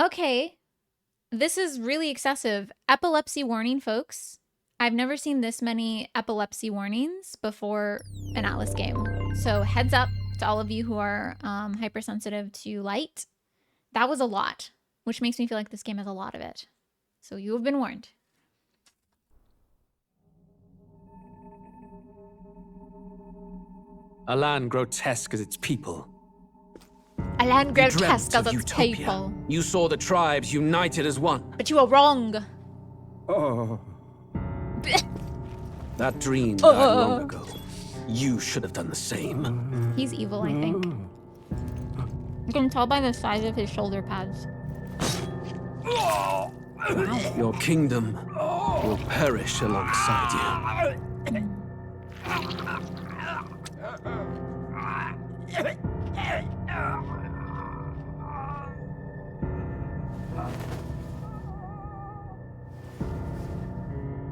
Okay. This is really excessive. Epilepsy warning, folks. I've never seen this many epilepsy warnings before an Atlus game. So heads up to all of you who are hypersensitive to light. That was a lot, which makes me feel like this game has a lot of it. So you have been warned. A land grotesque as its people. A land You grotesque dreamt as of its utopia. people. You saw the tribes united as one. But you are wrong. Oh. That dream died long ago. You should have done the same. He's evil, I think. You can tell by the size of his shoulder pads. Your kingdom will perish alongside you.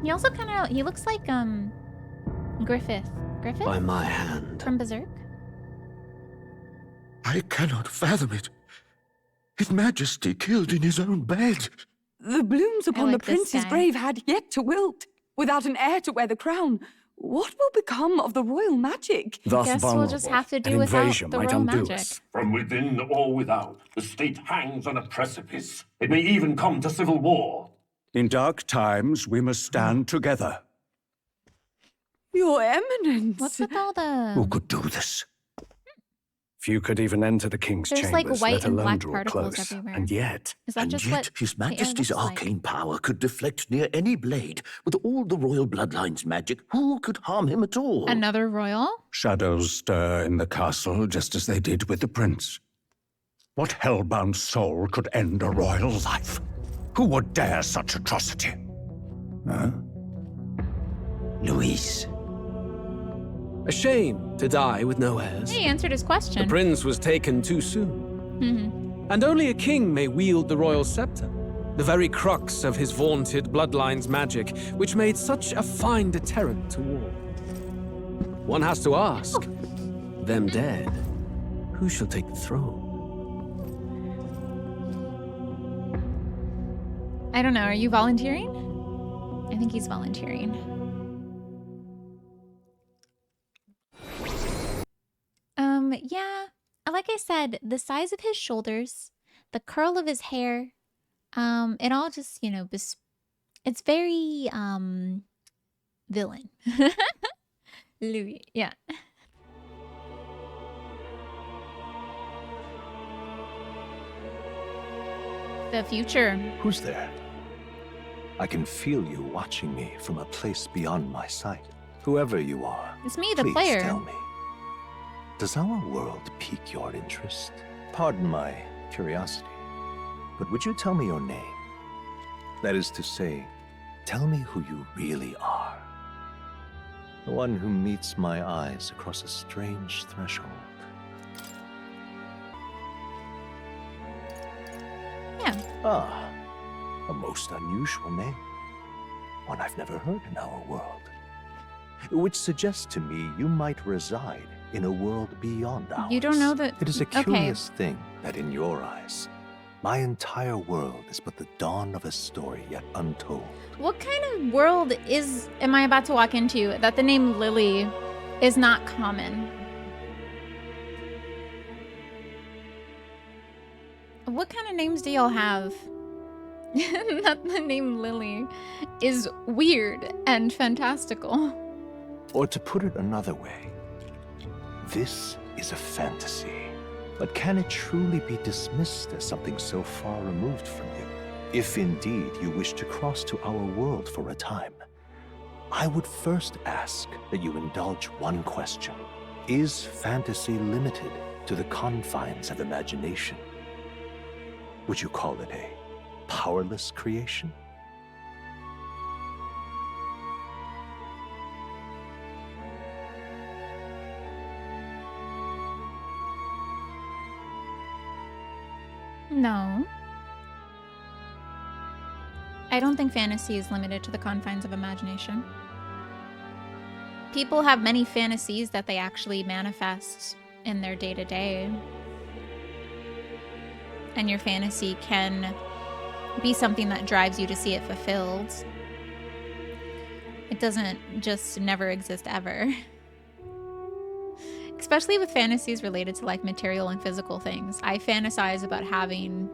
He also he looks like, Griffith. Griffith? By my hand. From Berserk? I cannot fathom it. His Majesty killed in his own bed. The blooms upon like the this prince's guy. grave had yet to wilt. Without an heir to wear the crown, what will become of the royal magic? I guess we'll just have to do without the royal magic. From within or without, the state hangs on a precipice. It may even come to civil war. In dark times, we must stand together. Your Eminence. What's with all Who the... could do this? Few could even enter the king's There's, like, chambers, white let and alone black draw particles close. everywhere. And yet, Is that just what His the air Majesty's looks like? arcane power could deflect near any blade. With all the royal bloodline's magic, who could harm him at all? Another royal? shadows stir in the castle just as they did with the prince. What hellbound soul could end a royal life? Who would dare such atrocity? Huh? Louise. A shame to die with no heirs. He answered his The question. prince was taken too soon. And only a king may wield the royal scepter. The very crux of his vaunted bloodline's magic, which made such a fine deterrent to war. One has to ask, them dead, who shall take the throne? I don't know, are you volunteering? I think he's volunteering. Yeah, like I said, the size of his shoulders, the curl of his hair, it all just, you know, it's very, villain. Louis, yeah. The future. Who's there? I can feel you watching me from a place beyond my sight. Whoever you are, It's me, the please player. tell me. Does our world pique your interest? Pardon my curiosity, but would you tell me your name? That is to say, tell me who you really are. The one who meets my eyes across a strange threshold. Yeah. Ah, a most unusual name. One I've never heard in our world. Which suggests to me you might reside in a world beyond ours. You don't know that. It is a Okay. curious thing that in your eyes, my entire world is but the dawn of a story yet untold. What kind of world am I about to walk into that the name Lily is not common? What kind of names do y'all have? That the name Lily is weird and fantastical. Or to put it another way, this is a fantasy. But can it truly be dismissed as something so far removed from you? If indeed you wish to cross to our world for a time, I would first ask that you indulge one question. Is fantasy limited to the confines of imagination? Would you call it a powerless creation? No. I don't think fantasy is limited to the confines of imagination. People have many fantasies that they actually manifest in their day-to-day. and your fantasy can be something that drives you to see it fulfilled. It doesn't just never exist ever. Especially with fantasies related to like material and physical things. I fantasize about having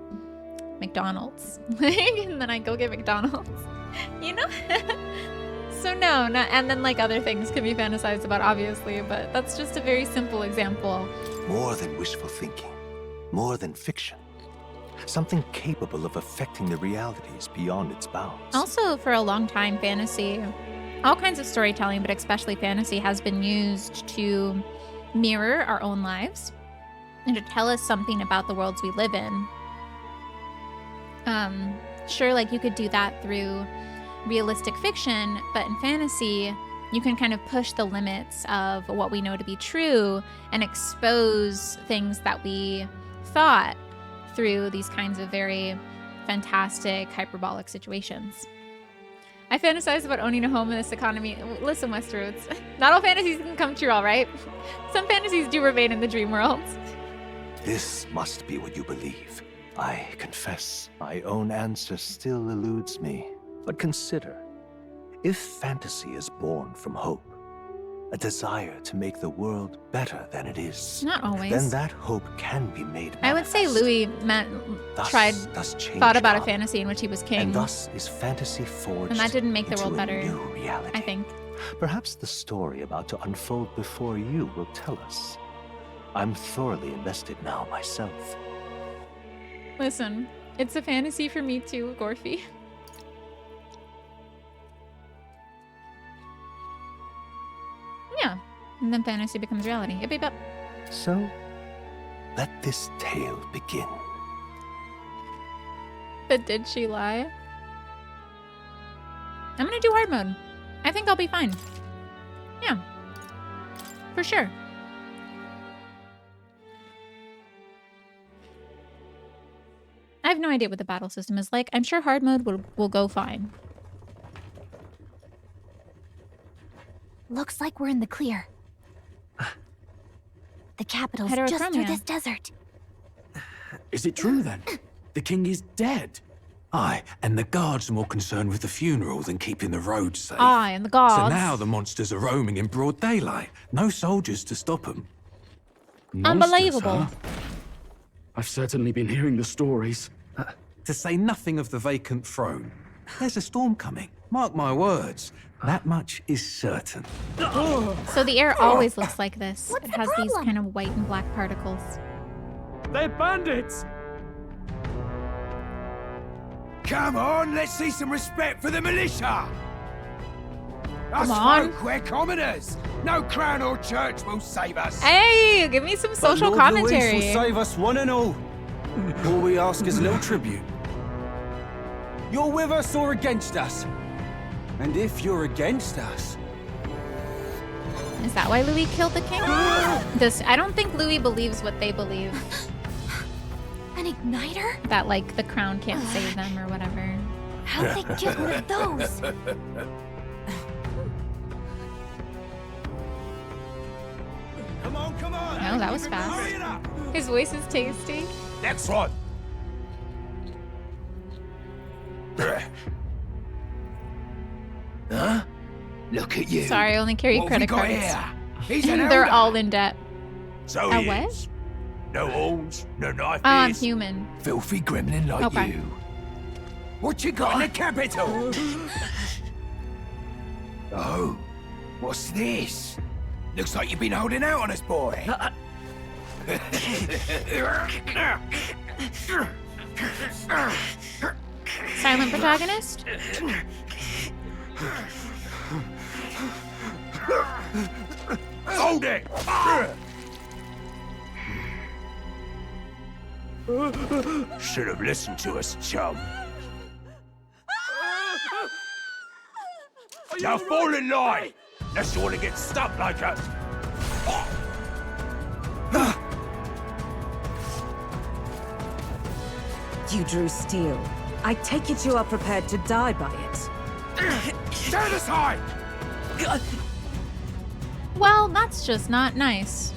McDonald's. And then I go get McDonald's. You know? So no, and then like other things could be fantasized about, obviously, but that's just a very simple example. More than wishful thinking, more than fiction. Something capable of affecting the realities beyond its bounds. Also, for a long time, fantasy, all kinds of storytelling, but especially fantasy, has been used to mirror our own lives and to tell us something about the worlds we live in. Sure, like you could do that through realistic fiction, but in fantasy, you can kind of push the limits of what we know to be true and expose things that we thought through these kinds of very fantastic, hyperbolic situations. I fantasize about owning a home in this economy. Listen, Westeros, not all fantasies can come true, all right? Some fantasies do remain in the dream world. This must be what you believe. I confess, my own answer still eludes me. But consider, if fantasy is born from hope, a desire to make the world better than it is, Not always. then that hope can be made manifest. I would say Louis thought about a fantasy in which he was king. And thus is fantasy forged And that didn't make the into world a better, new reality. I think. Perhaps the story about to unfold before you will tell us. I'm thoroughly invested now myself. Listen, it's a fantasy for me too, Gorfy. Yeah, and then fantasy becomes reality. Yep, yep, yep. So, let this tale begin. But did she lie? I'm gonna do hard mode. I think I'll be fine. Yeah, for sure. I have no idea what the battle system is like. I'm sure hard mode will go fine. Looks like we're in the clear. The capital's just through Heterochromia. this desert. Is it true then? The king is dead. Aye, and the guards are more concerned with the funeral than keeping the roads safe. Aye, and the gods. So now the monsters are roaming in broad daylight. No soldiers to stop them. Unbelievable. I've certainly been hearing the stories. To say nothing of the vacant throne. There's a storm coming. Mark my words. That much is certain. So the air always looks like this. What's It the has these problem? kind of white and black particles. They're bandits! Come on, let's see some respect for the militia! Us Come on. folk, we're commoners! No crown or church will save us! Hey, give me some social commentary. will save us one and all. All we ask is a little tribute. You're with us or against us? And if you're against us... Is that why Louis killed the king? I don't think Louis believes what they believe. An igniter? That, like, the crown can't save them or whatever. How'd they get one of those? Come on! No, that was Hurry it fast. up! His voice is tasty. Next one! Huh? Look at you. Sorry, I only carry What have we credit got cards. here? He's an They're elder. all in debt. So A he what? is. No horns, no knife Oh, I'm ears. human. Filthy gremlin like Okay. you. What you got in the capital? Oh, what's this? Looks like you've been holding out on us, boy. Silent protagonist? Hold it! Should have listened to us, chum. Now fall in line! Unless you want to get stuck like us. You drew steel. I take it you are prepared to die by it. Stand aside! Well, that's just not nice.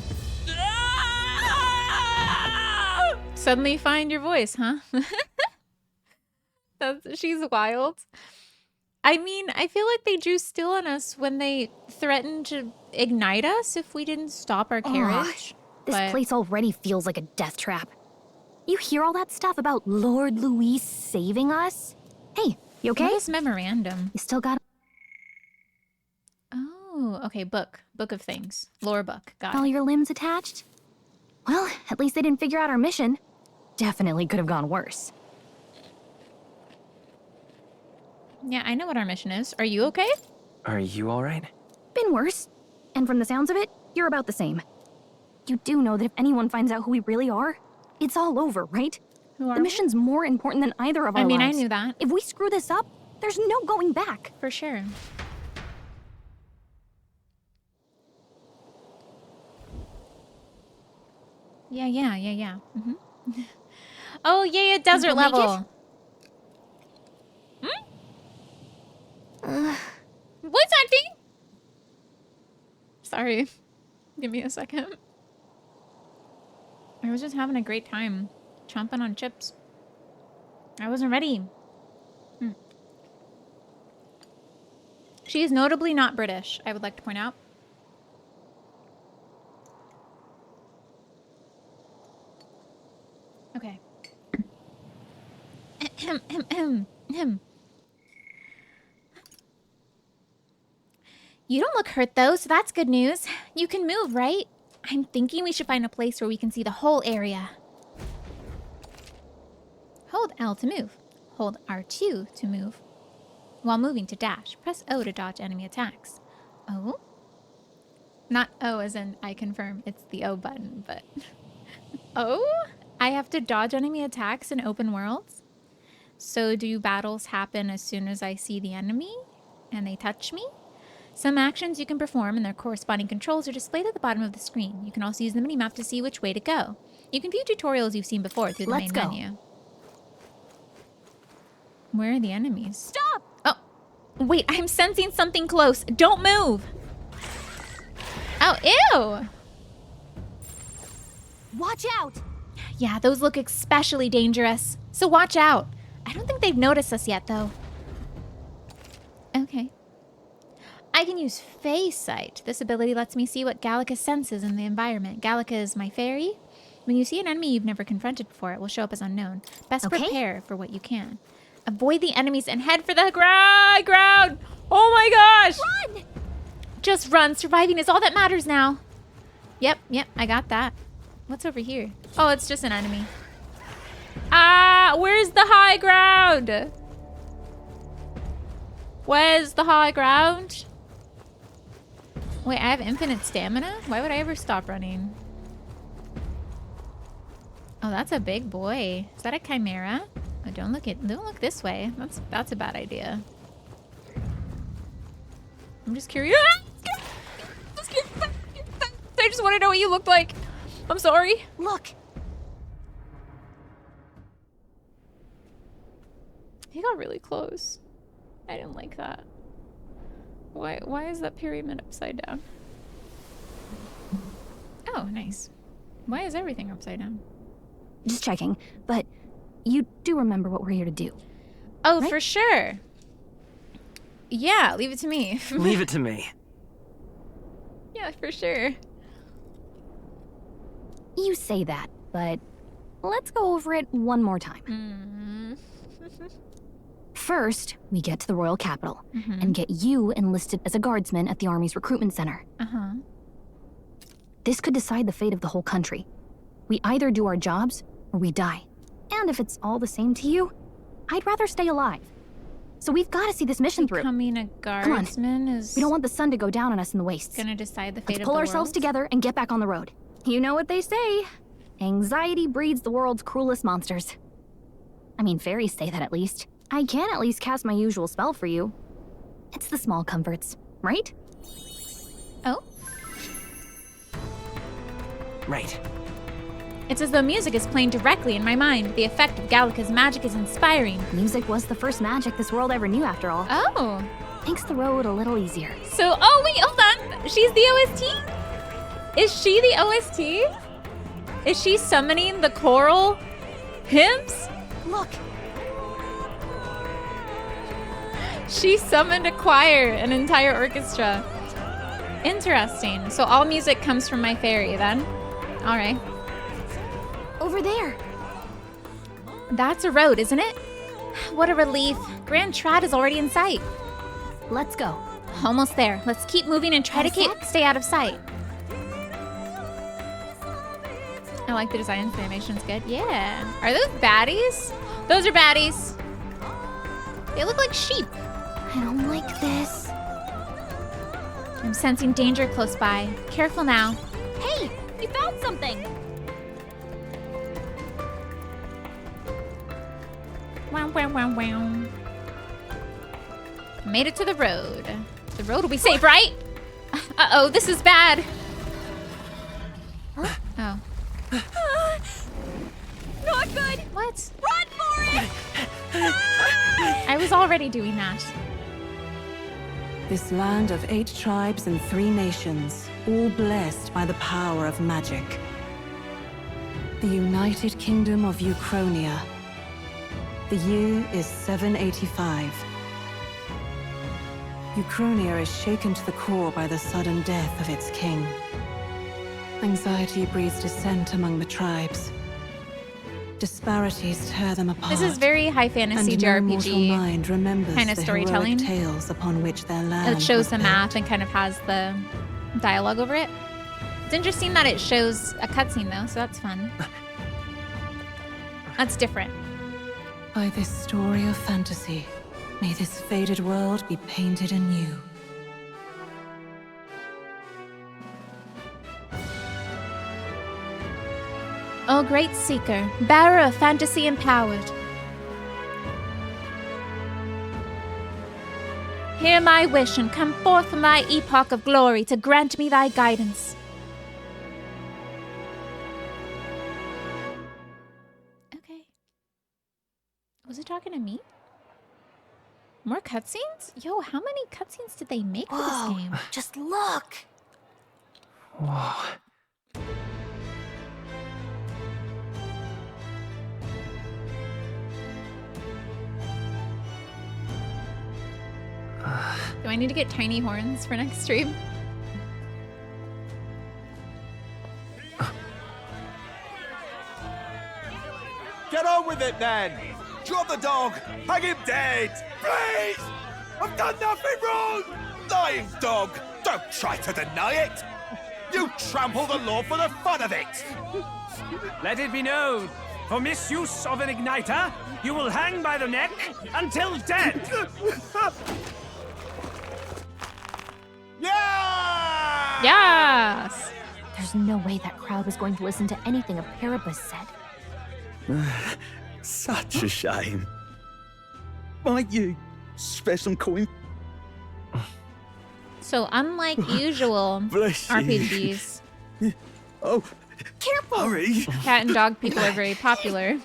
Suddenly find your voice, huh? She's wild. I mean, I feel like they drew still on us when they threatened to ignite us if we didn't stop our carriage. This place already feels like a death trap. You hear all that stuff about Lord Louis saving us? Hey, you okay? What is memorandum? You still got... Oh, okay, book. Book of things. Lore book. Got all it. your limbs attached? Well, at least they didn't figure out our mission. Definitely could have gone worse. Yeah, I know what our mission is. Are you okay? Are you alright? Been worse. And from the sounds of it, you're about the same. You do know that if anyone finds out who we really are, it's all over, right? Who are the mission's more important than either of our lives. I knew that. If we screw this up, there's no going back. For sure. Yeah. Mm-hmm. Oh, yeah, desert level. What's that thing? Sorry. Give me a second. I was just having a great time chomping on chips. I wasn't ready. She is notably not British, I would like to point out. Okay. You don't look hurt though, so that's good news. You can move, right? I'm thinking we should find a place where we can see the whole area. Hold L to move. Hold R2 to move. While moving to dash, press O to dodge enemy attacks. O? Not O as in I confirm, it's the O button, but... O? I have to dodge enemy attacks in open worlds? So do battles happen as soon as I see the enemy and they touch me? Some actions you can perform and their corresponding controls are displayed at the bottom of the screen. You can also use the minimap to see which way to go. You can view tutorials you've seen before through the main menu. Where are the enemies? Stop! Oh, wait, I'm sensing something close. Don't move. Oh, ew. Watch out! Yeah, those look especially dangerous. So watch out. I don't think they've noticed us yet, though. Okay. I can use Face Sight. This ability lets me see what Gallica senses in the environment. Gallica is my fairy. When you see an enemy you've never confronted before, it will show up as unknown. Best prepare for what you can. Avoid the enemies and head for the ground! Oh my gosh! Run! Just run. Surviving is all that matters now. Yep, I got that. What's over here? Oh, it's just an enemy. Ah, where's the high ground? Where's the high ground? Wait, I have infinite stamina? Why would I ever stop running? Oh, that's a big boy. Is that a chimera? Oh, don't look this way. That's a bad idea. I'm just curious. I just want to know what you looked like. I'm sorry. Look. He got really close. I didn't like that. Why is that pyramid upside down? Oh, nice. Why is everything upside down? Just checking, but you do remember what we're here to do. Oh, right? For sure. Yeah, leave it to me. Leave it to me. Yeah, for sure. You say that, but let's go over it one more time. First, we get to the royal capital and get you enlisted as a guardsman at the army's recruitment center. This could decide the fate of the whole country. We either do our jobs or we die. And if it's all the same to you, I'd rather stay alive. So we've got to see this mission through. Becoming a guardsman is... We don't want the sun to go down on us in the wastes. Gonna decide the fate of the world. Let's pull ourselves together and get back on the road. You know what they say. Anxiety breeds the world's cruelest monsters. I mean, fairies say that at least. I can at least cast my usual spell for you. It's the small comforts, right? Oh? Right. It's as though music is playing directly in my mind. The effect of Gallica's magic is inspiring. Music was the first magic this world ever knew, after all. Oh. Makes the road a little easier. So, oh wait, hold on. She's the OST? Is she the OST? Is she summoning the choral Hymns? Look. She summoned a choir, an entire orchestra. Interesting. So all music comes from my fairy then. All right. Over there. That's a road, isn't it? What a relief. Grand Trad is already in sight. Let's go. Almost there. Let's keep moving and try to stay out of sight. I like the design. The animation's good. Yeah. Are those baddies? Those are baddies. They look like sheep. I don't like this. I'm sensing danger close by. Careful now. Hey, you found something. Wow, wow, wow, wow. Made it to the road. The road will be safe, right? Uh-oh, this is bad. Huh? Oh. Not good. What? Run for it! I was already doing that. This land of 8 tribes and 3 nations, all blessed by the power of magic. The United Kingdom of Uchronia. The year is 785. Uchronia is shaken to the core by the sudden death of its king. Anxiety breeds dissent among the tribes. Disparities tear them apart. This is very high fantasy JRPG kind of storytelling. Tales upon which their land it shows the map and kind of has the dialogue over it. It's interesting that it shows a cutscene though, so that's fun. That's different. By this story of fantasy, may this faded world be painted anew. O great seeker, bearer of fantasy empowered. Hear my wish and come forth from thy epoch of glory to grant me thy guidance. Okay. Was it talking to me? More cutscenes? Yo, how many cutscenes did they make for this game? Just look. Whoa. Do I need to get tiny horns for next stream? Get on with it, then! Drop the dog! Hang him dead! Please! I've done nothing wrong! Lying dog! Don't try to deny it! You trample the law for the fun of it! Let it be known, for misuse of an igniter, you will hang by the neck until dead! Yeah! Yes! There's no way that crowd was going to listen to anything a Paribus said. Such a shame. Might you spare some coin? So unlike usual Bless you. RPGs, Oh, careful! Hurry. cat and dog people are very popular.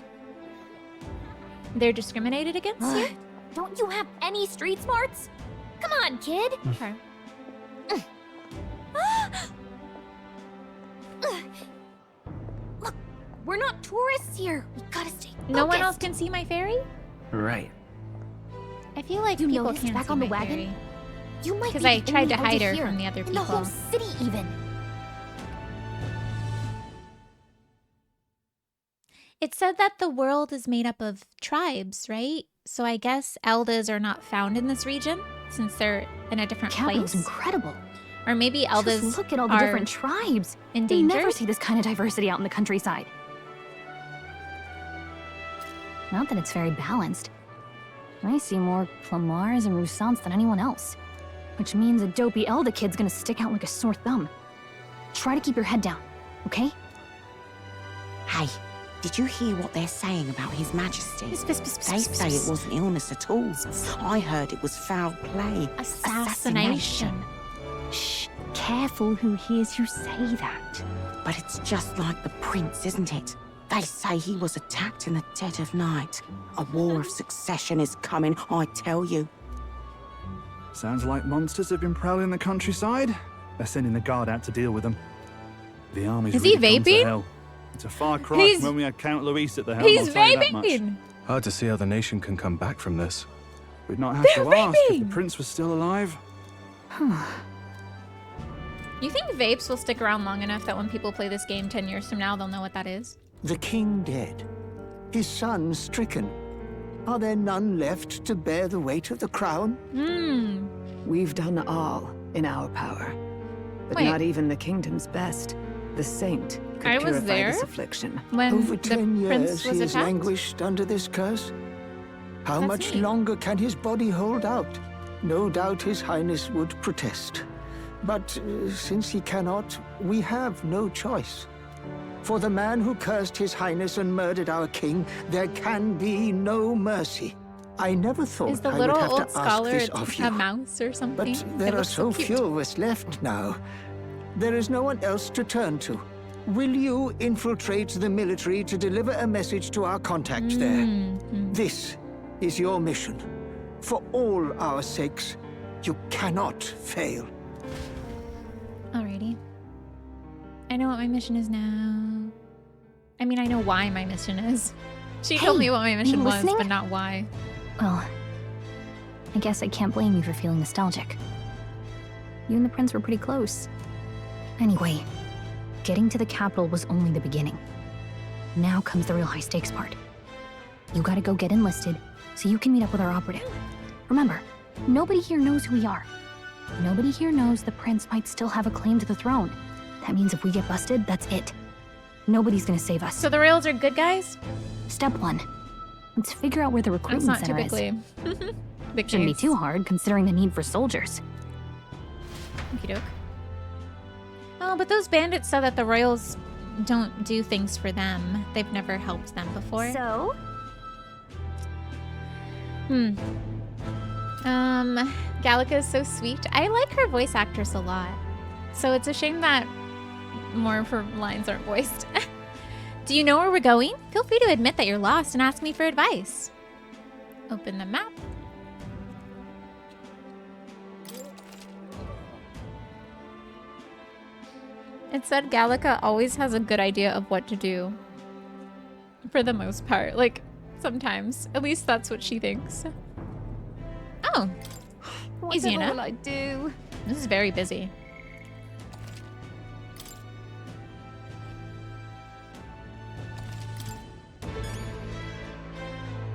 They're discriminated against here? Don't you have any street smarts? Come on, kid. Okay. Look, we're not tourists here. We gotta stay focused. No one else can see my fairy? Right. I feel like You people noticed can't back see on the my wagon? fairy. You might be Because the I tried only to hide her elder here, from the other in the whole people. city, even. It said that the world is made up of tribes, right? So I guess Eldas are not found in this region since they're in a different Capital's place. incredible. Or maybe Eldas Just look at all the are different tribes. You endangered. never see this kind of diversity out in the countryside. Not that it's very balanced. I see more Clamars and Roussants than anyone else. Which means a dopey Elda kid's gonna stick out like a sore thumb. Try to keep your head down, okay? Hey, did you hear what they're saying about His Majesty? They say it wasn't illness at all. I heard it was foul play. Assassination. Shh, Careful who hears you say that. but it's just like the prince, isn't it? They say he was attacked in the dead of night. A war of succession is coming, I tell you. Sounds like monsters have been prowling the countryside. They're sending the guard out to deal with them. The army's Is he really gone to vaping? hell. It's a far cry He's- from when we had Count Luis at the helm. He's I'll tell you that much. vaping! Hard to see how the nation can come back from this. We'd not have to ask if the prince was still alive. You think vapes will stick around long enough that when people play this game 10 years from now, they'll know what that is? The king dead, his son stricken. Are there none left to bear the weight of the crown? We've done all in our power. But Wait. not even the kingdom's best, the saint, could I was purify there this affliction. when Over the 10 prince years was he has attacked? languished under this curse. How That's much neat. longer can his body hold out? No doubt his highness would protest. But since he cannot, we have no choice. For the man who cursed his highness and murdered our king, there can be no mercy. I never thought Is the I little would have old to ask scholar this of you. a mouse or something? But there It are looks so cute. few of us left now. There is no one else to turn to. Will you infiltrate the military to deliver a message to our contacts there? This is your mission. For all our sakes, you cannot fail. Alrighty. I know what my mission is now. I mean, I know why my mission is. She told me what my mission was, listening? but not why. Well, I guess I can't blame you for feeling nostalgic. You and the prince were pretty close. Anyway, getting to the capital was only the beginning. Now comes the real high-stakes part. You gotta go get enlisted so you can meet up with our operative. Remember, nobody here knows who we are. Nobody here knows the prince might still have a claim to the throne. That means if we get busted, that's it. Nobody's gonna save us. So the Royals are good guys? Step 1. Let's figure out where the That's recruitment not center typically is. the Shouldn't be case. too hard, considering the need for soldiers. Okey doke. Oh, but those bandits said that the Royals don't do things for them. They've never helped them before. So? Gallica is so sweet. I like her voice actress a lot. So it's a shame that more of her lines aren't voiced. Do you know where we're going? Feel free to admit that you're lost and ask me for advice. Open the map. It said Gallica always has a good idea of what to do. For the most part. Like, sometimes. At least that's what she thinks. Oh. Easy enough. What will I do? This is very busy.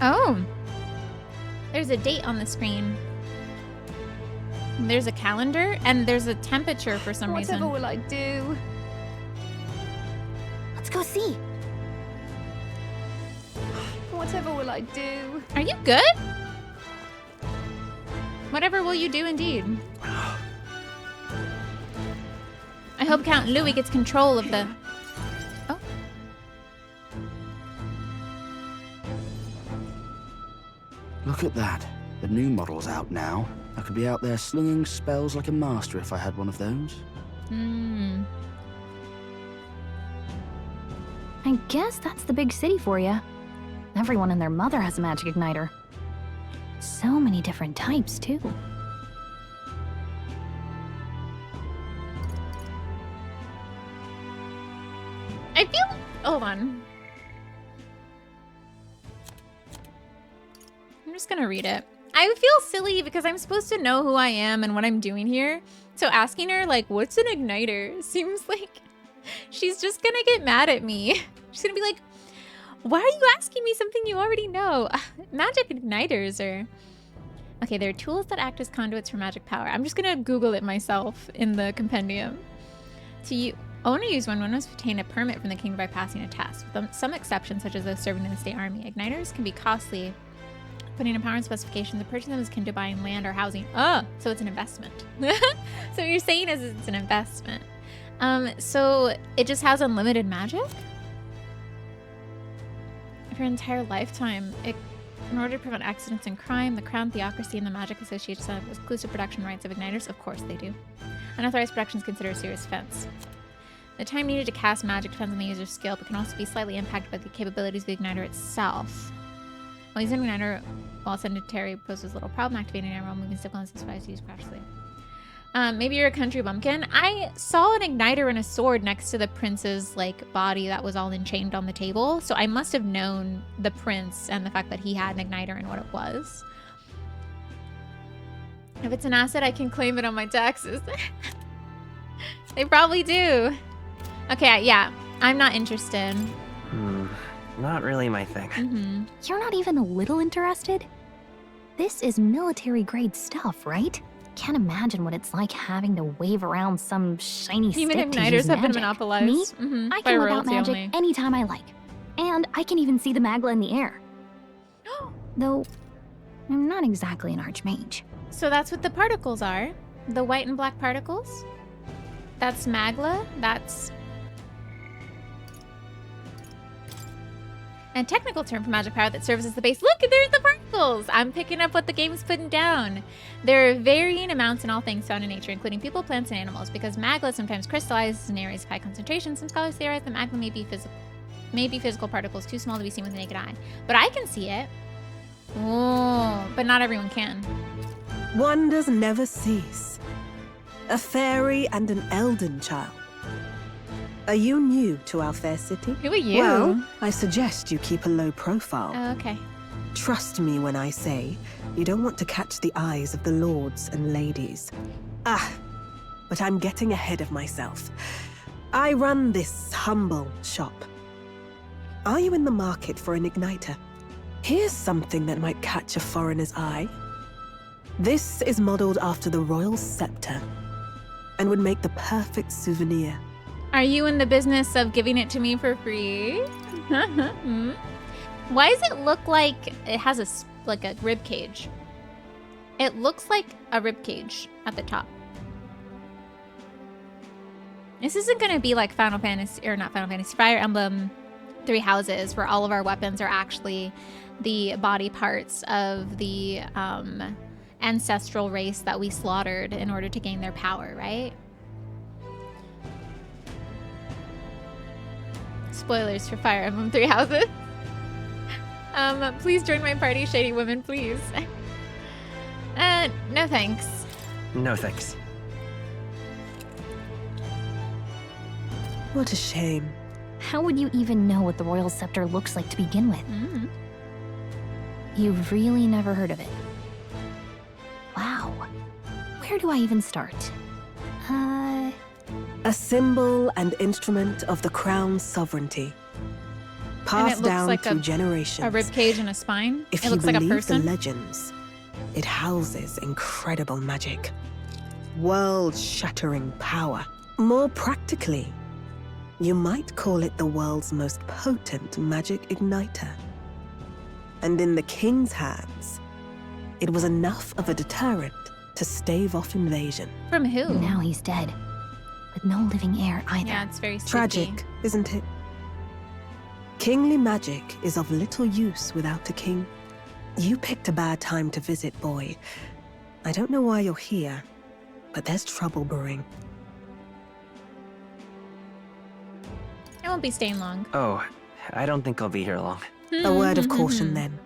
Oh. There's a date on the screen. There's a calendar, and there's a temperature for some reason. Whatever will I do? Let's go see. Whatever will I do? Are you good? Whatever will you do indeed. I hope Count Louis gets control of the... Oh. Look at that. The new model's out now. I could be out there slinging spells like a master if I had one of those. I guess that's the big city for you. Everyone and their mother has a magic igniter. So many different types, too. I feel... Hold on. I'm just gonna read it. I feel silly because I'm supposed to know who I am and what I'm doing here. So asking her, like, what's an igniter? Seems like she's just gonna get mad at me. She's gonna be like, why are you asking me something you already know? Magic igniters are... Okay, they're tools that act as conduits for magic power. I'm just gonna Google it myself in the compendium. Owner use one must obtain a permit from the king by passing a test. With some exceptions, such as those serving in the state army, igniters can be costly. Putting a power and specifications to purchase them is akin to buying land or housing. Oh, so it's an investment. So what you're saying is it's an investment. So it just has unlimited magic? For an entire lifetime, in order to prevent accidents and crime, the Crown Theocracy and the Magic Association have exclusive production rights of igniters. Of course they do. Unauthorized production is considered a serious offense. The time needed to cast magic depends on the user's skill, but can also be slightly impacted by the capabilities of the igniter itself. While using an igniter while sedentary poses little problem, activating an arrow moving stick lens is advised to use cautiously. Maybe you're a country bumpkin. I saw an igniter and a sword next to the prince's like body that was all enchained on the table. So I must have known the prince and the fact that he had an igniter and what it was. If it's an asset, I can claim it on my taxes. They probably do. Okay, yeah. I'm not interested. Not really my thing. You're not even a little interested? This is military-grade stuff, right? Can't imagine what it's like having to wave around some shiny stick Even to igniters use have been magic. monopolized. Me? I by can whip out royalty magic only. anytime I like. And I can even see the Magla in the air. Though, I'm not exactly an archmage. So that's what the particles are. The white and black particles. That's Magla. That's a technical term for magic power that serves as the base. Look, there's the particles! I'm picking up what the game's putting down. There are varying amounts in all things found in nature, including people, plants, and animals. Because Magla sometimes crystallizes in areas of high concentration, some scholars theorize that Magla may be physical particles too small to be seen with the naked eye. But I can see it. Oh, but not everyone can. Wonders never cease. A fairy and an Elden child. Are you new to our fair city? Who are you? Well, I suggest you keep a low profile. Oh, okay. Trust me when I say you don't want to catch the eyes of the lords and ladies. But I'm getting ahead of myself. I run this humble shop. Are you in the market for an igniter? Here's something that might catch a foreigner's eye. This is modeled after the royal scepter and would make the perfect souvenir. Are you in the business of giving it to me for free? Why does it look like it has a rib cage? It looks like a rib cage at the top. This isn't gonna be like Final Fantasy, or not Final Fantasy, Fire Emblem Three Houses, where all of our weapons are actually the body parts of the ancestral race that we slaughtered in order to gain their power, right? Spoilers for Fire Emblem Three Houses. Please join my party, shady women, please. No thanks. No thanks. What a shame. How would you even know what the royal scepter looks like to begin with? You've really never heard of it. Wow. Where do I even start? A symbol and instrument of the crown's sovereignty. Passed down like through generations. A rib cage and a spine. If it you looks like a believe person. the legends, it houses incredible magic. World-shattering power. More practically, you might call it the world's most potent magic igniter. And in the king's hands, it was enough of a deterrent to stave off invasion. From who? Now he's dead. With no living heir either. Yeah, it's very spooky. Tragic, isn't it? Kingly magic is of little use without a king. You picked a bad time to visit, boy. I don't know why you're here, but there's trouble brewing. I won't be staying long. Oh, I don't think I'll be here long. A word of caution, then.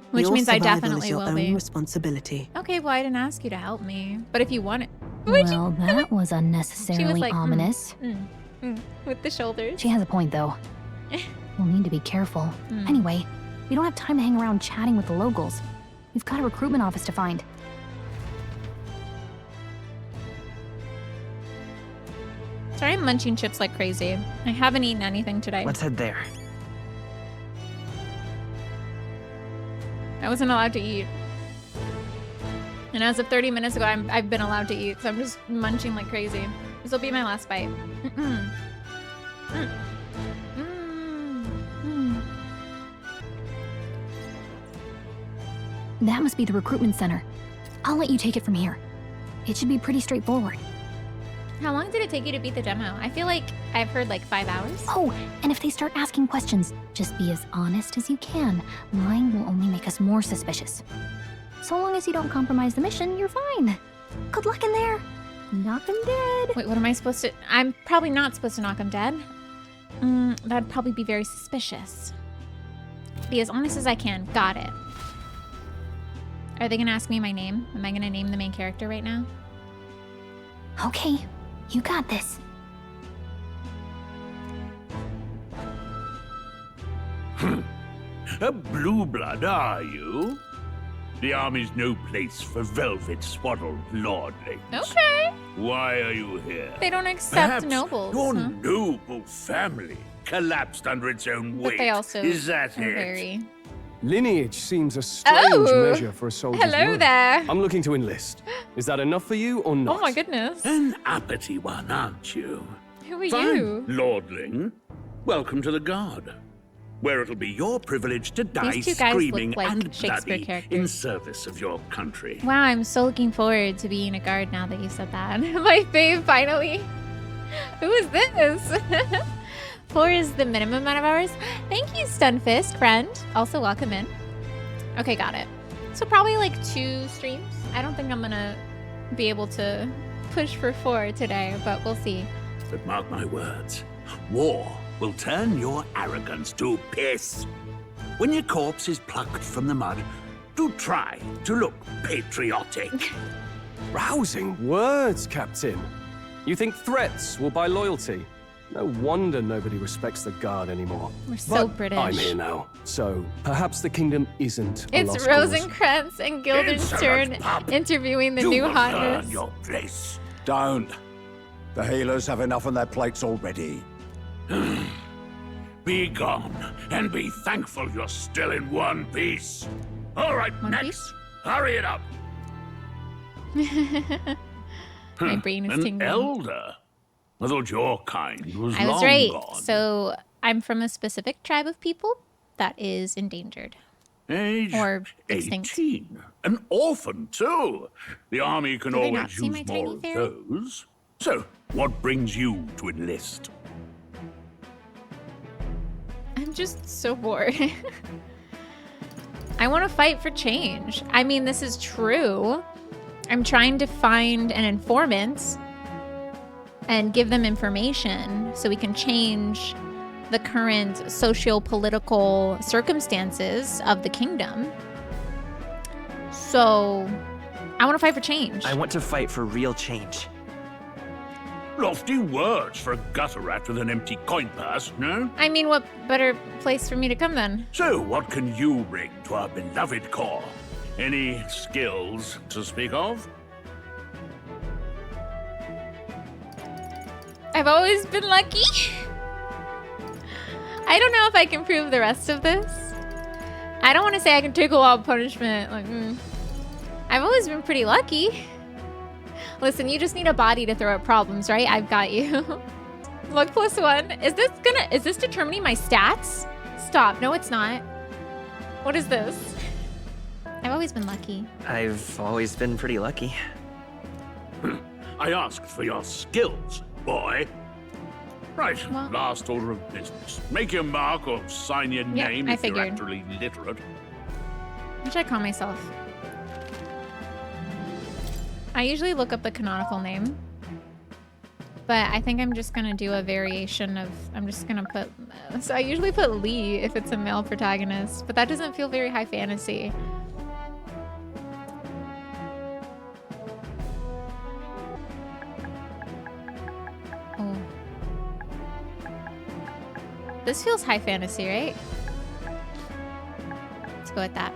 Which Your means I survival definitely is your will own be. responsibility. Okay, well, I didn't ask you to help me. But if you want it. Well, that was She unnecessarily was like, ominous. With the shoulders. She has a point, though. We'll need to be careful. Anyway, we don't have time to hang around chatting with the locals. We've got a recruitment office to find. Sorry, I'm munching chips like crazy. I haven't eaten anything today. Let's head there. I wasn't allowed to eat. And as of 30 minutes ago, I've been allowed to eat, so I'm just munching like crazy. This will be my last bite. That must be the recruitment center. I'll let you take it from here. It should be pretty straightforward. How long did it take you to beat the demo? I feel like I've heard like 5 hours. Oh, and if they start asking questions, just be as honest as you can. Lying will only make us more suspicious. So long as you don't compromise the mission, you're fine. Good luck in there. Knock him dead. Wait, what am I supposed to... I'm probably not supposed to knock him dead. That'd probably be very suspicious. Be as honest as I can. Got it. Are they gonna ask me my name? Am I gonna name the main character right now? Okay, you got this. A blue blood, are you? The army's no place for velvet-swaddled lordlings. Okay. Why are you here? They don't accept Perhaps nobles. your huh? noble family collapsed under its own weight. But they also Is that are it? very... Lineage seems a strange Oh! measure for a soldier's Hello word. there. I'm looking to enlist. Is that enough for you or not? Oh my goodness. An uppity one, aren't you? Who are Fine, you? lordling. Welcome to the Guard, where it'll be your privilege to die These two guys screaming look like and Shakespeare bloody characters. in service of your country. Wow, I'm so looking forward to being a guard now that you said that. My fave, finally. Who is this? 4 is the minimum amount of hours. Thank you, Stunfist, friend. Also, welcome in. Okay, got it. So probably like 2 streams. I don't think I'm gonna be able to push for 4 today, but we'll see. But mark my words, war will turn your arrogance to piss. When your corpse is plucked from the mud, do try to look patriotic. Rousing words, Captain. You think threats will buy loyalty? No wonder nobody respects the Guard anymore. We're so But British. I'm here now, so perhaps the kingdom isn't a It's lost cause. Rosencrantz and Guildenstern interviewing the You new will hotness. learn your place. Don't. The healers have enough on their plates already. Be gone, and be thankful you're still in one piece. All right, next. Hurry it up. My brain is An tingling. elder? I thought your kind was I was long right. gone. So I'm from a specific tribe of people that is endangered. Age Or extinct. 18. An orphan, too. The army can Do they not always see my use tiny more of fairy? those. So, what brings you to enlist? I'm just so bored. I want to fight for change. I mean, this is true. I'm trying to find an informant and give them information so we can change the current socio-political circumstances of the kingdom. So, I want to fight for change. I want to fight for real change. Lofty words for a gutter rat with an empty coin purse, no? I mean, what better place for me to come then? So, what can you bring to our beloved corps? Any skills to speak of? I've always been lucky. I don't know if I can prove the rest of this. I don't want to say I can take a lot of punishment. Like, I've always been pretty lucky. Listen, you just need a body to throw at problems, right? I've got you. Luck +1. Is this determining my stats? Stop. No, it's not. What is this? I've always been lucky. I've always been pretty lucky. I asked for your skills, boy. Right, last order of business. Make your mark or sign your Yeah, name I if you're figured. actually literate. What should I call myself? I usually look up the canonical name. But I think I'm just gonna do a variation of, I'm just gonna put, so I usually put Lee if it's a male protagonist, but that doesn't feel very high fantasy. Oh. This feels high fantasy, right? Let's go with that.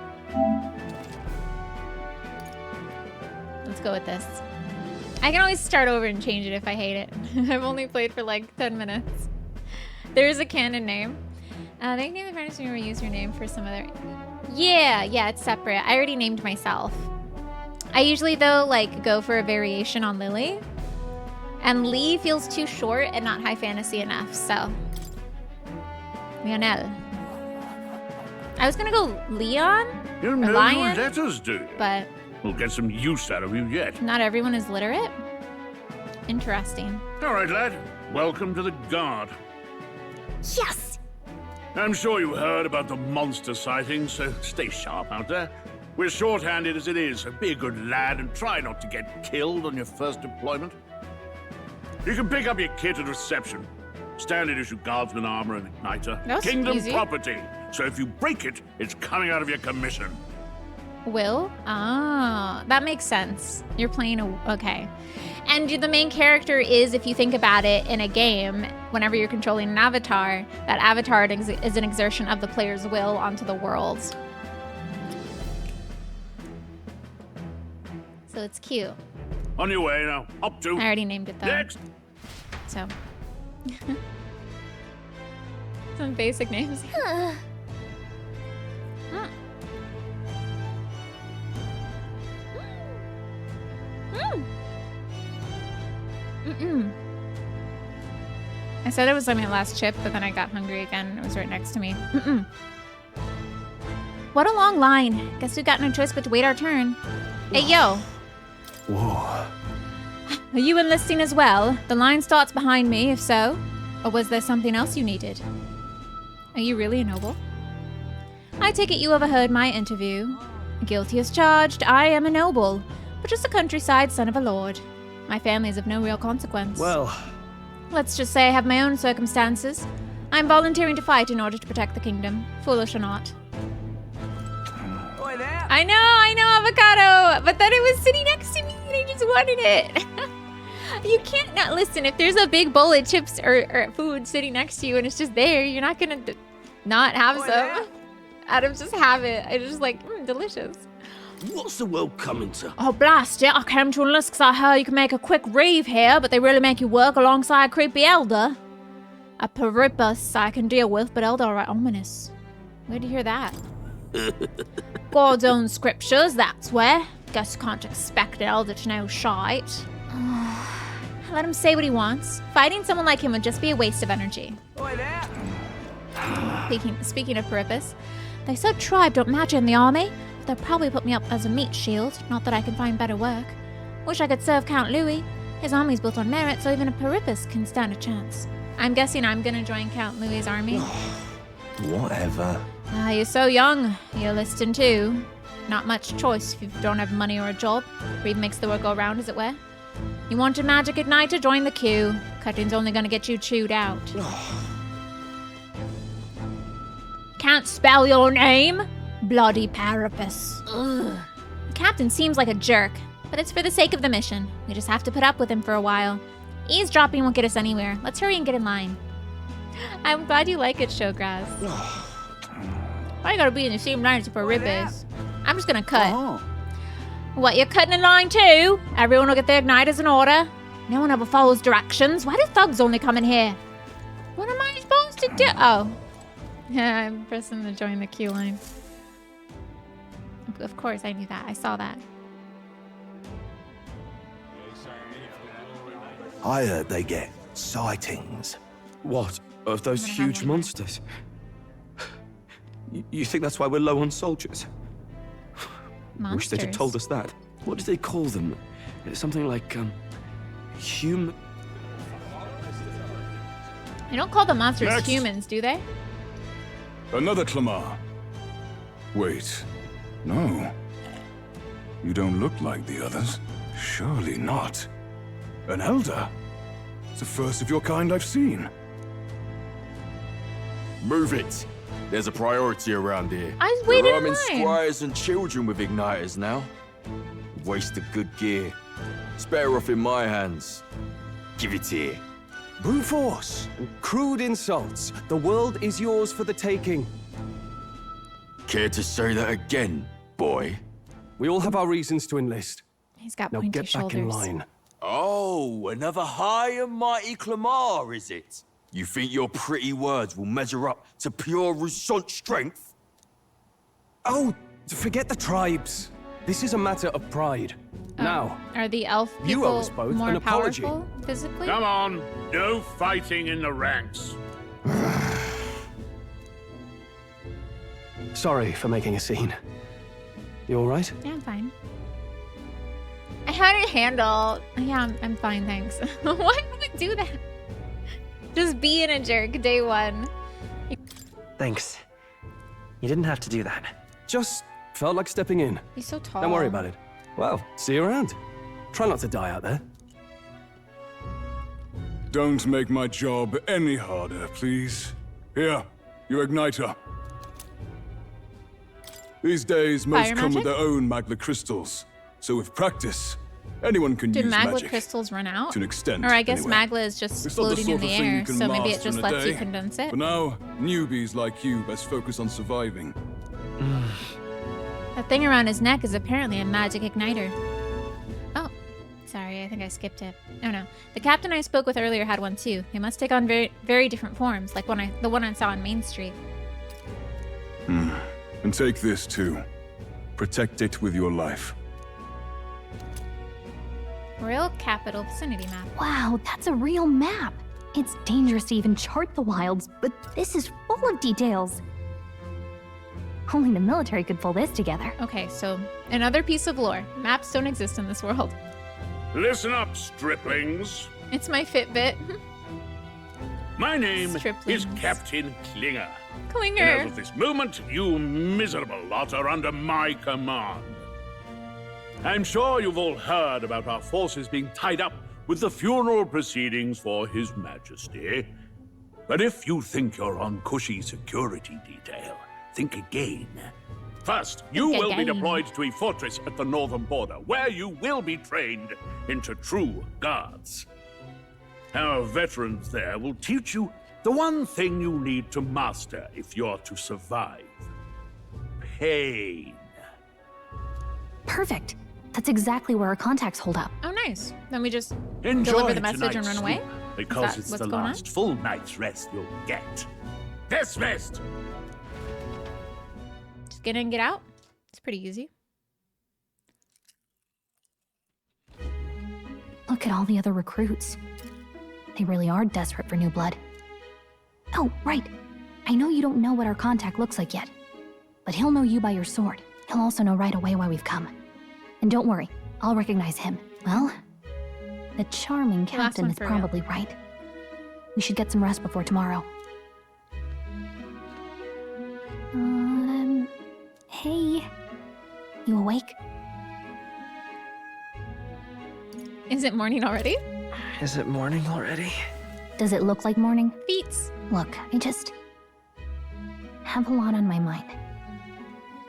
Let's go with this. I can always start over and change it if I hate it. I've only played for like 10 minutes. There is a canon name. They can name the fantasy or use your name for some other... Yeah, it's separate. I already named myself. I usually, though, like, go for a variation on Lily. And Lee feels too short and not high fantasy enough, so... Lionel. I was gonna go Leon You or know Lion, your letters, do you? but We'll get some use out of you yet. not everyone is literate. Interesting. All right, lad. Welcome to the Guard. Yes! I'm sure you heard about the monster sightings, so stay sharp out there. We're short-handed as it is, so be a good lad and try not to get killed on your first deployment. You can pick up your kit at reception. Standard issue guardsman armor and igniter. That's Kingdom easy. property, so if you break it, it's coming out of your commission. Will? Ah, that makes sense. You're playing a... Okay. And the main character is, if you think about it, in a game, whenever you're controlling an avatar, that avatar is an exertion of the player's will onto the world. So it's cute. On your way now. Up to. I already named it though. Next. So. Some basic names. I said it was my last chip, but then I got hungry again. It was right next to me. What a long line. Guess we got no choice but to wait our turn. Hey, yo. Whoa. Are you enlisting as well? The line starts behind me, if so. Or was there something else you needed? Are you really a noble? I take it you overheard my interview. Guilty as charged, I am a noble, but just a countryside son of a lord. My family is of no real consequence. Well... Let's just say I have my own circumstances. I'm volunteering to fight in order to protect the kingdom, foolish or not. I know, avocado! But then it was sitting next to me and I just wanted it. You can't not listen. If there's a big bowl of chips or food sitting next to you and it's just there, you're not gonna not have some. Adam, just have it. I just like, delicious. What's the world coming to? Oh, blast it. I came to enlist because I heard you can make a quick reeve here, but they really make you work alongside a creepy elder. A Perippus I can deal with, but elder are ominous. Where'd you hear that? God's own scriptures, that's where. Guess you can't expect an elder to know shite. Let him say what he wants. Fighting someone like him would just be a waste of energy. Speaking of Perippus, they said tribe don't matter in the army. They'll probably put me up as a meat shield, not that I can find better work. Wish I could serve Count Louis. His army's built on merit, so even a Perippus can stand a chance. I'm guessing I'm gonna join Count Louis's army. Whatever. Ah, you're so young. You're listing too. Not much choice if you don't have money or a job. Greed makes the world go round, as it were. You want a magic igniter? Join the queue. Cutting's only gonna get you chewed out. Can't spell your name? Bloody Perippus. Ugh. The captain seems like a jerk, but it's for the sake of the mission. We just have to put up with him for a while. Eavesdropping won't get us anywhere. Let's hurry and get in line. I'm glad you like it, Showgrass. Why you gotta be in the same line as Perippus? I'm just gonna cut. What, you're cutting in line too? Everyone will get their igniters in order. No one ever follows directions. Why do thugs only come in here? What am I supposed to do? Oh. Yeah, I'm pressing the join the queue line. Of course, I knew that. I saw that. I heard they get sightings. What? Of those huge monsters? You think that's why we're low on soldiers? Monsters? Wish they'd have told us that. What do they call them? Something like, human... They don't call the monsters Next. humans, do they? Another Clamar. Wait. No. You don't look like the others. Surely not. An elder? It's the first of your kind I've seen. Move it. There's a priority around here. I was waiting We're in arming line. squires and children with igniters now. Waste of good gear. It's better off in my hands. Give it here. Brute force. Crude insults. The world is yours for the taking. Care to say that again, boy? We all have our reasons to enlist. He's got Now pointy get back shoulders. in line. Oh, another high and mighty Clamar, is it? You think your pretty words will measure up to pure Rousant strength? Oh, forget the tribes. This is a matter of pride. Now, Are the elf you owe us people both more an apology. powerful physically? Come on. No fighting in the ranks. Sorry for making a scene. You all right? Yeah, I'm fine. I had it handled. Yeah, I'm fine, thanks. Why would I do that? Just being a jerk, day one. Thanks. You didn't have to do that. Just felt like stepping in. He's so tall. Don't worry about it. Well, see you around. Try not to die out there. Don't make my job any harder, please. Here, your igniter. These days, most Fire come with magic? their own magna crystals. So with practice, anyone can Did use magma magic. crystals run out? To an extent, Or I guess anyway. magma is just It's not the floating sort in the of thing you air, can so maybe it master just in a lets you day. condense it. For now, newbies like you best focus on surviving. That thing around his neck is apparently a magic igniter. Oh, sorry, I think I skipped it. Oh no, the captain I spoke with earlier had one too. They must take on very different forms, like the one I saw on Main Street. And take this too. Protect it with your life. Royal Capital Vicinity Map. Wow, that's a real map. It's dangerous to even chart the wilds, but this is full of details. Only the military could pull this together. Okay, so another piece of lore. Maps don't exist in this world. Listen up, striplings. It's my Fitbit. My name is Striplings. Captain Klinger. Klinger. And as of this moment, you miserable lot are under my command. I'm sure you've all heard about our forces being tied up with the funeral proceedings for His Majesty. But if you think you're on cushy security detail, think again. First, you will be deployed to a fortress at the northern border, where you will be trained into true guards. Our veterans there will teach you the one thing you need to master if you're to survive. Pain. Perfect. That's exactly where our contacts hold up. Oh, nice. Then we just Enjoy deliver the message and tonight's run away? sleep, because Is that it's what's the going on? last full night's rest you'll get. Dismissed! Just get in, get out. It's pretty easy. Look at all the other recruits. They really are desperate for new blood. Oh, right. I know you don't know what our contact looks like yet, but he'll know you by your sword. He'll also know right away why we've come. And don't worry, I'll recognize him. Well, the charming captain one is for real. probably right. We should get some rest before tomorrow. Hey. You awake? Is it morning already? Is it morning already? Does it look like morning? Feats. Look, I just have a lot on my mind.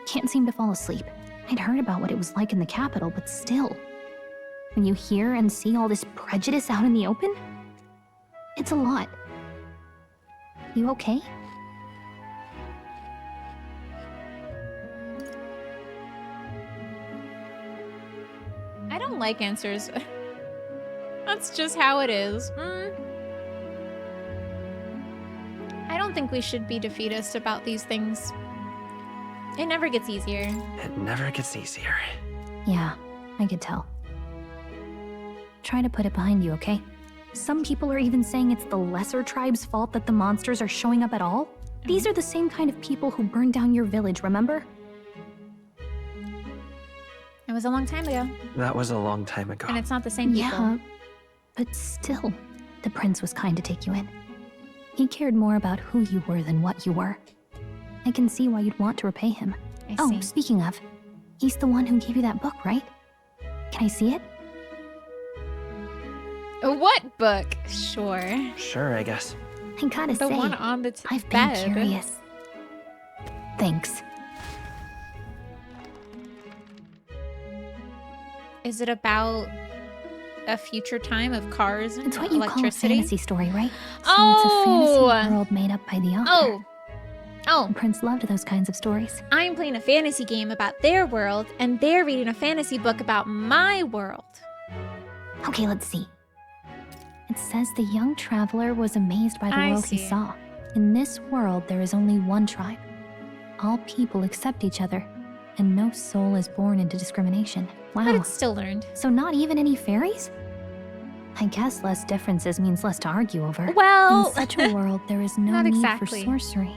Can't seem to fall asleep. I'd heard about what it was like in the capital, but still. When you hear and see all this prejudice out in the open, it's a lot. You okay? I don't like answers. That's just how it is. I don't think we should be defeatist about these things. It never gets easier. It never gets easier. Yeah, I could tell. Try to put it behind you, okay? Some people are even saying it's the lesser tribe's fault that the monsters are showing up at all. These are the same kind of people who burned down your village, remember? It was a long time ago. That was a long time ago. And it's not the same people. Yeah, but still, the prince was kind to take you in. He cared more about who you were than what you were. I can see why you'd want to repay him. I see. Speaking of, he's the one who gave you that book, right? Can I see it? What book? Sure. Sure, I guess. I gotta The say, one on the I've bed. been curious. Thanks. Is it about a future time of cars and It's what you call a electricity? fantasy story, right? So Oh! it's a fantasy world made up by the author. Oh, The prince loved those kinds of stories. I'm playing a fantasy game about their world, and they're reading a fantasy book about my world. Okay, let's see. It says the young traveler was amazed by the I world he see. saw. In this world, there is only one tribe. All people accept each other, and no soul is born into discrimination. Wow. But it's still learned. So not even any fairies? I guess less differences means less to argue over. Well, in such a world, there is no not need exactly. for sorcery.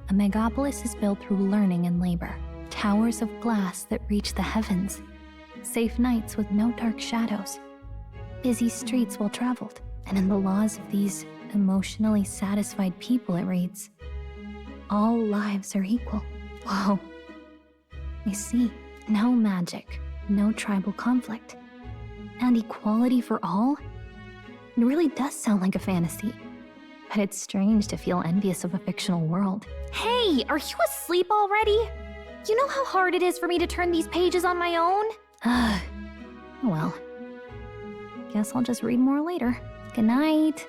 A megapolis is built through learning and labor. Towers of glass that reach the heavens. Safe nights with no dark shadows. Busy streets well traveled. And in the laws of these emotionally satisfied people, it reads, all lives are equal. Whoa. I see. No magic, no tribal conflict, and equality for all? It really does sound like a fantasy. But it's strange to feel envious of a fictional world. Hey, are you asleep already? You know how hard it is for me to turn these pages on my own? Well, guess I'll just read more later. Good night.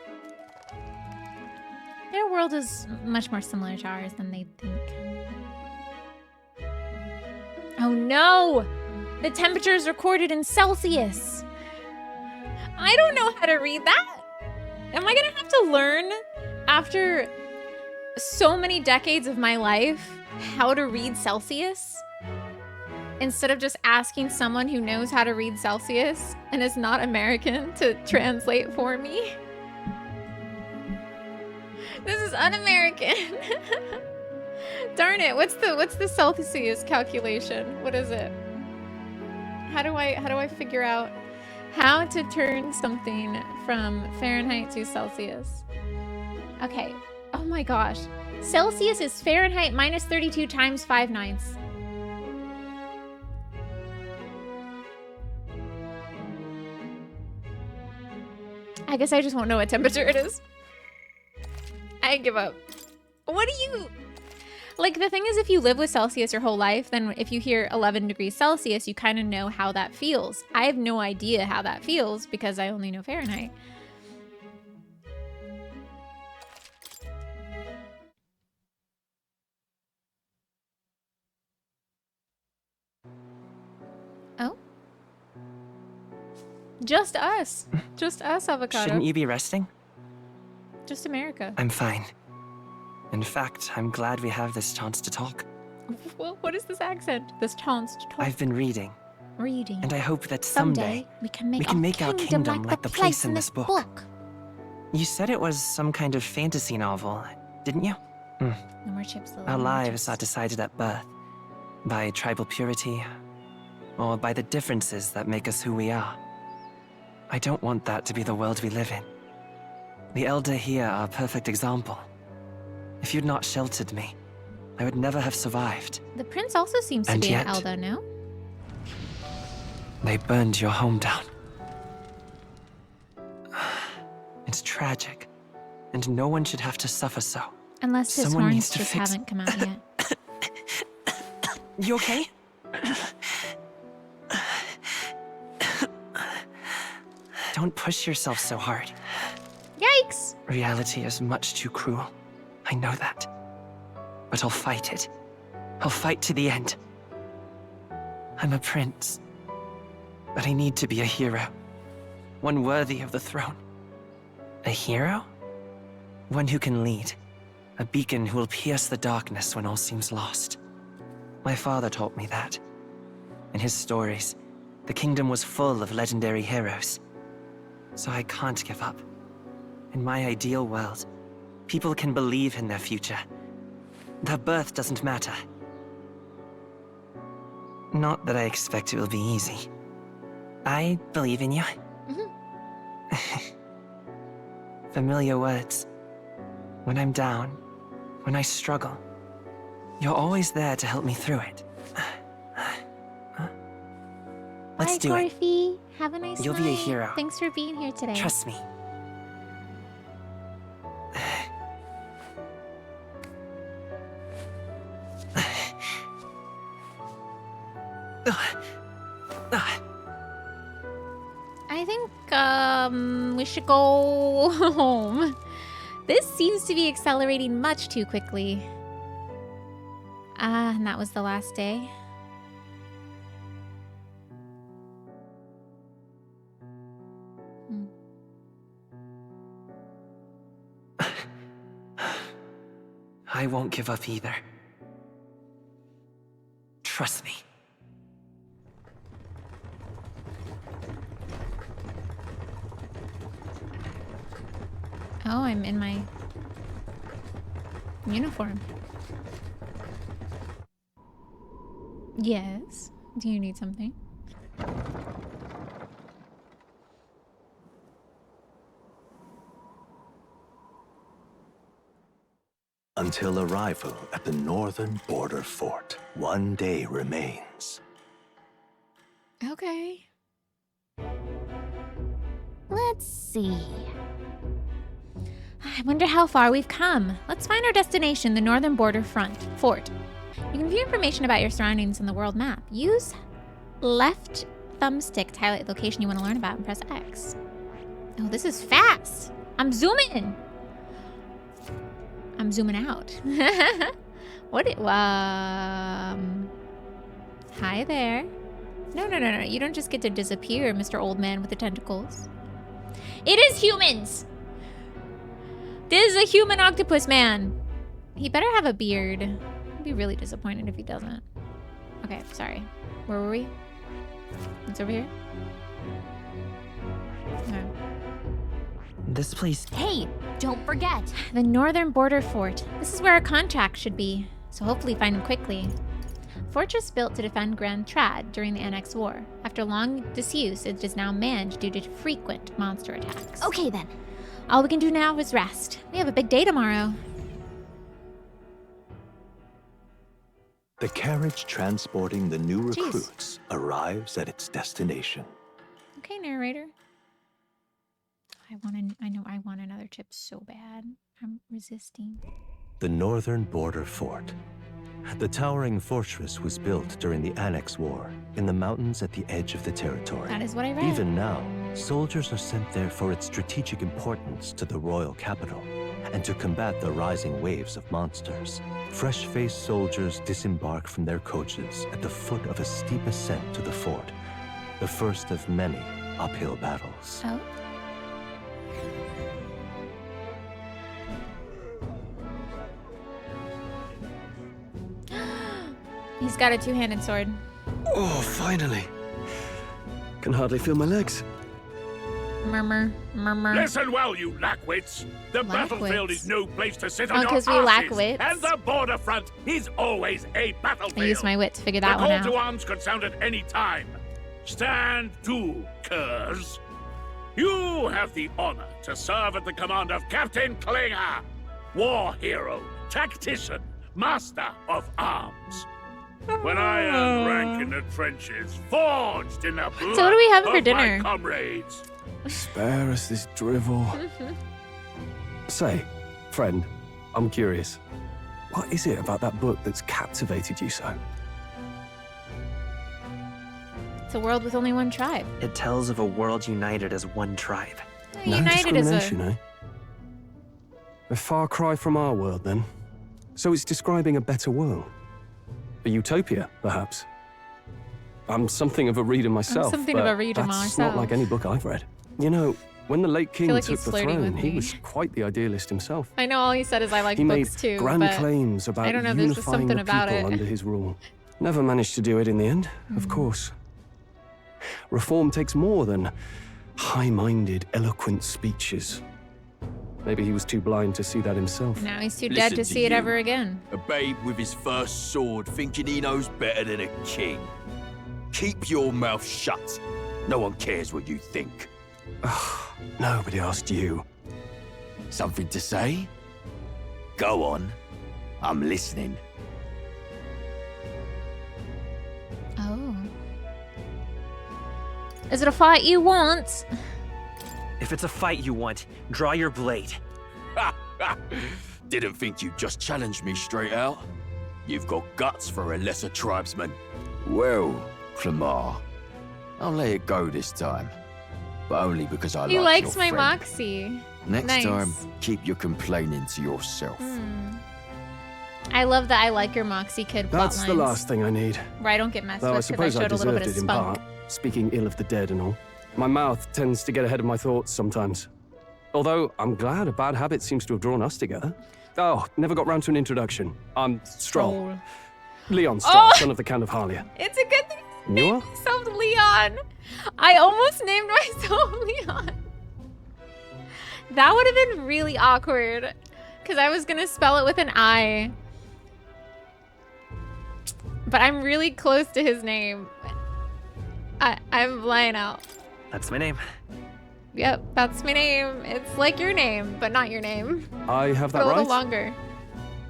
Their world is much more similar to ours than they think. Oh no! The temperature is recorded in Celsius. I don't know how to read that. Am I gonna have to learn after so many decades of my life how to read Celsius? Instead of just asking someone who knows how to read Celsius and is not American to translate for me. This is un-American. Darn it, what's the Celsius calculation? What is it? How do I figure out how to turn something from Fahrenheit to Celsius? Okay. Oh my gosh. Celsius is Fahrenheit minus 32 times 5/9. I guess I just won't know what temperature it is. I give up. What do you... Like, the thing is, if you live with Celsius your whole life, then if you hear 11 degrees Celsius, you kind of know how that feels. I have no idea how that feels because I only know Fahrenheit. Oh? Just us. Just us, Avocado. Shouldn't you be resting? Just America. I'm fine. In fact, I'm glad we have this chance to talk. What is this accent? This chance to talk? I've been reading. Reading. And I hope that someday we can make our kingdom like the place in this book. You said it was some kind of fantasy novel, didn't you? No more chips. Our lives are decided at birth by tribal purity or by the differences that make us who we are. I don't want that to be the world we live in. The Elder here are a perfect example. If you'd not sheltered me, I would never have survived. The prince also seems to be an Elder, no? They burned your home down. It's tragic, and no one should have to suffer so. Unless his Someone horns needs to just fix... haven't come out yet. You okay? Don't push yourself so hard. Yikes! Reality is much too cruel. I know that. But I'll fight it. I'll fight to the end. I'm a prince. But I need to be a hero. One worthy of the throne. A hero? One who can lead. A beacon who will pierce the darkness when all seems lost. My father taught me that. In his stories, the kingdom was full of legendary heroes. So I can't give up. In my ideal world, people can believe in their future. Their birth doesn't matter. Not that I expect it will be easy. I believe in you. Familiar words. When I'm down, when I struggle, you're always there to help me through it. Let's do it. Gorfy. Have a nice night. You'll be a hero. Thanks for being here today. Trust me. I think we should go home. This seems to be accelerating much too quickly. And that was the last day. I won't give up either. Trust me. Oh, I'm in my uniform. Yes. Do you need something? Until arrival at the northern border fort, one day remains. Okay. Let's see. I wonder how far we've come. Let's find our destination, the northern border fort. You can view information about your surroundings in the world map. Use left thumbstick to highlight the location you want to learn about and press X. Oh, this is fast. I'm zooming. I'm zooming out. What it, hi there. No. You don't just get to disappear, Mr. Old Man with the tentacles. It is humans. This is a human octopus man. He better have a beard. I'd be really disappointed if he doesn't. Okay, sorry. Where were we? It's over here? Okay. This place... Hey, don't forget. The Northern Border Fort. This is where our contract should be, so hopefully find him quickly. Fortress built to defend Grand Trad during the Annex War. After long disuse, it is now manned due to frequent monster attacks. Okay then. All we can do now is rest. We have a big day tomorrow. The carriage transporting the new recruits arrives at its destination. Okay, narrator. I want another chip so bad. I'm resisting. The Northern Border Fort. The towering fortress was built during the Annex War in the mountains at the edge of the territory. That is what I read. Even now, soldiers are sent there for its strategic importance to the royal capital and to combat the rising waves of monsters. Fresh-faced soldiers disembark from their coaches at the foot of a steep ascent to the fort, the first of many uphill battles. Oh. He's got a two-handed sword. Oh, finally. Can hardly feel my legs. Murmur. Listen well, you lackwits. The battlefield is no place to sit on your because asses. we lack wits. And the border front is always a battlefield. I used my wit to figure that one The out. call to arms could sound at any time. Stand to, curs. You have the honor to serve at the command of Captain Klinger, war hero, tactician, master of arms. When I earned rank in the trenches, forged in the blood So what are we having for of dinner? my comrades. Spare us this drivel. Say, friend, I'm curious. What is it about that book that's captivated you so? It's a world with only one tribe. It tells of a world united as one tribe. No United is discrimination, eh? A far cry from our world, then. So it's describing a better world. A utopia, perhaps. I'm something of a reader myself. something of but a reader that's myself. not like any book I've read. You know, when the late king like took he's the flirting throne, with he me. was quite the idealist himself. I know all he said is I like He made books too, grand but claims about I don't know, there's just unifying something the about people it. under his rule. Never managed to do it in the end, of course. Reform takes more than high-minded, eloquent speeches. Maybe he was too blind to see that himself. Now he's too dead to Listen see it you, ever again. A babe with his first sword thinking he knows better than a king. Keep your mouth shut. No one cares what you think. Nobody asked you. Something to say? Go on. I'm listening. Oh. Is it a fight you want? If it's a fight you want, draw your blade. Didn't think you'd just challenge me straight out. You've got guts for a lesser tribesman. Well, Clamar, I'll let it go this time. But only because I He like likes your my friend. moxie. Next Nice. time, keep your complaining to yourself. I love that I like your Moxie Kid That's the plotlines, last thing I need. where I don't get messed Though I with because suppose I I showed a little deserved bit of it in spunk. part, speaking ill of the dead and all. My mouth tends to get ahead of my thoughts sometimes. Although, I'm glad a bad habit seems to have drawn us together. Oh, never got round to an introduction. I'm Stroll. Leon Stroll, son of the Count of Harlia. It's a good thing to You name are? myself Leon. I almost named myself Leon. That would have been really awkward because I was going to spell it with an I. But I'm really close to his name. I'm lying out. That's my name. Yep, that's my name. It's like your name, but not your name. I have For that a little right? longer.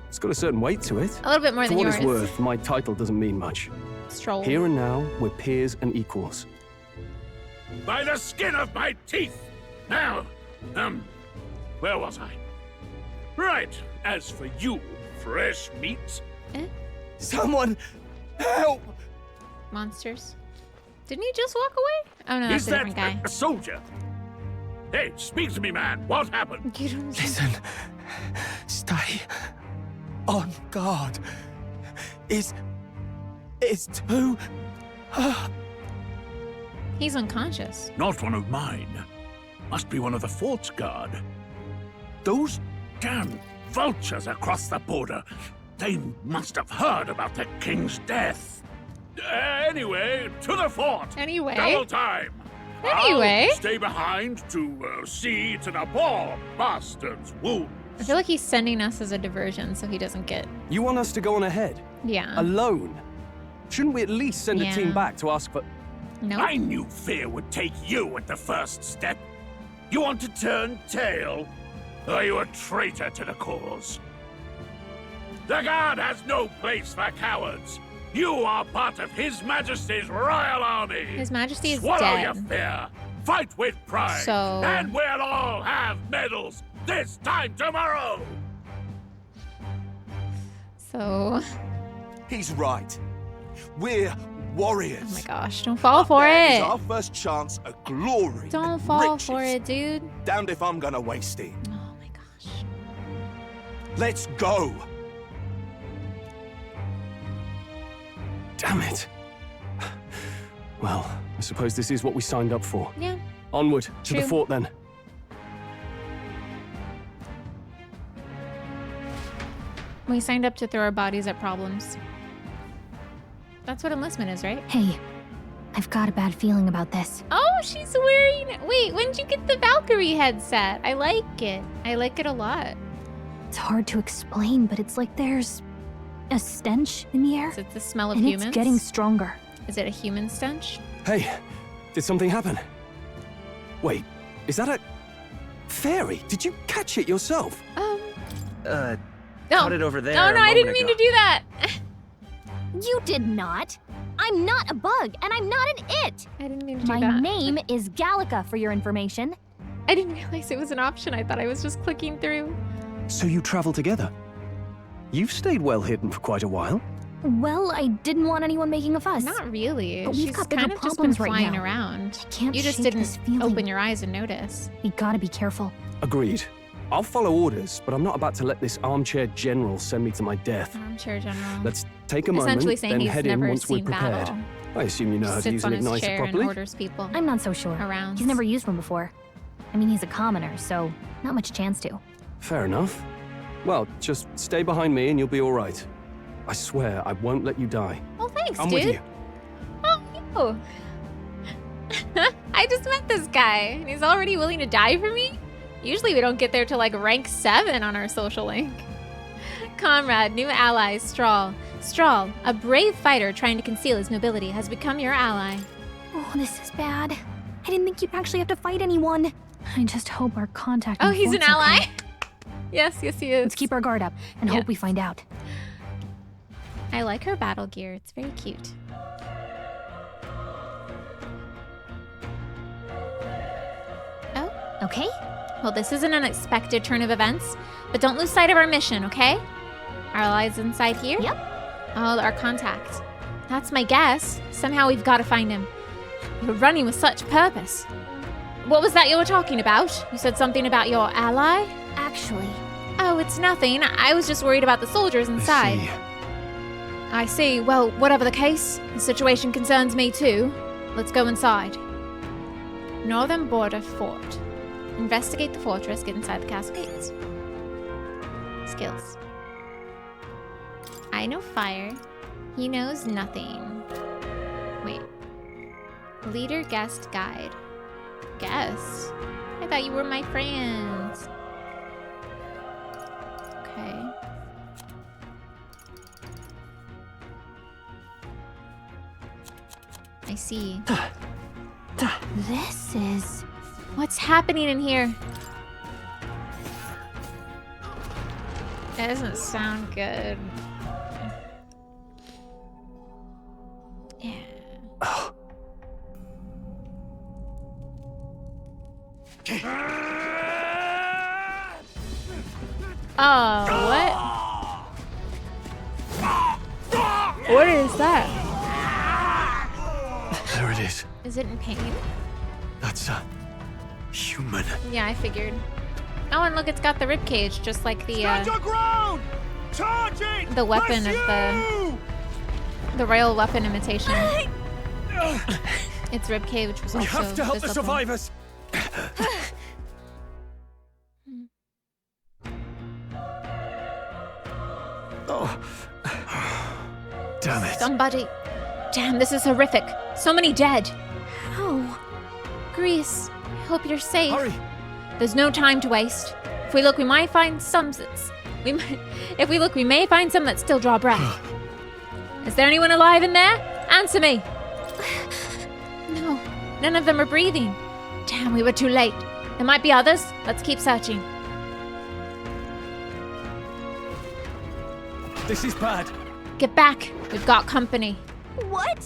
It's got a certain weight to it. A little bit more For than what yours. it's worth, my title doesn't mean much. Stroll. Here and now, we're peers and equals. By the skin of my teeth! Now, where was I? Right, as for you, fresh meat. Someone help! Monsters. Didn't he just walk away? Oh no, that's Is a that different guy. a soldier? Hey, speak to me, man. What happened? Listen. Stay on guard. It's too... He's unconscious. Not one of mine. Must be one of the fort's guard. Those damn vultures across the border. They must have heard about the king's death. Anyway, to the fort. Anyway. Double time. Anyway. I'll stay behind to see to the poor bastard's wound. I feel like he's sending us as a diversion so he doesn't get... You want us to go on ahead? Yeah. Alone? Shouldn't we at least send a team back to ask for... No. I knew fear would take you at the first step. You want to turn tail? Are you a traitor to the cause? The guard has no place for cowards. You are part of His Majesty's Royal Army. His Majesty is Swallow dead. your fear. Fight with pride. So- And we'll all have medals this time tomorrow. So... He's right. We're warriors. Oh my gosh, don't fall for That is it. our first chance at glory. Don't and fall riches. for it, dude. Damned if I'm gonna waste it. Oh my gosh. Let's go. Damn it. Well, I suppose this is what we signed up for. Yeah. Onward to the True. fort then. We signed up to throw our bodies at problems. That's what enlistment is, right? Hey, I've got a bad feeling about this. Oh, she's wearing... Wait, when did you get the Valkyrie headset? I like it. I like it a lot. It's hard to explain, but it's like there's a stench in the air. Is it the smell of and humans? it's getting stronger. Is it a human stench? Hey, did something happen? Wait, is that a... fairy? Did you catch it yourself? No. Caught it over there. Oh, no, a I didn't moment mean ago. to do that. You did not. I'm not a bug, and I'm not an it. I didn't mean to do My that. name is Gallica, for your information. I didn't realize it was an option. I thought I was just clicking through. So you travel together? You've stayed well hidden for quite a while. Well, I didn't want anyone making a fuss. Not really. But we've She's got bigger kind of just been problems right flying now. around. I can't You just shake this didn't feeling. open your eyes and notice. We gotta be careful. Agreed. I'll follow orders, but I'm not about to let this armchair general send me to my death. Armchair general. Let's take a moment, Essentially saying then he's head in never once we're seen prepared. battle. I assume you know how to Sits use on an his igniter chair and properly. orders people I'm not so sure. around. He's never used one before. I mean, he's a commoner, so not much chance to. Fair enough. Well, just stay behind me and you'll be all right. I swear I won't let you die. Oh, thanks, I'm dude. with you. Oh, you. I just met this guy, and he's already willing to die for me? Usually we don't get there till like rank 7 on our social link. Comrade, new ally, Strahl. Strahl, a brave fighter trying to conceal his nobility, has become your ally. Oh, this is bad. I didn't think you'd actually have to fight anyone. I just hope our contact. Oh, in the he's an fort's ally? okay. Yes, yes, he is. Let's keep our guard up and Yeah. hope we find out. I like her battle gear. It's very cute. Oh, okay. Well, this is an unexpected turn of events, but don't lose sight of our mission, okay? Our allies inside here? Yep. Oh, our contact. That's my guess. Somehow we've got to find him. You're running with such purpose. What was that you were talking about? You said something about your ally? Actually. Oh, it's nothing. I was just worried about the soldiers inside. I see. Well, whatever the case, the situation concerns me too. Let's go inside. Northern Border Fort. Investigate the fortress, get inside the castle gates. Skills. I know fire. He knows nothing. Wait. Leader, guest, guide. Guest? I thought you were my friends. Okay. I see. This is... What's happening in here? That doesn't sound good. Yeah. Oh, what? What is that? There it is. Is it in pain? That's a human. Yeah, I figured. Oh, and look, it's got the rib cage, just like the the weapon of the royal weapon imitation. Its rib cage, which was also We have to help the visible. survivors. Oh. Damn it. Somebody. Damn, this is horrific. So many dead. Oh. Grease, I hope you're safe. Hurry. There's no time to waste. If we look, we might find some if we look, we may find some that still draw breath. Is there anyone alive in there? Answer me. No, none of them are breathing. Damn, we were too late. There might be others. Let's keep searching. This is bad. Get back. We've got company. What?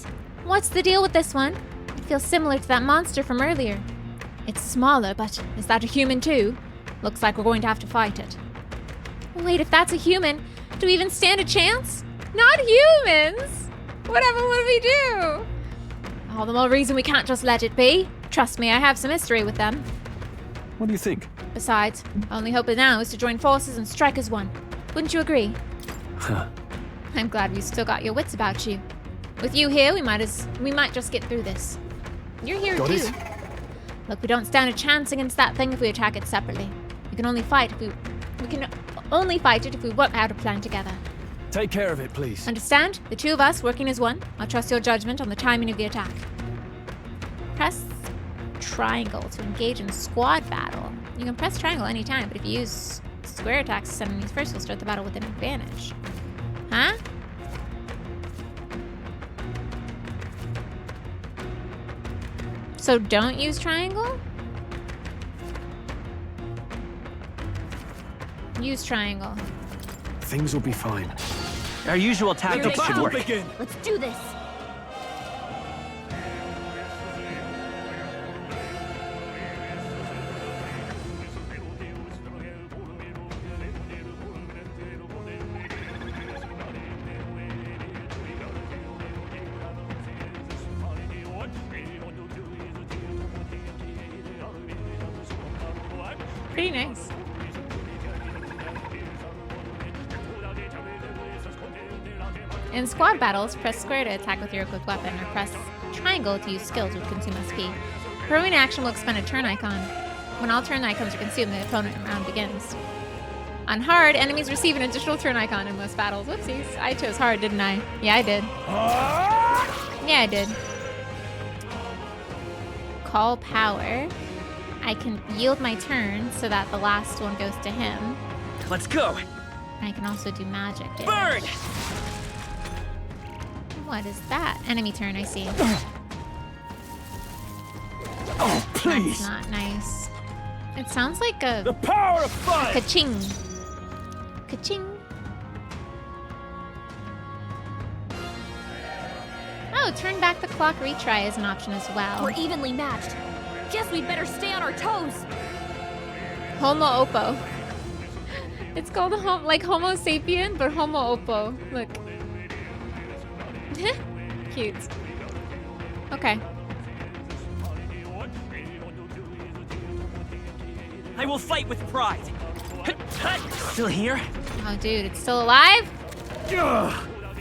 What's the deal with this one? It feels similar to that monster from earlier. It's smaller, but is that a human too? Looks like we're going to have to fight it. Wait, if that's a human, do we even stand a chance? Not humans! Whatever would we do? All the more reason we can't just let it be. Trust me, I have some history with them. What do you think? Besides, our only hope now is to join forces and strike as one. Wouldn't you agree? Huh. I'm glad you still got your wits about you. With you here, we might just get through this. You're here Got too. it. Look, we don't stand a chance against that thing if we attack it separately. We can only fight if we can only fight it if we work out a plan together. Take care of it, please. Understand? The two of us working as one. I'll trust your judgment on the timing of the attack. Press triangle to engage in squad battle. You can press triangle anytime, but if you use square attacks to send enemies first, you'll start the battle with an advantage. Huh? So don't use triangle? Use triangle. Things will be fine. Our usual tactics should work. Let's do this. Pretty nice. In squad battles, press square to attack with your equipped weapon, or press triangle to use skills which consume SP. Throwing action will expend a turn icon. When all turn icons are consumed, the opponent round begins. On hard, enemies receive an additional turn icon in most battles. Whoopsies. I chose hard, didn't I? Yeah, I did. Yeah, I did. Call power. I can yield my turn so that the last one goes to him. Let's go. I can also do magic damage. Burn! What is that? Enemy turn, I see. Oh, please! That's not nice. It sounds like The power of fire! ka-ching. Ka-ching. Oh, turn back the clock retry is an option as well. We're evenly matched. Guess we'd better stay on our toes. Homo Oppo. It's called like Homo sapien, but Homo Oppo. Look. Cute. Okay. I will fight with pride. Still here? Oh, dude, it's still alive?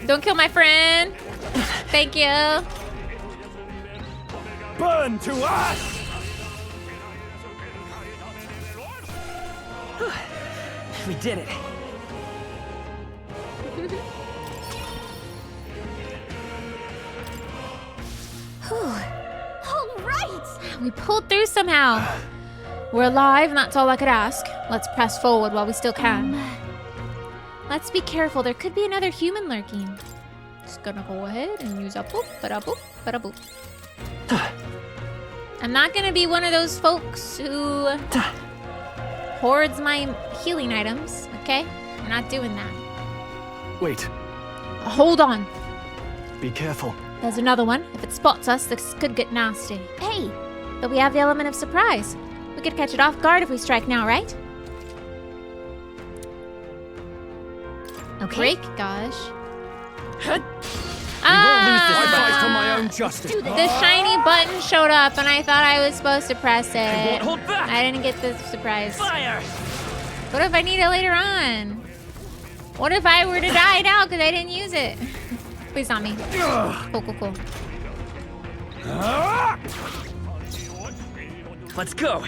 Don't kill my friend. Thank you. Burn to ash! We did it. All right! We pulled through somehow. We're alive, and that's all I could ask. Let's press forward while we still can. Let's be careful. There could be another human lurking. Just gonna go ahead and use a boop, bada boop, bada boop. I'm not gonna be one of those folks who hoards my healing items, okay? We're not doing that. Wait, Hold on. be careful. There's another one. If it spots us, this could get nasty. Hey, but we have the element of surprise. We could catch it off guard if we strike now, right? Okay. Break, gosh. I fight for my own justice. The shiny button showed up and I thought I was supposed to press it. I won't hold back. I didn't get the surprise. Fire! What if I need it later on? What if I were to die now because I didn't use it? Please not me. Cool, cool, cool. Let's go.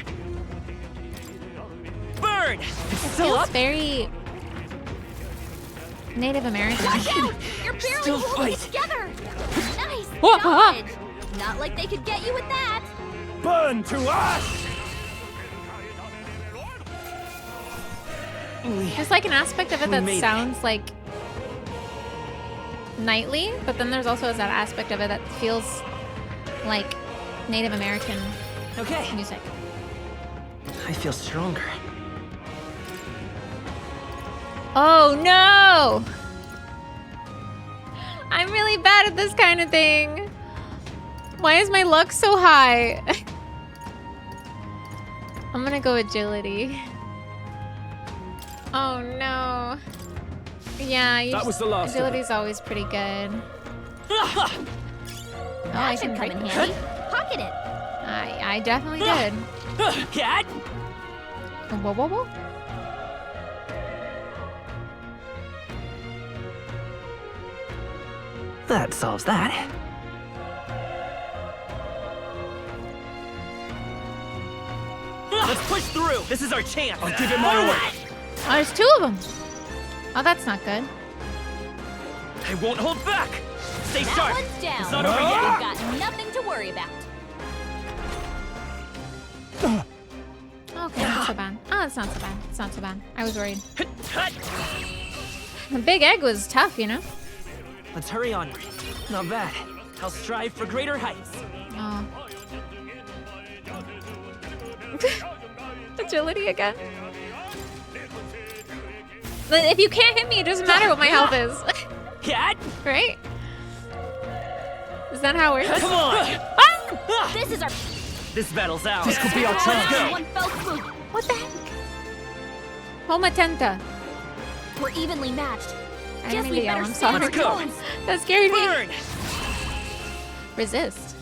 Burn! It feels very Native American. Watch out! You're barely Still holding it fight. together. Nice. Whoa, dodge. Not like they could get you with that. Burn to us! There's like an aspect of it that made it. sounds like knightly, but then there's also that aspect of it that feels like Native American music. I feel stronger. Oh no! I'm really bad at this kind of thing. Why is my luck so high? I'm gonna go agility. Oh no. Yeah, That was the last of it. agility's always pretty good. Oh, I That can should come break in it. handy. Pocket it. I definitely did. Cat? Whoa, whoa, whoa. That solves that. Let's push through. This is our chance. I'll give it my all. Oh, there's two of them. Oh, that's not good. I won't hold back. Stay That sharp. one's down. It's not over yet. You've got nothing to worry about. Okay, not so bad. Oh, it's not so bad. It's not so bad. I was worried. The big egg was tough, you know? Let's hurry on. Not bad. I'll strive for greater heights. Oh. Agility again. But if you can't hit me, it doesn't matter what my health is. Cat? Right? Is that how it works? Come on! Ah! This is our This battle's ours. This could be our chance. Go. one fell swoop. What the heck? Homa Tenta. We're evenly matched. I Guess didn't we mean to yell, better I'm stand sorry. our guns. That scared me. Burn! Resist.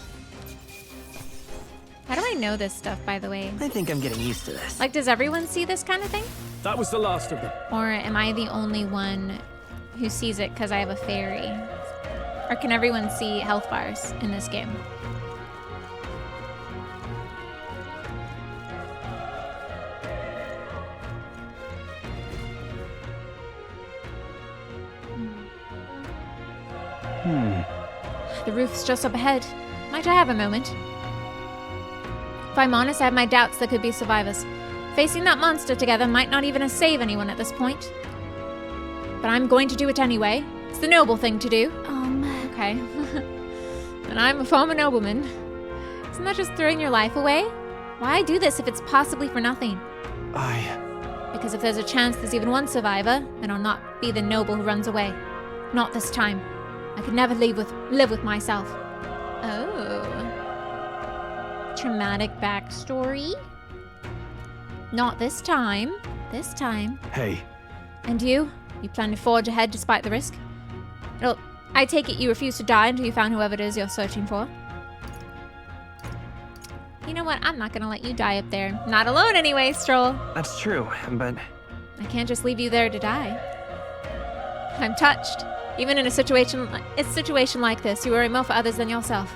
How do I know this stuff, by the way? I think I'm getting used to this. Like, does everyone see this kind of thing? That was the last of them. Or am I the only one who sees it because I have a fairy? Or can everyone see health bars in this game? The roof's just up ahead. Might I have a moment? If I'm honest, I have my doubts there could be survivors. Facing that monster together might not even save anyone at this point. But I'm going to do it anyway. It's the noble thing to do. Okay. And I'm a former nobleman. Isn't that just throwing your life away? Why do this if it's possibly for nothing? Because if there's a chance there's even one survivor, then I'll not be the noble who runs away. Not this time. I could never live with myself. Oh. Traumatic backstory? Not this time. This time. Hey. And you? You plan to forge ahead despite the risk? Well, I take it you refuse to die until you found whoever it is you're searching for. You know what? I'm not gonna let you die up there. Not alone anyway, Stroll. That's true, but I can't just leave you there to die. I'm touched. Even in a situation like this, you worry more for others than yourself.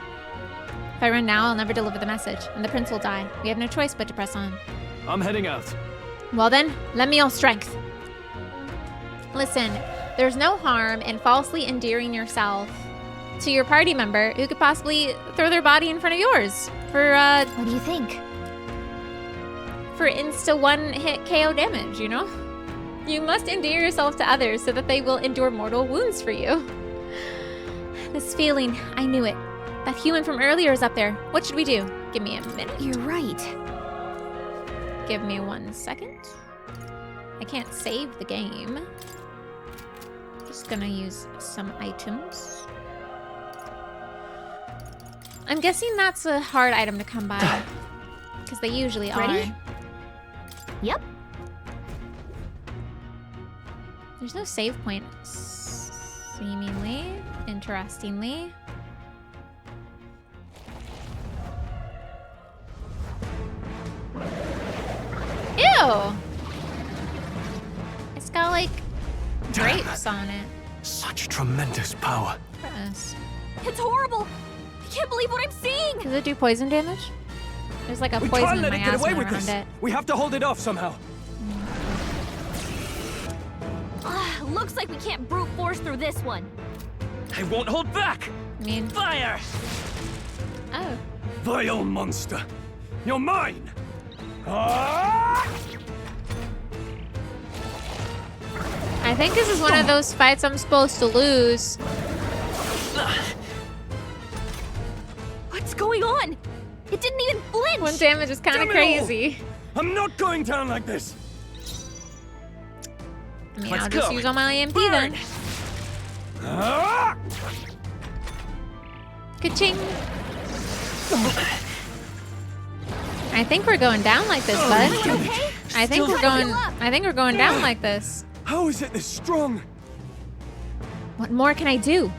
If I run now, I'll never deliver the message, and the prince will die. We have no choice but to press on. I'm heading out. Well then, lend me your strength. Listen, there's no harm in falsely endearing yourself to your party member who could possibly throw their body in front of yours for, What do you think? for insta one-hit KO damage, you know? You must endear yourself to others so that they will endure mortal wounds for you. This feeling, I knew it. That human from earlier is up there. What should we do? Give me a minute. You're right. Give me 1 second. I can't save the game. Just gonna use some items. I'm guessing that's a hard item to come by. Because they usually Ready? are. Yep. There's no save point, seemingly. Interesting. interestingly. Ew! It's got like grapes on it. Such tremendous power. Gross. It's horrible! I can't believe what I'm seeing! Does it do poison damage? There's like a We poison can't in let my it get away asthma with around this. it. We have to hold it off somehow. Looks like we can't brute force through this one. I won't hold back. I mean, Fire! oh. Vile monster! You're mine! Ah! I think this is one of those fights I'm supposed to lose. What's going on? It didn't even flinch! One damage is kind of Damn it all! crazy. I'm not going down like this! I mean, Let's I'll just go. use all my EMP then. Ah! Ka-ching! I think we're going down like this, bud. Okay? I think we're going down like this. How is it this strong? What more can I do?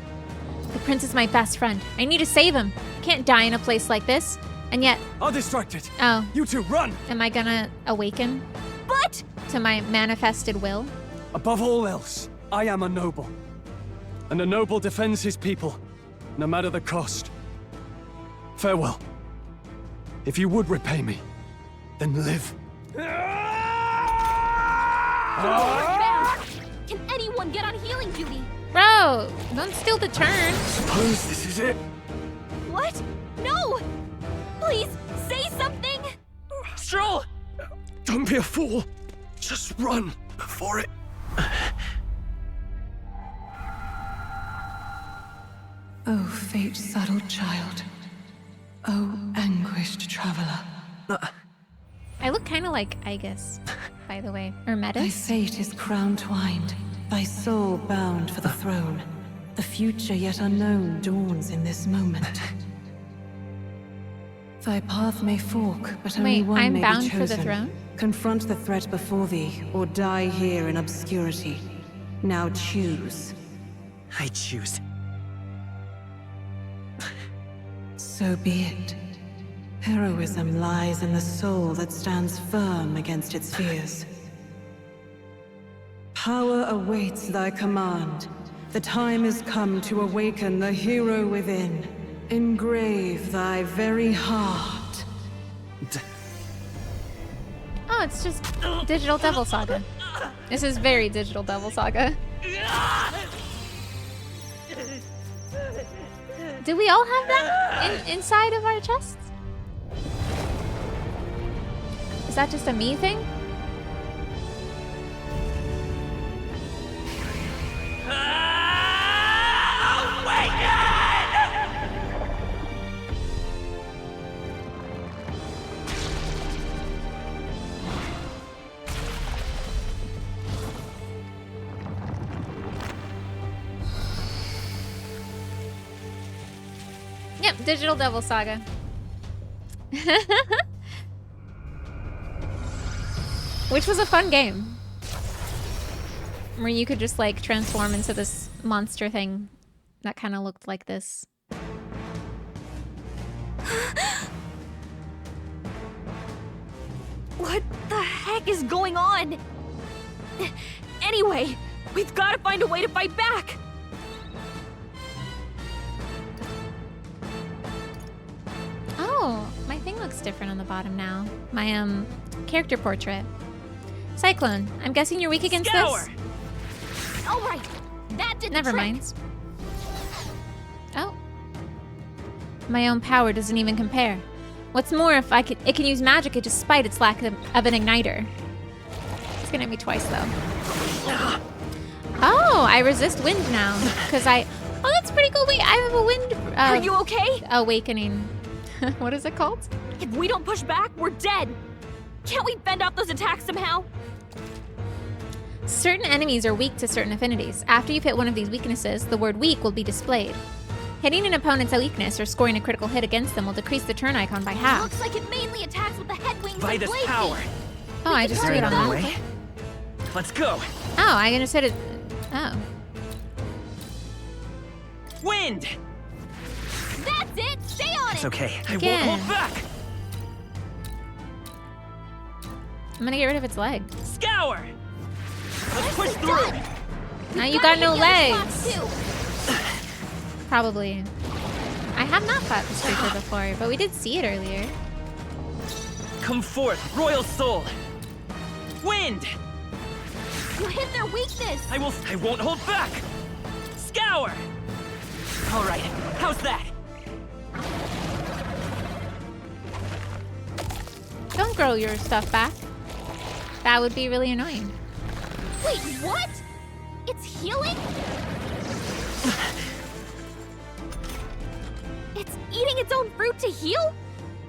The prince is my best friend. I need to save him. Can't die in a place like this. And yet, I'll distract it. oh, You two, run! am I gonna awaken But to my manifested will? Above all else, I am a noble. And a noble defends his people, no matter the cost. Farewell. If you would repay me, then live. can anyone get on healing duty? Bro, don't steal the turn. Suppose this is it. What? No! Please, say something! Stroll! Don't be a fool. Just run before it. Oh, fate-saddled child. Oh, anguished traveler. I look kind of like Aegis, by the way. Or Thy Metis. fate is crown-twined, thy soul bound for the throne. The future yet unknown dawns in this moment. Thy path may fork, but only Wait, one I'm may bound be for chosen. the throne? Confront the threat before thee, or die here in obscurity. Now choose. I choose. So be it. Heroism lies in the soul that stands firm against its fears. Power awaits thy command. The time is come to awaken the hero within. Engrave thy very heart. Oh, it's just Digital Devil Saga. This is very Digital Devil Saga. Do we all have that inside of our chests? Is that just a me thing? Yep, Digital Devil Saga. Which was a fun game. Where you could just like transform into this monster thing that kind of looked like this. What the heck is going on? Anyway, we've got to find a way to fight back! Oh, my thing looks different on the bottom now. My character portrait. Cyclone, I'm guessing you're weak against this? Alright, that did Never the trick. mind. Oh. My own power doesn't even compare. What's more, if it can use magic despite its lack of an igniter. It's gonna hit me twice though. Oh, I resist wind now. Because oh, that's pretty cool. Wait, I have a wind. Are you okay? Awakening. What is it called? If we don't push back, we're dead! Can't we fend off those attacks somehow? Certain enemies are weak to certain affinities. After you've hit one of these weaknesses, the word weak will be displayed. Hitting an opponent's weakness or scoring a critical hit against them will decrease the turn icon by half. Looks like it mainly attacks with the head wings By and this blade power. feet. Oh, I just Is do there it on another that. way? Let's go. Oh, I just hit it. Oh. Wind! That's it! Stay on It's it! okay. I won't Again. hold back! I'm gonna get rid of its leg. Scour! Let's push through! Now you got no legs. Probably. I have not fought this creature before, but we did see it earlier. Come forth, royal soul! Wind! You hit their weakness! I won't hold back! Scour! Alright, how's that? Don't grow your stuff back. That would be really annoying. Wait, what? It's healing? It's eating its own fruit to heal?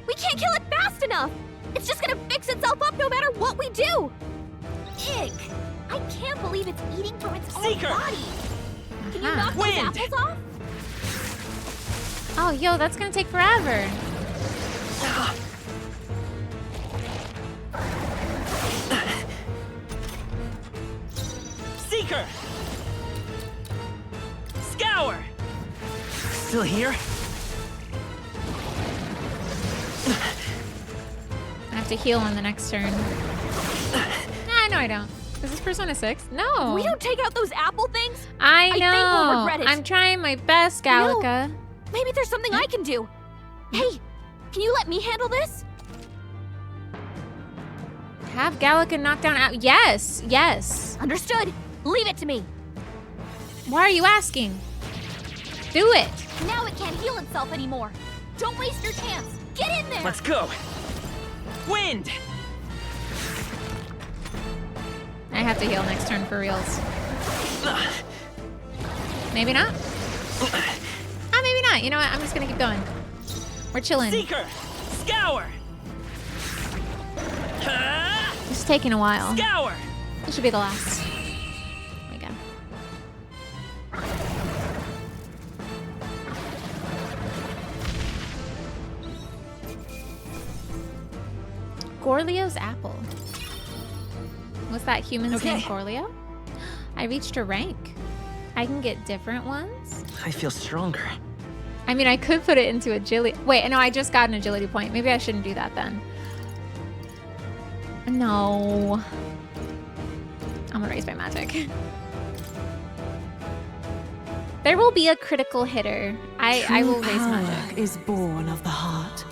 We can't kill it fast enough! It's just gonna fix itself up no matter what we do! Ick! I can't believe it's eating from its own body! Can you knock those apples off? Oh, yo, that's gonna take forever. Seeker! Scour! Still here? I have to heal on the next turn. Nah, no, I don't. Is this Persona 6? No. If we don't take out those apple things, I know. think we'll regret it. I'm trying my best, Gallica. No. Maybe there's something I can do. Hey, can you let me handle this? Have Gallica knock down yes, yes. Understood. Leave it to me. Why are you asking? Do it. Now it can't heal itself anymore. Don't waste your chance. Get in there. Let's go. Wind! I have to heal next turn for reals. Maybe not. Maybe not. You know what? I'm just gonna keep going. We're chilling. Seeker! Scour! It's taking a while. Scour! This should be the last. There we go. Gorlio's apple. Was that human's name Gorlio? I reached a rank. I can get different ones. I feel stronger. I mean, I could put it into agility. Wait, no, I just got an agility point. Maybe I shouldn't do that then. No. I'm gonna raise my magic. There will be a critical hitter. I will raise magic. Is born of the heart.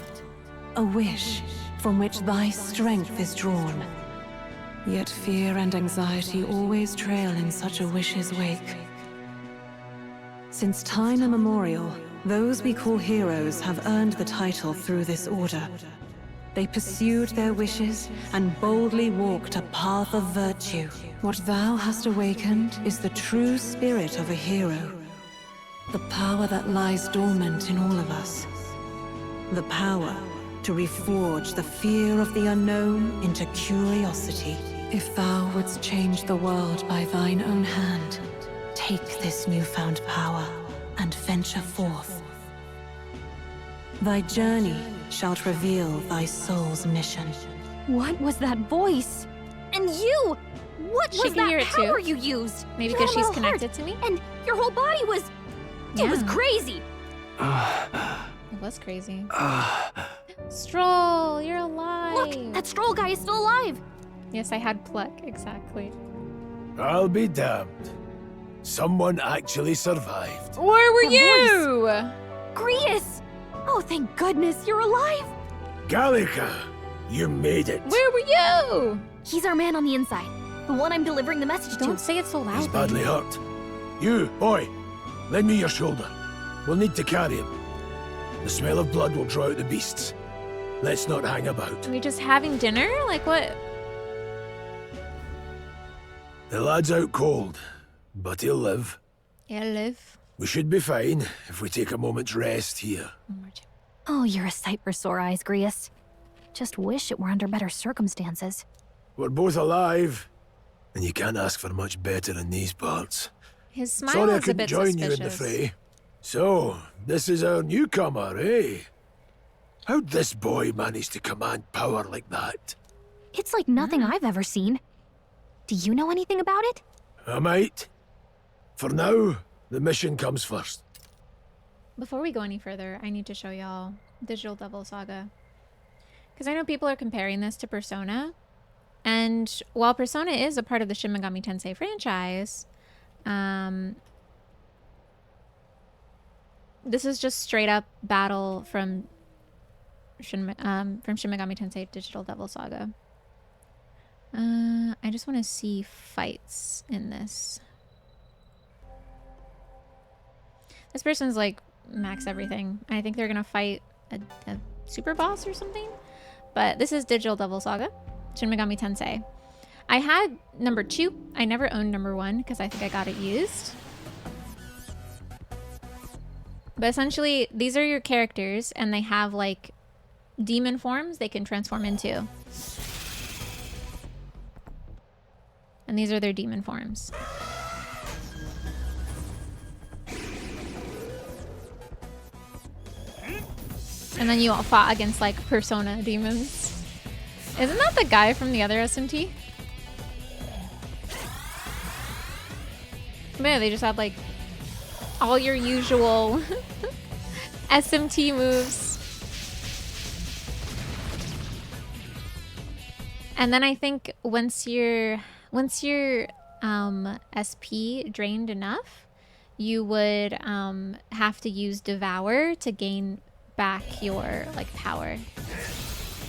A wish from which thy strength is drawn. Yet fear and anxiety always trail in such a wish's wake. Since time immemorial, those we call heroes have earned the title through this order. They pursued their wishes and boldly walked a path of virtue. What thou hast awakened is the true spirit of a hero. The power that lies dormant in all of us. The power to reforge the fear of the unknown into curiosity. If thou wouldst change the world by thine own hand, take this newfound power and venture forth. Thy journey shalt reveal thy soul's mission. What was that voice? And you! What She was can hear that it too. power you used? Maybe You because had a she's little heart, connected to me? And your whole body was... It was Yeah. crazy. It was crazy. Stroll, you're alive. Look, that Stroll guy is still alive. Yes, I had pluck, exactly. I'll be damned. Someone actually survived. Where were The you? Grius! Oh, thank goodness you're alive. Gallica, you made it. Where were you? He's our man on the inside. The one I'm delivering the message to. Don't say it so He's loud. badly hurt. You, boy, lend me your shoulder. We'll need to carry him. The smell of blood will draw out the beasts. Let's not hang about. Are we just having dinner? Like what? The lad's out cold, but he'll live. Yeah, live. We should be fine if we take a moment's rest here. Oh, you're a sight for sore eyes, Grius. Just wish it were under better circumstances. We're both alive, and you can't ask for much better in these parts. His smile Sorry I is a couldn't bit join suspicious. you in the fray. So, this is our newcomer, eh? How'd this boy manage to command power like that? It's like nothing I've ever seen. Do you know anything about it? I might. For now, the mission comes first. before we go any further, I need to show y'all Digital Devil Saga. Because I know people are comparing this to Persona. And while Persona is a part of the Shin Megami Tensei franchise, this is just straight up battle from Shin Megami Tensei Digital Devil Saga. I just want to see fights in this. This person's like max everything. I think they're gonna fight a super boss or something. But this is Digital Devil Saga, Shin Megami Tensei. I had number 2. I never owned number 1 because I think I got it used. But essentially, these are your characters, and they have like demon forms they can transform into. And these are their demon forms. And then you all fought against like Persona demons. Isn't that the guy from the other SMT? Man, they just have like all your usual SMT moves. And then I think once your SP drained enough, you would have to use Devour to gain back your like power.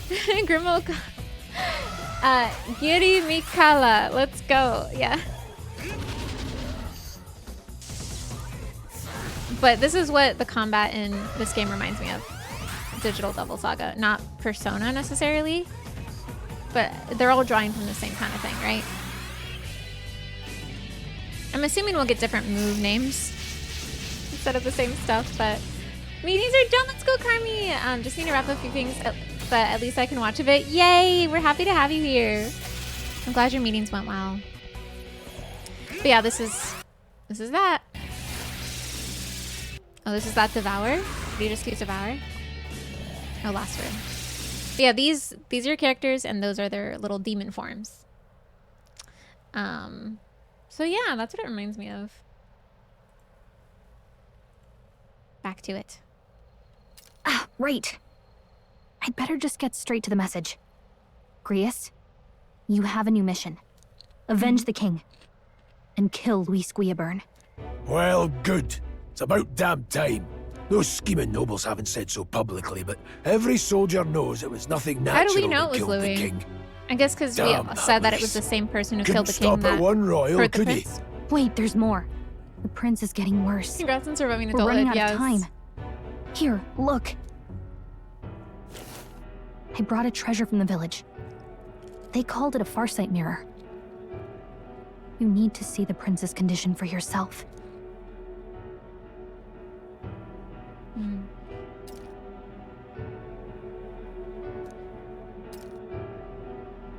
Grimo, Giri Mikala, let's go. Yeah. But this is what the combat in this game reminds me of. Digital Devil Saga, not Persona necessarily, but they're all drawing from the same kind of thing, right? I'm assuming we'll get different move names instead of the same stuff, but meetings are done. Let's go, Carmi. Just need to wrap up a few things, but at least I can watch a bit. Yay! We're happy to have you here. I'm glad your meetings went well. But yeah, this is that. Oh, this is that Devour. Did you just use Devour? Oh, last word. But yeah, these are your characters, and those are their little demon forms. So yeah, that's what it reminds me of. Back to it. Ah, right. I'd better just get straight to the message. Grius, you have a new mission. Avenge the king. And kill Luis Guillaburn. Well, good. It's about damn time. Those scheming nobles haven't said so publicly, but every soldier knows it was nothing natural. How do we know that it was killed the Louis? king. I guess because we said that it was the same person who killed the king that hurt the prince. Wait, there's more. The prince is getting worse. Congrats on surviving We're adulthood, running out yes. of time. Here, look. I brought a treasure from the village. They called it a farsight mirror. You need to see the prince's condition for yourself.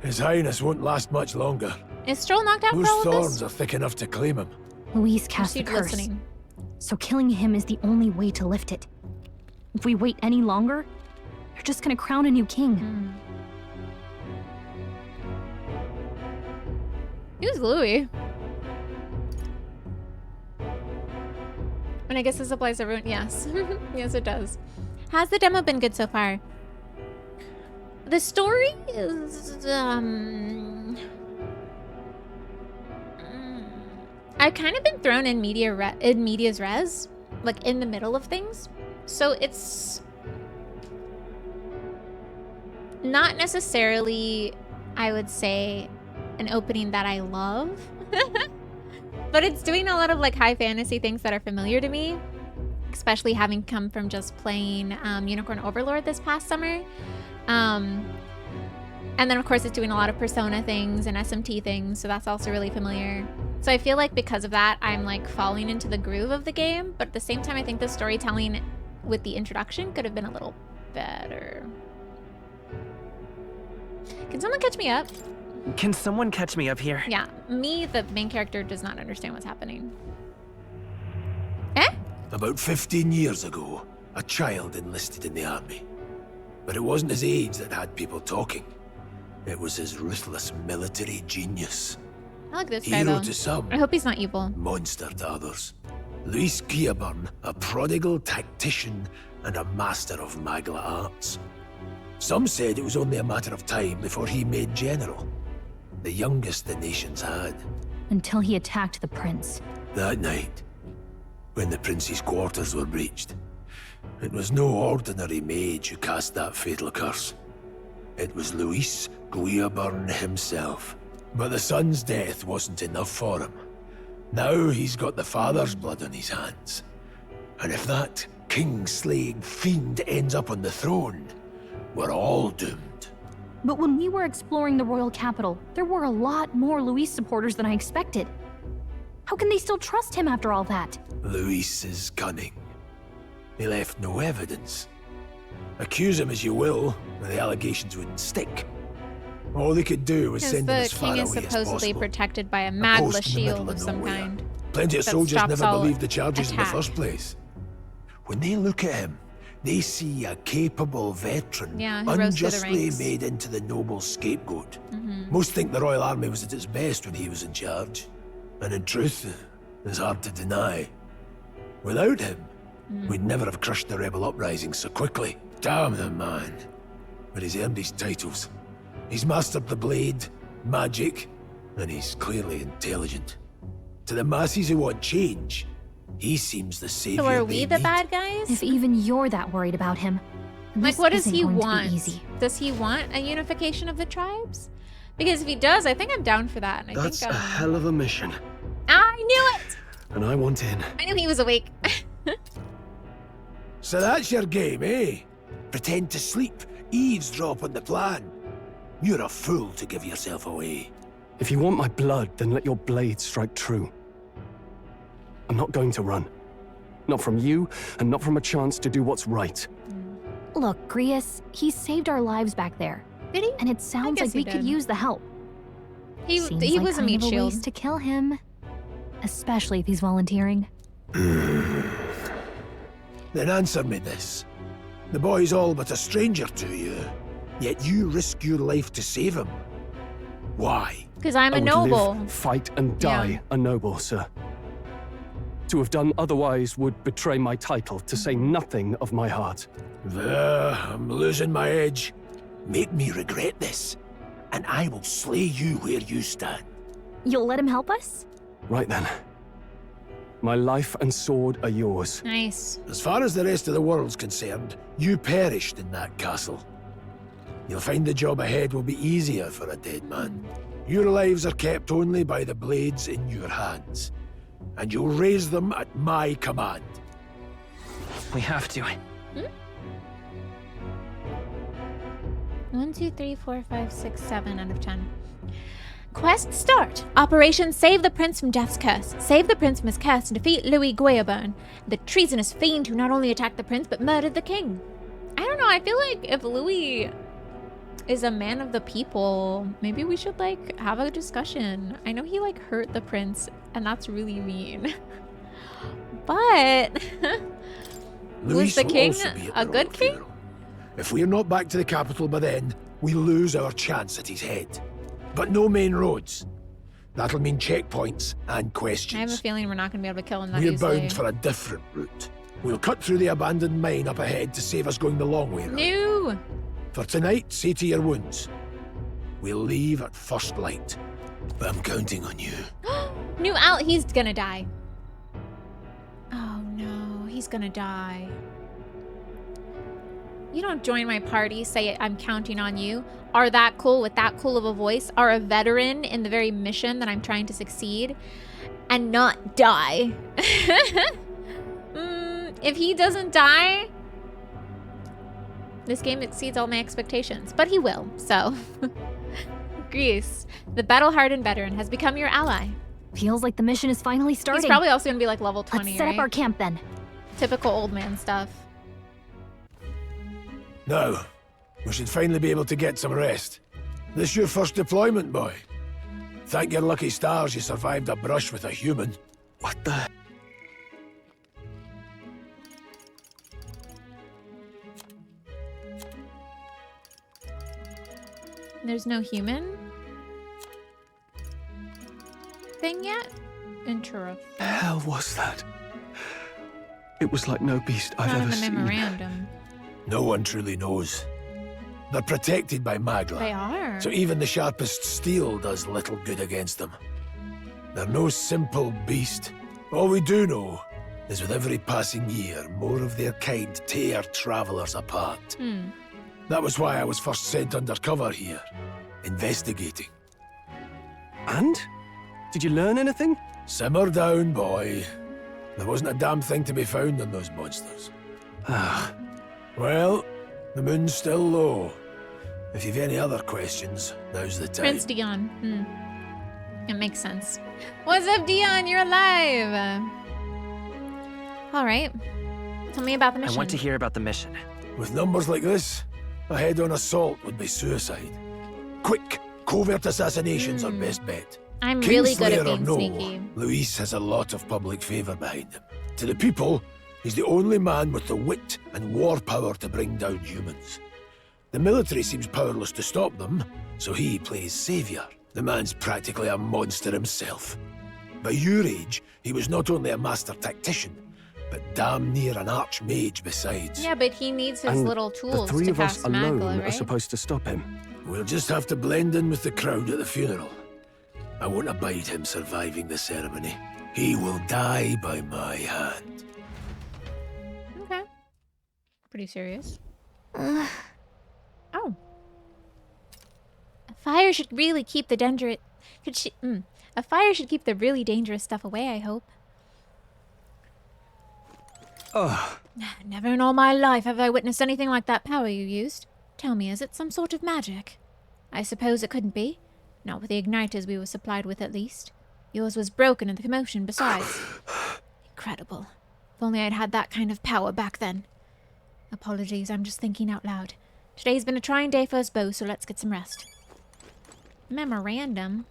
His Highness won't last much longer. Is Stroll knocked out Those for all of thorns this? are thick enough to claim him. Luis cast the Proceed curse. listening. So killing him is the only way to lift it. If we wait any longer, they're just gonna crown a new king. Who's Louis? And I guess this applies to everyone. Yes. Yes, it does. Has the demo been good so far? The story is, I've kind of been thrown in medias res, like in the middle of things. So it's not necessarily, I would say, an opening that I love. But it's doing a lot of like high fantasy things that are familiar to me, especially having come from just playing Unicorn Overlord this past summer. And then of course it's doing a lot of Persona things and SMT things, so that's also really familiar. So I feel like because of that, I'm like falling into the groove of the game, but at the same time I think the storytelling with the introduction could have been a little better. Can someone catch me up? Can someone catch me up here? Yeah, me, the main character, does not understand what's happening. About 15 years ago, a child enlisted in the army. But it wasn't his age that had people talking. It was his ruthless military genius. I like this guy Hero though. to some, I hope he's not evil. monster to others. Luis Guillaburn, a prodigal tactician and a master of Magla arts. Some said it was only a matter of time before he made general, the youngest the nations had. Until he attacked the prince. That night, when the prince's quarters were breached, it was no ordinary mage who cast that fatal curse. It was Luis Guillaburn himself. But the son's death wasn't enough for him. Now he's got the father's blood on his hands. And if that king-slaying fiend ends up on the throne, we're all doomed. But when we were exploring the royal capital, there were a lot more Luis supporters than I expected. How can they still trust him after all that? Luis is cunning. He left no evidence. Accuse him as you will, the allegations wouldn't stick. All they could do was send him as far away as possible. The king is supposedly protected by a Magla shield of some kind. Plenty of that soldiers stops never all believed the charges in the attack. first place. When they look at him, they see a capable veteran, Yeah, who rose through the unjustly ranks. made into the noble scapegoat. Mhm. Most think the Royal Army was at its best when he was in charge. And in truth, it's hard to deny. Without him, we'd never have crushed the rebel uprising so quickly. Damn the man. But he's earned his titles. He's mastered the blade, magic, and he's clearly intelligent. To the masses who want change, he seems the savior. So are they we the need. bad guys? If even you're that worried about him, Like, this what does isn't he going to be want? easy. Does he want a unification of the tribes? Because if he does, I think I'm down for that. And I That's think a hell of a mission. I knew it! And I want in. I knew he was awake. So that's your game, eh? Pretend to sleep, eavesdrop on the plan. You're a fool to give yourself away. If you want my blood, then let your blade strike true. I'm not going to run. Not from you, and not from a chance to do what's right. Look, Grius, he saved our lives back there. Did he? And it sounds guess like he we could did. use the help. He Seems he like was a kind meat of shield. waste to kill him. Especially if he's volunteering. Then answer me this. The boy's all but a stranger to you, yet you risk your life to save him. Why? Because I'm I a would noble. live, fight, and die a noble, sir. To have done otherwise would betray my title, to say nothing of my heart. There, I'm losing my edge. Make me regret this, and I will slay you where you stand. You'll let him help us? Right then. My life and sword are yours. Nice. As far as the rest of the world's concerned, you perished in that castle. You'll find the job ahead will be easier for a dead man. Your lives are kept only by the blades in your hands, and you'll raise them at my command. We have to. 1, 2, 3, 4, 5, 6, 7 out of 10. Quest start. Operation Save the Prince from Death's Curse. Save the Prince from his curse and defeat Louis Guillaburn, the treasonous fiend who not only attacked the prince but murdered the king. I don't know, I feel like if Louis is a man of the people, maybe we should like have a discussion. I know he like hurt the prince and that's really mean. But was Luis the will king also be at a the good royal king? funeral. If we're not back to the capital by then, we lose our chance at his head. But no main roads. That'll mean checkpoints and I have a questions. feeling we're not going to be able to kill him that We're easily. bound for a different route. We'll cut through the abandoned mine up ahead to save us going the long way around. No! For tonight, see to your wounds. We'll leave at first light. But I'm counting on you. New out, he's gonna die. Oh no, he's gonna die. You don't join my party, say I'm counting on you, are that cool with that cool of a voice, are a veteran in the very mission that I'm trying to succeed, and not die. If he doesn't die, this game exceeds all my expectations, but he will, so. Greece, the battle-hardened veteran, has become your ally. Feels like the mission is finally starting. He's probably also gonna be like level 20, Let's set right? up our camp then. Typical old man stuff. Now, we should finally be able to get some rest. This your first deployment, boy. Thank your lucky stars you survived a brush with a human. What the? There's no human thing yet? Interesting. Hell was that? It was like no beast I've Not in ever the seen. memorandum. No one truly knows. They're protected by Magla. They are. So even the sharpest steel does little good against them. They're no simple beast. All we do know is with every passing year, more of their kind tear travelers apart. That was why I was first sent undercover here, investigating. And? Did you learn anything? Simmer down, boy. There wasn't a damn thing to be found on those monsters. Well, the moon's still low. If you've any other questions, now's the time. Prince Dion. It makes sense. What's up, Dion? You're alive. All right. Tell me about the mission. I want to hear about the mission. With numbers like this, a head-on assault would be suicide. Quick, covert assassinations are best bet. I'm really good at Kingslayer or being no, sneaky. Luis has a lot of public favor behind him. To the people, he's the only man with the wit and war power to bring down humans. The military seems powerless to stop them, so he plays savior. The man's practically a monster himself. By your age, he was not only a master tactician, but damn near an archmage besides. Yeah, but he needs his And little tools the three to of us cast alone Magla, are right? supposed to stop him. We'll just have to blend in with the crowd at the funeral. I won't abide him surviving the ceremony. He will die by my hand. Okay. Pretty serious. Uh, Oh. A fire should really keep the dangerous... A fire should keep the really dangerous stuff away, I hope. Ugh. Never in all my life have I witnessed anything like that power you used. Tell me, is it some sort of magic? I suppose it couldn't be. Not with the igniters we were supplied with, at least. Yours was broken in the commotion, besides. Incredible. If only I'd had that kind of power back then. Apologies, I'm just thinking out loud. Today's been a trying day for us both, so let's get some rest. Memorandum.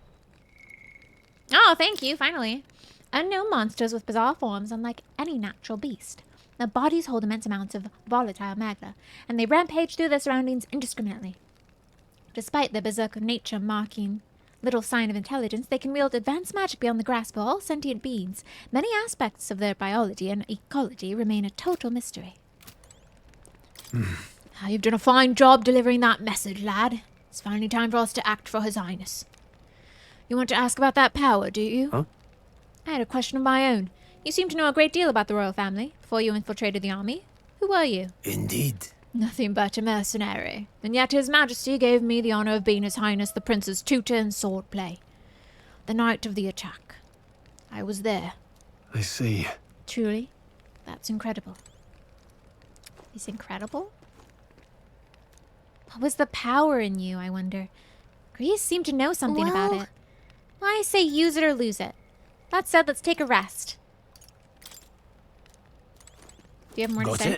Oh, thank you, finally. Unknown monsters with bizarre forms unlike any natural beast. Their bodies hold immense amounts of volatile magma, and they rampage through their surroundings indiscriminately. Despite their berserk nature marking little sign of intelligence, they can wield advanced magic beyond the grasp of all sentient beings. Many aspects of their biology and ecology remain a total mystery. You've done a fine job delivering that message, lad. It's finally time for us to act for His Highness. You want to ask about that power, do you? Huh? I had a question of my own. You seem to know a great deal about the royal family before you infiltrated the army. Who were you? Indeed. Nothing but a mercenary. And yet His Majesty gave me the honor of being His Highness the Prince's tutor in swordplay. The night of the attack. I was there. I see. Truly, that's incredible. It's incredible? What was the power in you, I wonder? Grease seemed to know something about it. I say use it or lose it. That said, let's take a rest. Do you have more to say?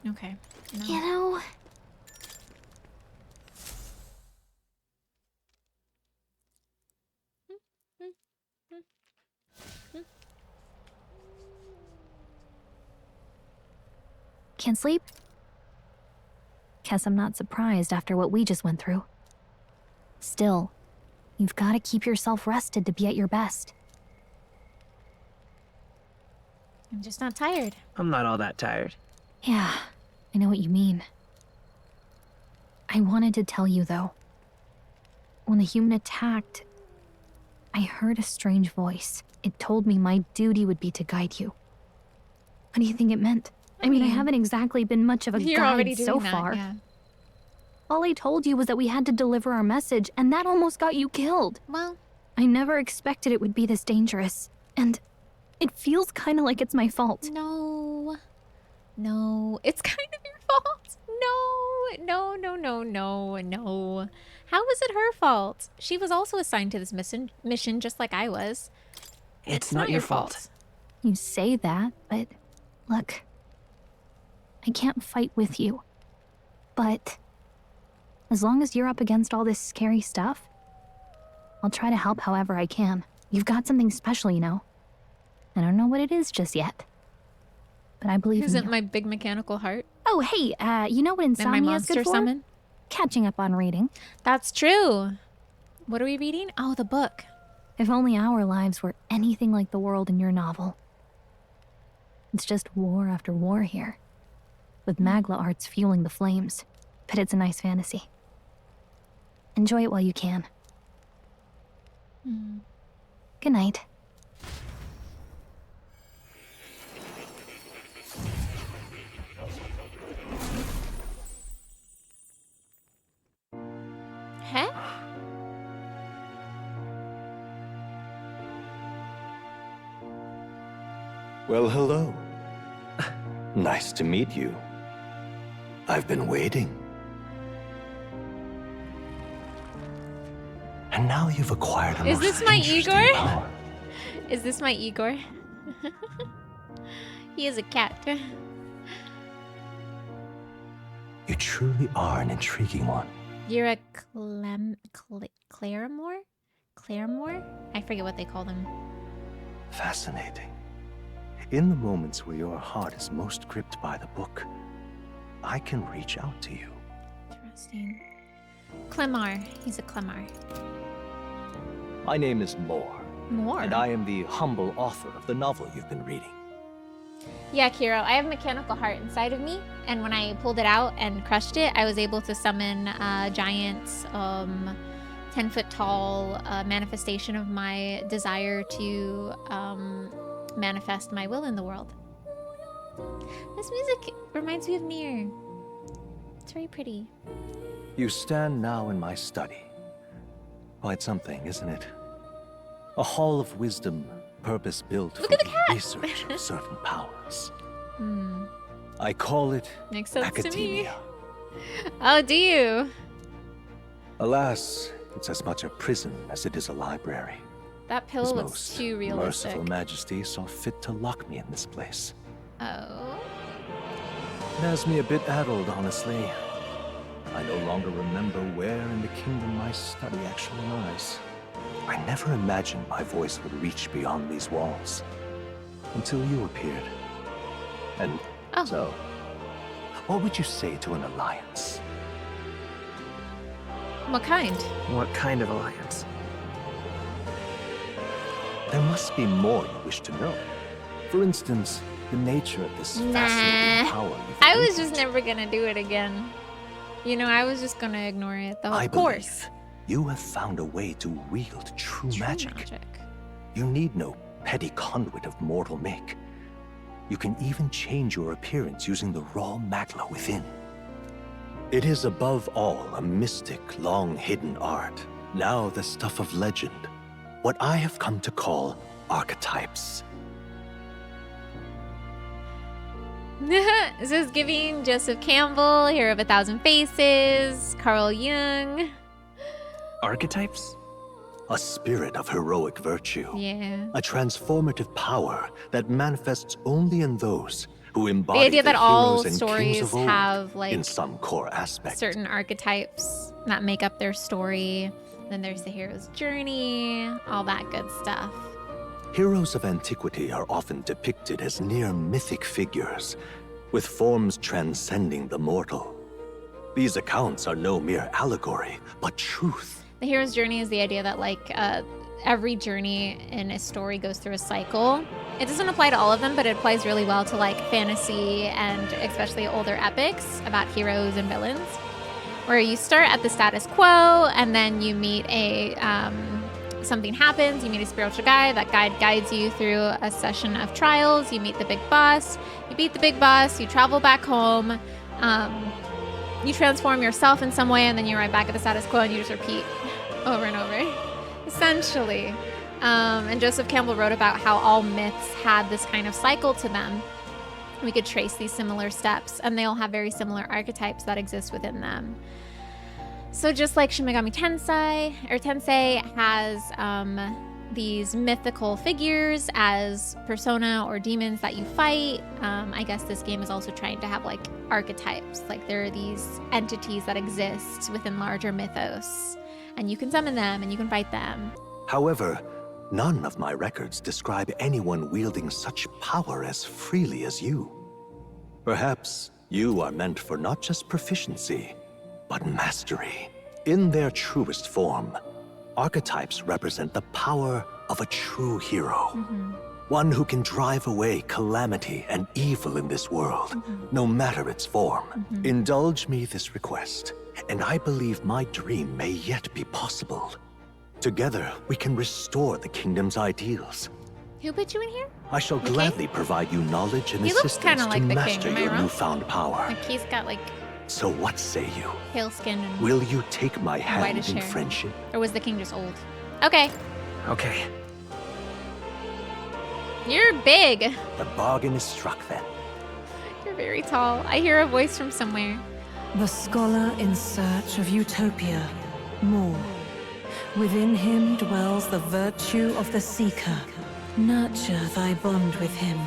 Okay. No. You know... Can't sleep? Guess I'm not surprised after what we just went through. Still, you've got to keep yourself rested to be at your best. I'm just not tired. I'm not all that tired. Yeah, I know what you mean. I wanted to tell you, though. When the human attacked, I heard a strange voice. It told me my duty would be to guide you. What do you think it meant? I mean, I haven't exactly been much of a You're already guide doing so that, far. yeah. All I told you was that we had to deliver our message, and that almost got you killed. Well, I never expected it would be this dangerous, and it feels kind of like it's my fault. No. No. It's kind of your fault. No. No, no, no, no, no. How was it her fault? She was also assigned to this mission just like I was. It's not your fault. You say that, but look, I can't fight with you. But as long as you're up against all this scary stuff, I'll try to help however I can. You've got something special, you know. I don't know what it is just yet, but I believe in Isn't you. my big mechanical heart? Oh, hey, you know what And my insomnia is good monster for? summon? Catching up on reading. That's true. What are we reading? Oh, the book. If only our lives were anything like the world in your novel. It's just war after war here, with Magla arts fueling the flames, but it's a nice fantasy. Enjoy it while you can. Good night. Huh? Well, hello. Nice to meet you. I've been waiting. And now you've acquired a Is most this my interesting Igor? power. Is this my Igor? He is a cat. You truly are an intriguing one. You're a Claremore? Claremore? I forget what they call them. Fascinating. In the moments where your heart is most gripped by the book, I can reach out to you. Interesting. Clemar. He's a Clemar. My name is Moore. Moore? And I am the humble author of the novel you've been reading. Yeah, Kiro, I have mechanical heart inside of me, and when I pulled it out and crushed it, I was able to summon a giant, 10-foot tall manifestation of my desire to manifest my will in the world. This music reminds me of Nier. It's very pretty. You stand now in my study. Quite something, isn't it? A hall of wisdom, purpose-built for the research of certain powers. I call it Makes sense academia. to me. Oh, do you? Alas, it's as much a prison as it is a library. That pill His looks most too realistic. merciful majesty saw fit to lock me in this place. Oh. It has me a bit addled, honestly. I no longer remember where in the kingdom my study actually lies. I never imagined my voice would reach beyond these walls. Until you appeared. And so, what would you say to an alliance? What kind? What kind of alliance? There must be more you wish to know. For instance, the nature of this fascinating power you've I was just never gonna do it again. You know, I was just gonna ignore it. Of course. You have found a way to wield true magic. You need no petty conduit of mortal make. You can even change your appearance using the raw magla within. It is above all a mystic, long-hidden art, now the stuff of legend, what I have come to call archetypes. This is giving Joseph Campbell, Hero of a Thousand Faces, Carl Jung. Archetypes? A spirit of heroic virtue. Yeah. A transformative power that manifests only in those who embody The idea that all heroes and kings stories of old have, like, in some core aspect. certain archetypes that make up their story. Then there's the hero's journey, all that good stuff. Heroes of antiquity are often depicted as near mythic figures, with forms transcending the mortal. These accounts are no mere allegory, but truth. The hero's journey is the idea that, like, every journey in a story goes through a cycle. It doesn't apply to all of them, but it applies really well to, like, fantasy and especially older epics about heroes and villains, where you start at the status quo and then you meet a something happens, you meet a spiritual guide. That guide guides you through a session of trials. You meet the big boss, you beat the big boss, you travel back home, you transform yourself in some way, and then you're right back at the status quo and you just repeat over and over, essentially. And Joseph Campbell wrote about how all myths had this kind of cycle to them. We could trace these similar steps, and they all have very similar archetypes that exist within them. So just like Shin Megami Tensei has these mythical figures as persona or demons that you fight, I guess this game is also trying to have, like, archetypes. Like, there are these entities that exist within larger mythos, and you can summon them and you can fight them. However, none of my records describe anyone wielding such power as freely as you. Perhaps you are meant for not just proficiency, but mastery. In their truest form, Archetypes represent the power of a true hero. One who can drive away calamity and evil in this world, no matter its form. Indulge me this request, and I believe my dream may yet be possible. Together, we can restore the kingdom's ideals. Who put you in here? I shall The king? gladly provide you knowledge and He looks assistance kinda to like the king, master am I your wrong? newfound power. Like he's got like So what say you? pale skin and Will you take my hand whitish in hair. friendship? Or was the king just old? Okay. Okay. You're big. The bargain is struck then. You're very tall. I hear a voice from somewhere. The scholar in search of utopia. More. Within him dwells the virtue of the seeker. Nurture thy bond with him,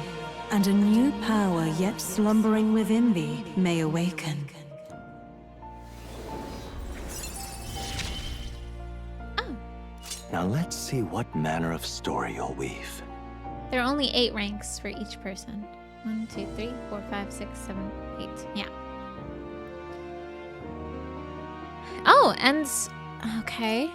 and a new power yet slumbering within thee may awaken. Now let's see what manner of story you'll weave. There are only 8 ranks for each person. 1, 2, 3, 4, 5, 6, 7, 8. Yeah. Oh, and okay.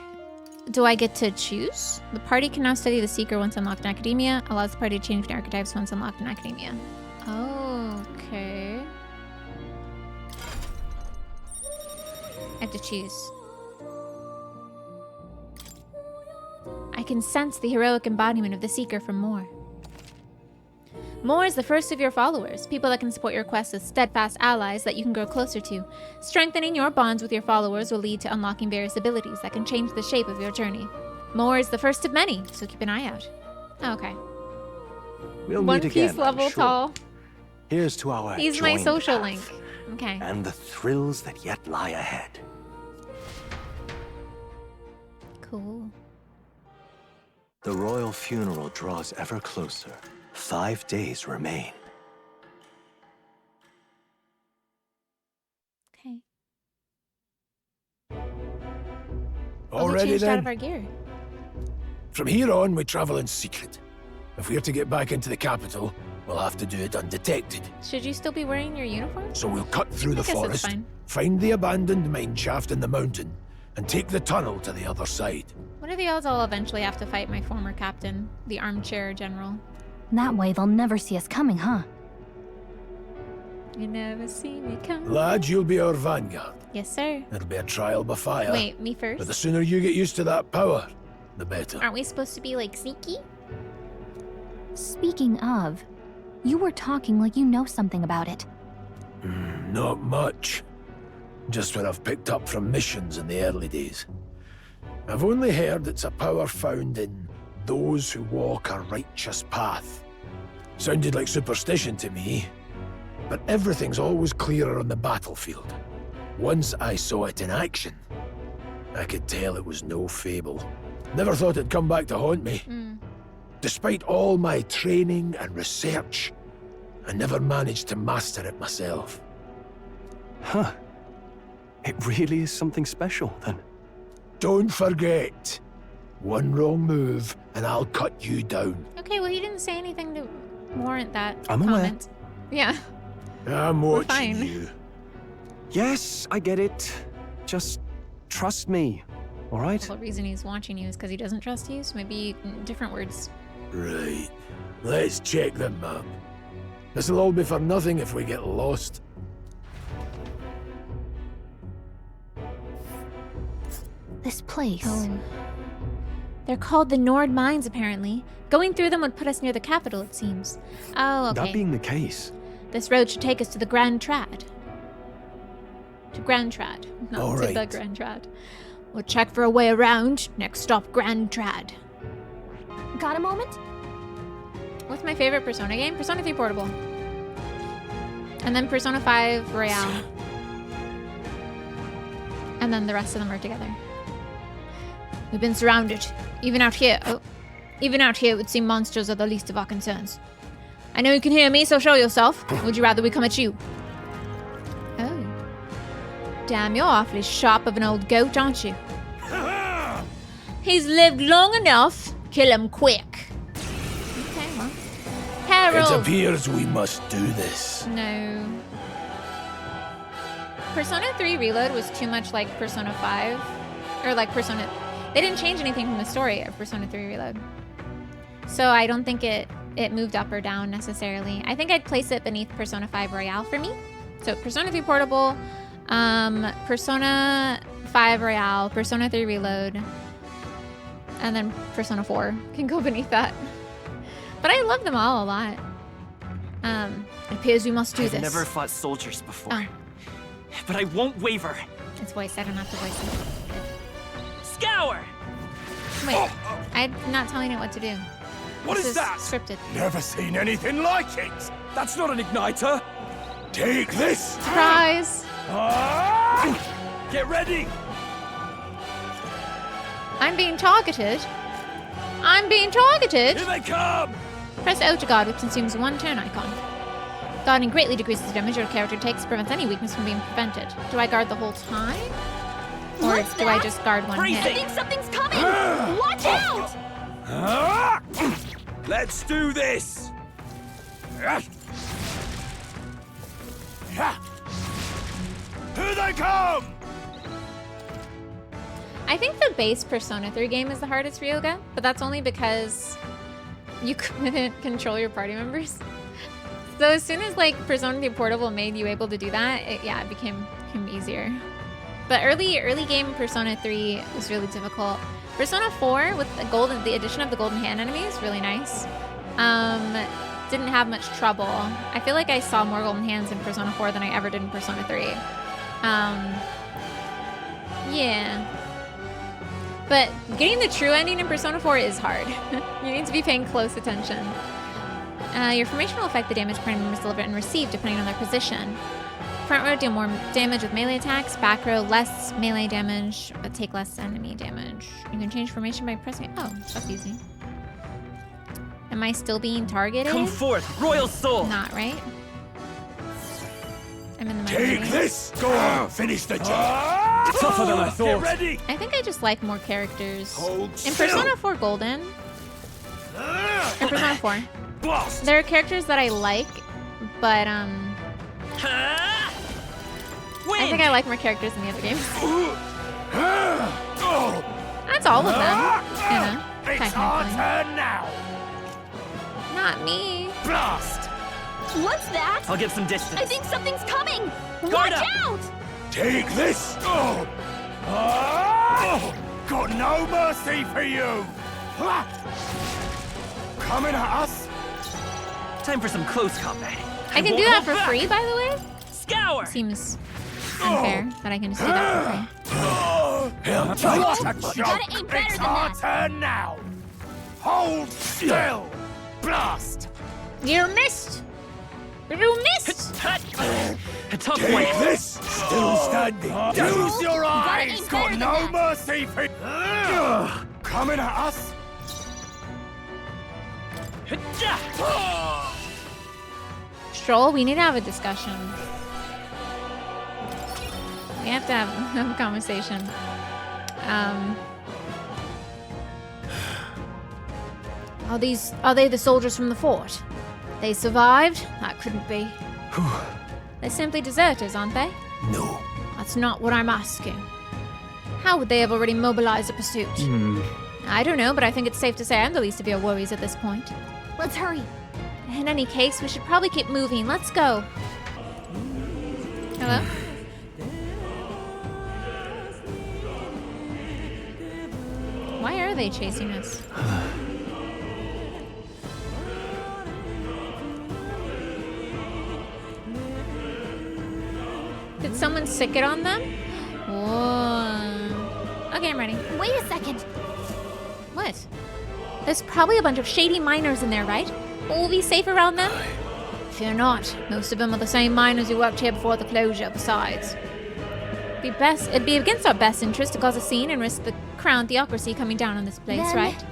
Do I get to choose? The party can now study the Seeker once unlocked in Academia. Allows the party to change the archetypes once unlocked in Academia. Okay. I have to choose. I can sense the heroic embodiment of the Seeker from Moore. Moore is the first of your followers, people that can support your quest as steadfast allies that you can grow closer to. Strengthening your bonds with your followers will lead to unlocking various abilities that can change the shape of your journey. Moore is the first of many, so keep an eye out. Okay. We'll One meet again, Piece I'm level sure. tall. Here's to our He's my joined social path link. Okay. and the thrills that yet lie ahead. Cool. The royal funeral draws ever closer. 5 days remain. Okay. All we ready changed out then? of our gear. From here on, we travel in secret. If we're to get back into the capital, we'll have to do it undetected. Should you still be wearing your uniform? So we'll cut through the I guess it's forest, fine. find the abandoned mine shaft in the mountain, and take the tunnel to the other side. What are the odds I'll eventually have to fight my former captain, the armchair general? That way they'll never see us coming, huh? You never see me come. Lad, you'll be our vanguard. Yes, sir. It'll be a trial by fire. Wait, me first? But the sooner you get used to that power, the better. Aren't we supposed to be like sneaky? Speaking of, you were talking like you know something about it. Not much. Just what I've picked up from missions in the early days. I've only heard it's a power found in those who walk a righteous path. Sounded like superstition to me, but everything's always clearer on the battlefield. Once I saw it in action, I could tell it was no fable. Never thought it'd come back to haunt me. Despite all my training and research, I never managed to master it myself. Huh. It really is something special, then. Don't forget, one wrong move and I'll cut you down. Okay, well, he didn't say anything to warrant that I'm aware. comment. Yeah. I'm We're watching fine. you. Yes, I get it. Just trust me, all right? The whole reason he's watching you is because he doesn't trust you, so maybe different words. Right. Let's check the map. This'll all be for nothing if we get lost. This place. Oh. They're called the Nord Mines, apparently. Going through them would put us near the capital, it seems. Oh, okay. That being the case, This road should take us to the Grand Trad. To Grand Trad, not All to the right. Grand Trad. We'll check for a way around. Next stop, Grand Trad. Got a moment? What's my favorite Persona game? Persona 3 Portable. And then Persona 5 Royale. And then the rest of them are together. We've been surrounded. Even out here, it would seem monsters are the least of our concerns. I know you can hear me, so show yourself. Would you rather we come at you? Oh. Damn, you're awfully sharp of an old goat, aren't you? He's lived long enough. Kill him quick. Okay, well. Harold. It appears we must do this. No. Persona 3 Reload was too much like Persona 5. Or like Persona... They didn't change anything from the story of Persona 3 Reload. So I don't think it moved up or down necessarily. I think I'd place it beneath Persona 5 Royale for me. So Persona 3 Portable, Persona 5 Royale, Persona 3 Reload, and then Persona 4 can go beneath that. But I love them all a lot. It appears we must do this. I've never fought soldiers before. Oh. But I won't waver. It's voiced, I don't have to voice it. Scour! Wait, I'm not telling it what to do. What This is that? Scripted. Never seen anything like it. That's not an igniter. Take this. Surprise! Get ready. I'm being targeted. I'm being targeted. Here they come. Press O to guard, which consumes one turn icon. Guarding greatly decreases the damage your character takes, prevents any weakness from being prevented. Do I guard the whole time? Or What's do I that? just guard one hit? I think something's coming! Watch out! Let's do this. Here they come. I think the base Persona 3 game is the hardest Ryoga, but that's only because you couldn't control your party members. So as soon as like Persona 3 Portable made you able to do that, it became easier. But early game Persona 3 was really difficult. Persona 4 with the addition of the golden hand enemy is really nice. Didn't have much trouble. I feel like I saw more golden hands in Persona 4 than I ever did in Persona 3. Yeah. But getting the true ending in Persona 4 is hard. You need to be paying close attention. Your formation will affect the damage party members deliver and receive depending on their position. Front row deal more damage with melee attacks, back row less melee damage, but take less enemy damage. You can change formation by pressing. Oh, that's easy. Am I still being targeted? Come forth, Royal Soul! Not, right? I'm in the Take minority. this. Go on. Finish the job. Tougher than I thought. Get ready. I think I just like more characters. Hold In still. Persona 4 Golden, in Persona 4, Blast. there are characters that I like, but I think I like more characters in the other games. That's all of them, you know, It's our technically. turn now. Not me. Blast. What's that? I'll get some distance. I think something's coming! Guard Watch up. out! Take this. Got no mercy for you. Coming at us. Time for some close combat. I can do that for free, by the way. Scour! Seems unfair that I can just do that for free. He'll take What? a You joke. gotta aim better It's than our that. turn now. Hold still. Blast. You missed! You missed! A tough Take one. this. Still standing. Use your eyes. aim Got better no than mercy for coming at us. Stroll, we need to have a discussion. We have to have a conversation. Are they the soldiers from the fort? They survived? That couldn't be. They're simply deserters, aren't they? No. That's not what I'm asking. How would they have already mobilized a pursuit? I don't know, but I think it's safe to say I'm the least of your worries at this point. Let's hurry. In any case, we should probably keep moving. Let's go. Hello? Why are they chasing us? Did someone sick it on them? Whoa. Okay, I'm ready. Wait a second. What? There's probably a bunch of shady miners in there, right? Will we be safe around them? Fear not. Most of them are the same miners who worked here before the closure, besides. It'd be against our best interest to cause a scene and risk the crown theocracy coming down on this place, Then- right?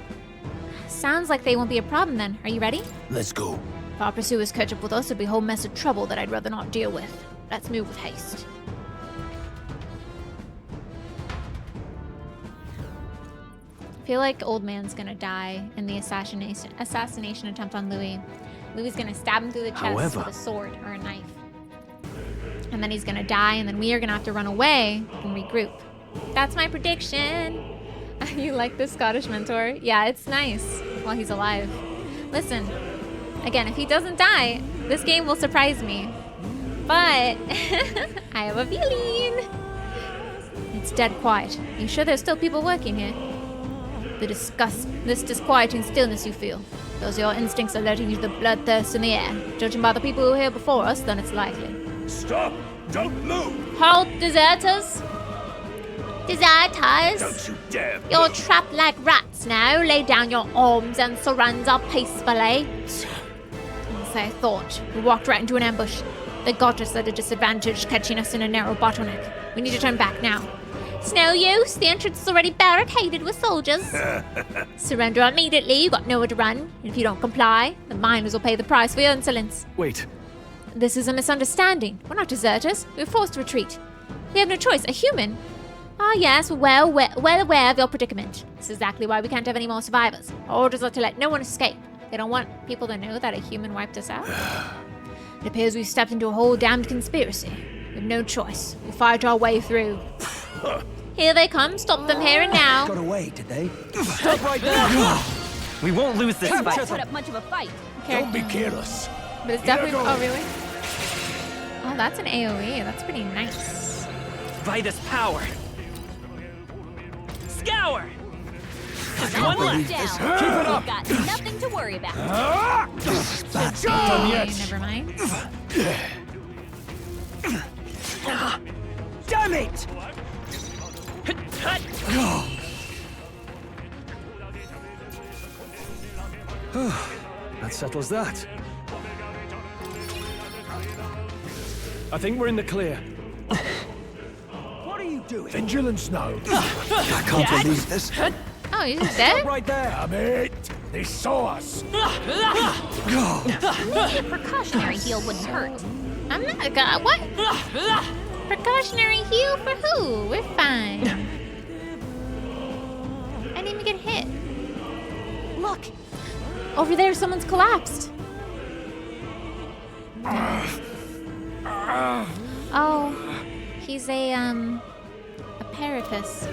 Sounds like they won't be a problem then. Are you ready? Let's go. If our pursuers catch up with us, it'll be a whole mess of trouble that I'd rather not deal with. Let's move with haste. I feel like old man's gonna die in the assassination attempt on Louis. Louis gonna stab him through the chest However- with a sword or a knife. And then he's gonna die, and then we are gonna have to run away and regroup. That's my prediction. You like the Scottish mentor? Yeah, it's nice while he's alive. Listen, again, if he doesn't die, this game will surprise me. But I have a feeling. It's dead quiet. Are you sure there's still people working here? This disquieting stillness you feel. Those your instincts alerting you to the bloodthirst in the air. Judging by the people who were here before us, then it's likely. Stop! Don't move! Halt, deserters! Deserters! Don't you dare! You're trapped like rats now. Lay down your arms and surrender peacefully. So I thought. We walked right into an ambush. They got us at a disadvantage, catching us in a narrow bottleneck. We need to turn back now. It's no use. The entrance is already barricaded with soldiers. Surrender immediately. You got nowhere to run. And if you don't comply, the miners will pay the price for your insolence. Wait. This is a misunderstanding. We're not deserters. We were forced to retreat. We have no choice. A human. Ah, yes, well aware of your predicament. This is exactly why we can't have any more survivors. Our orders are to let no one escape. They don't want people to know that a human wiped us out. It appears we've stepped into a whole damned conspiracy. We have no choice. We'll fight our way through. Here they come. Stop them here and now. Got away, did they? Stop right there! We won't lose this Can't fight. put up much of a fight. Don't be careless. But it's definitely... Oh, really? Oh, that's an AoE. That's pretty nice. By this power. Scour! One left down. Keep it up! We've got nothing to worry about. That's done yet. Never mind. Damn it! That settles that. I think we're in the clear. What are you doing? Vigilance now. I can't believe this. Oh, he's just dead? Right there. Damn it! They saw us. Maybe a precautionary heal wouldn't hurt. I'm not a god. What? Precautionary heal for who? We're fine. I didn't even get hit. Look. Over there, someone's collapsed. Oh, he's a parapus.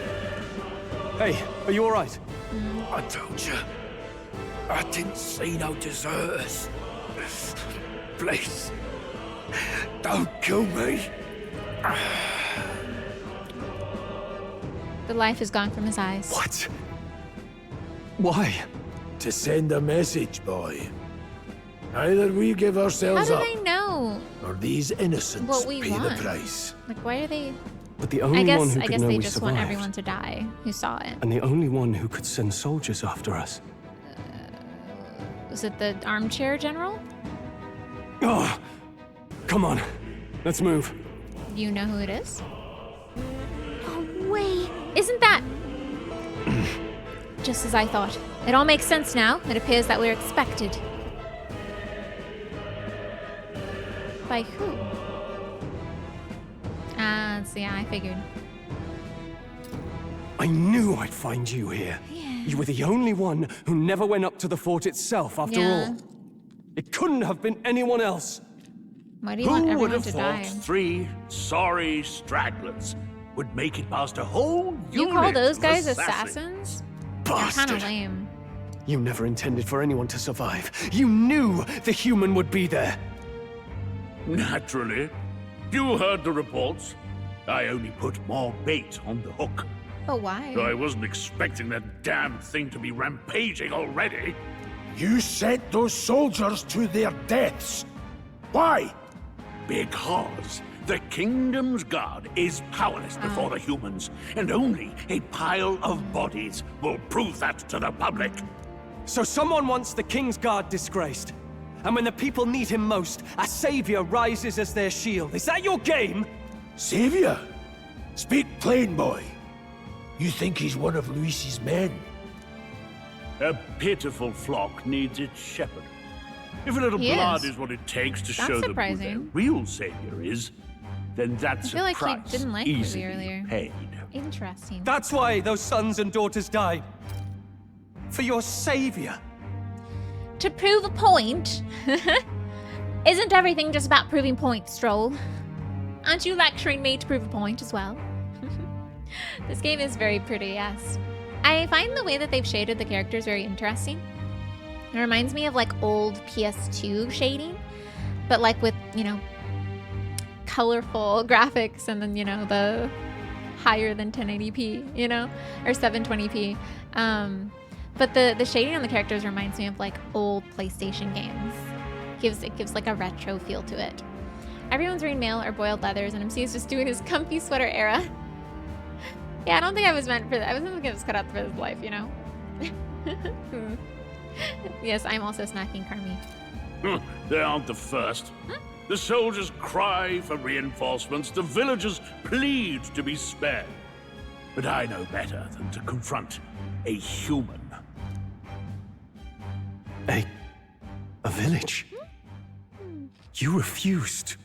Hey, are you all right? I told you. I didn't see no deserters. Please, don't kill me. The life is gone from his eyes. What? Why? To send a message, boy. Either we give How ourselves do up, they know or these innocents what we pay want? the price. Like, why are they... But the only one who I could guess know they we just survived. want everyone to die who saw it. And the only one who could send soldiers after us. Was it the armchair general? Oh, come on. Let's move. Do you know who it is? No way. Isn't that... Just as I thought. It all makes sense now. It appears that we're expected. By who? Yeah, I figured. I knew I'd find you here. Yeah. You were the only one who never went up to the fort itself, after Yeah. all. It couldn't have been anyone else. Why do you want Who would everyone have to thought die? 3 sorry stragglers would make it past a whole You unit call those of guys assassins? They're kind of lame. You never intended for anyone to survive. You knew the human would be there. Naturally. You heard the reports. I only put more bait on the hook. But why? I wasn't expecting that damn thing to be rampaging already. You sent those soldiers to their deaths. Why? Because the kingdom's guard is powerless before the humans, and only a pile of bodies will prove that to the public. So someone wants the King's Guard disgraced. And when the people need him most, a savior rises as their shield. Is that your game? Savior? Speak plain, boy. You think he's one of Luis's men? A pitiful flock needs its shepherd. If a little He blood is. is what it takes to That's show them who their surprising. real savior is, then that's I feel a like price he didn't like Lizzie easily earlier. paid. Interesting. That's why those sons and daughters died. For your savior. To prove a point. Isn't everything just about proving points, Stroll? Aren't you lecturing me to prove a point as well? This game is very pretty, yes. I find the way that they've shaded the characters very interesting. It reminds me of like old PS2 shading, but like with, you know, colorful graphics and then, you know, the higher than 1080p, you know, or 720p. But the shading on the characters reminds me of like old PlayStation games. It gives like a retro feel to it. Everyone's wearing mail or boiled leathers, and MC is just doing his comfy sweater era. Yeah, I don't think I was meant for that. I wasn't think I was cut out for this life, you know? Yes, I'm also snacking, Carmi. They aren't the first. The soldiers cry for reinforcements, the villagers plead to be spared. But I know better than to confront a human. A village? You refused.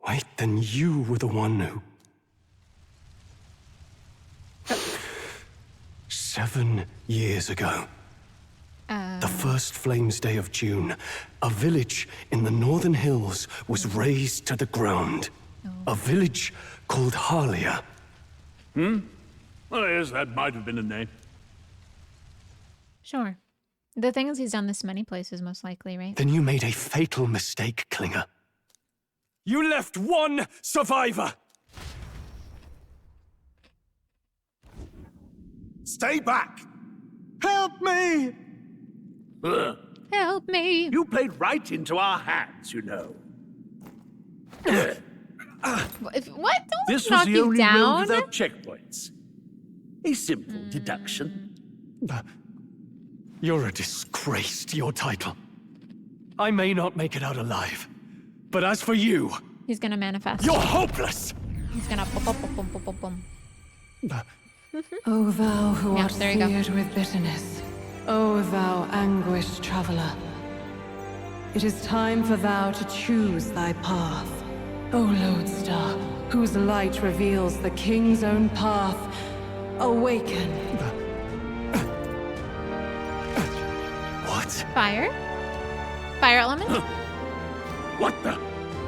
Wait, then you were the one who... 7 years ago. The first Flames Day of June, a village in the northern hills was razed to the ground. A village called Harlia. Well, yes, that might have been a name. Sure. The thing is, he's done this many places, most likely, right? Then you made a fatal mistake, Klinger. You left one survivor! Stay back! Help me! Help me! You played right into our hands, you know. What? Don't This was knock the you only down. road without checkpoints. A simple deduction. You're a disgrace to your title. I may not make it out alive, but as for you... He's gonna manifest. You're hopeless! He's gonna boom. O thou who Yeah, art there you go. seared with bitterness, O thou anguished traveler, it is time for thou to choose thy path. O lodestar, whose light reveals the king's own path, awaken. What? Fire? Fire element? What the?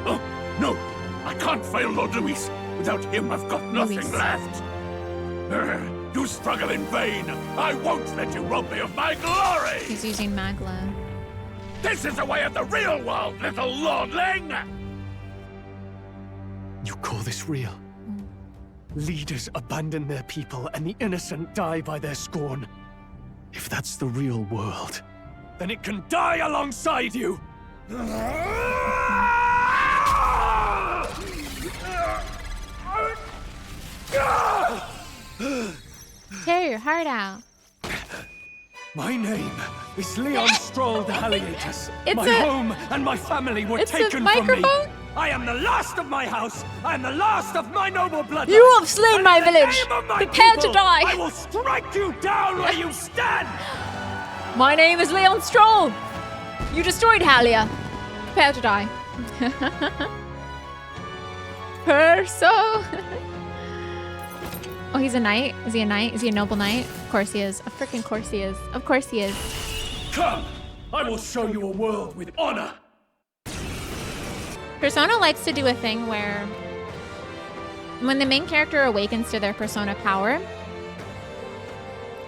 Oh, no! I can't fail Lord Luis. Without him, I've got nothing Luis. left. You struggle in vain. I won't let you rob me of my glory! He's using Magla. This is the way of the real world, little lordling! You call this real? Leaders abandon their people and the innocent die by their scorn. If that's the real world, then it can die alongside you! Tear your heart out. My name is Leon Stroll de Halietus. It's My home and my family were It's a taken from me. microphone? I am the last of my house. I am the last of my noble bloodline. You have slain And my in the village. name of my Prepare to people, die. I will strike you down where you stand. My name is Leon Stroll. You destroyed Halia. Prepare to die. Perso. Oh, he's a knight? Is he a knight? Is he a noble knight? Of course he is. Of freaking course he is. Of course he is. Come, I will show you a world with honor. Persona likes to do a thing where when the main character awakens to their persona power,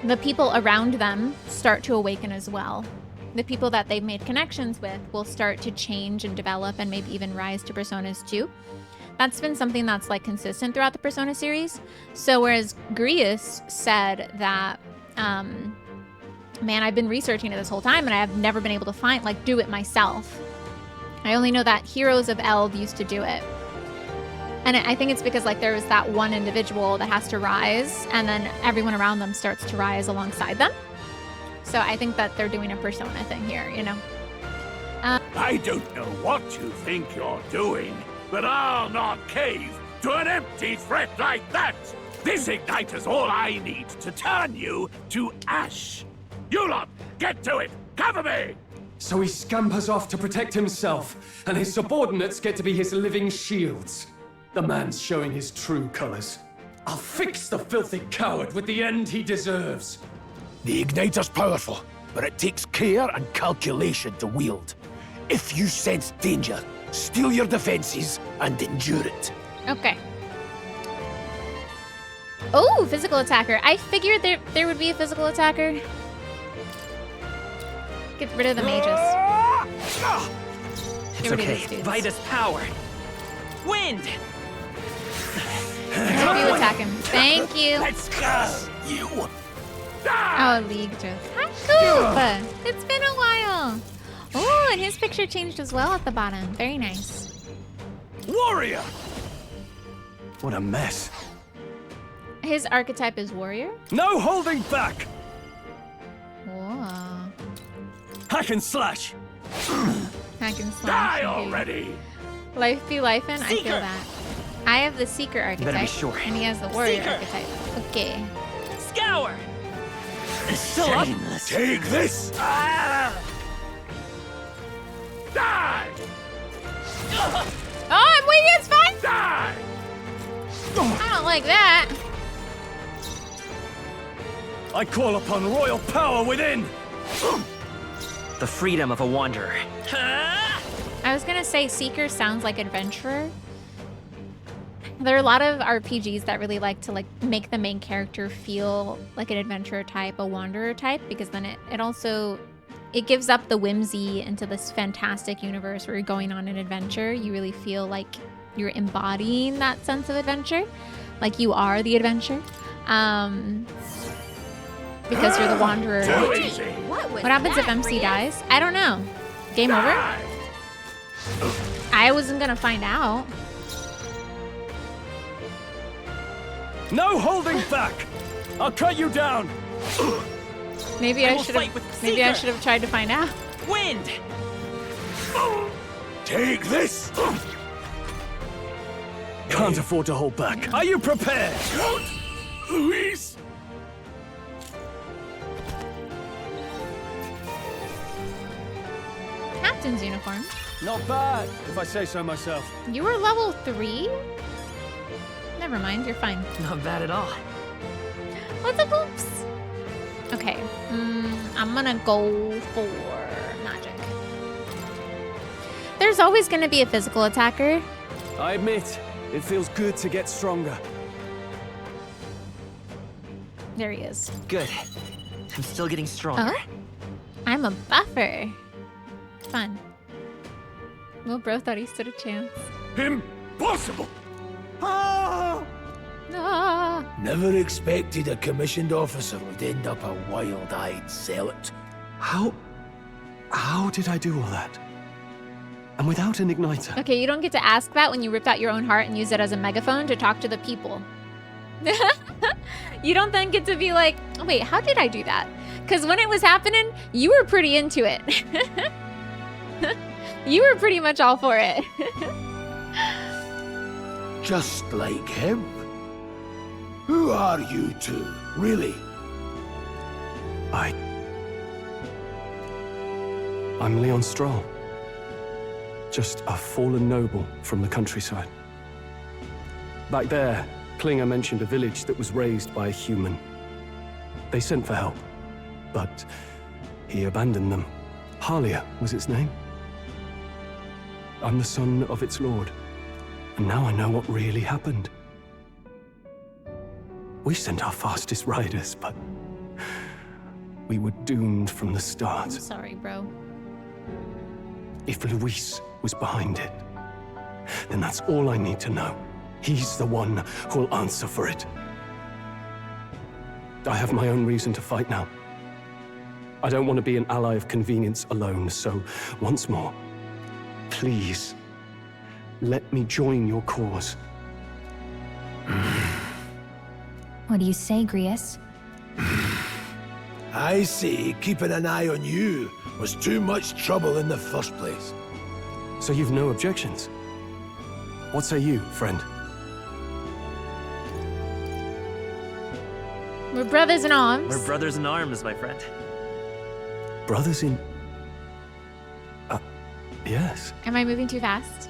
the people around them start to awaken as well. The people that they've made connections with will start to change and develop and maybe even rise to personas too. That's been something that's like consistent throughout the Persona series. So whereas Grius said that, man, I've been researching it this whole time and I have never been able to find, like, do it myself. I only know that Heroes of Eld used to do it. And I think it's because like there was that one individual that has to rise and then everyone around them starts to rise alongside them. So I think that they're doing a Persona thing here, you know? I don't know what you think you're doing, but I'll not cave to an empty threat like that! This igniter's all I need to turn you to ash! You lot, get to it! Cover me! So he scampers off to protect himself, and his subordinates get to be his living shields. The man's showing his true colors. I'll fix the filthy coward with the end he deserves. The igniter's powerful, but it takes care and calculation to wield. If you sense danger, steel your defenses and endure it. Okay, Oh, physical attacker. I figured there would be a physical attacker. Get rid of the mages. It's okay. Vitus power. Wind. Help you attack him. Thank you. Let's go. You. Oh, League joke. Hi, Coop. It's been a while. Oh, and his picture changed as well at the bottom. Very nice. Warrior. What a mess. His archetype is warrior. No holding back. Whoa. Hack and slash. Hack and slash. Die already. Life be lifin'. I feel that. I have the seeker archetype. Better be sure. And he has the warrior Seeker. archetype. Okay. Scour. Still up. Take this. Die. Oh, I'm waiting. It's fine. Die. I don't like that. I call upon royal power within. The freedom of a wanderer. I was gonna say seeker sounds like adventurer. There are a lot of RPGs that really like to make the main character feel like an adventurer type, a wanderer type, because then it also gives up the whimsy into this fantastic universe where you're going on an adventure. You really feel like you're embodying that sense of adventure, like you are the adventure, because you're the wanderer. What happens if MC dies? I don't know. Game over? I wasn't gonna find out. No holding back. I'll cut you down. Maybe I should have tried to find out. Wind. Take this. Can't afford to hold back. Are you prepared? Luis. Captain's uniform. Not bad, if I say so myself. You were level 3? Never mind, you're fine. Not bad at all. What's up, oops? Okay, I'm gonna go for magic. There's always gonna be a physical attacker. I admit, it feels good to get stronger. There he is. Good. I'm still getting stronger. Oh? I'm a buffer. Fun. Well, bro thought he stood a chance. Impossible. Ah! Never expected a commissioned officer would end up a wild-eyed zealot. How did I do all that? And without an igniter? Okay, you don't get to ask that when you ripped out your own heart and used it as a megaphone to talk to the people. You don't then get to be like, oh, wait, how did I do that? Because when it was happening, you were pretty into it. You were pretty much all for it. Just like him. Who are you two, really? I'm Leon Stroll. Just a fallen noble from the countryside. Back there, Klinger mentioned a village that was raised by a human. They sent for help, but he abandoned them. Halia was its name. I'm the son of its lord, and now I know what really happened. We sent our fastest riders, but we were doomed from the start. I'm sorry, bro. If Luis was behind it, then that's all I need to know. He's the one who'll answer for it. I have my own reason to fight now. I don't want to be an ally of convenience alone, so once more, please, let me join your cause. What do you say, Grius? I say keeping an eye on you was too much trouble in the first place. So you've no objections? What say you, friend? We're brothers in arms. We're brothers in arms, my friend. Brothers in... yes. Am I moving too fast?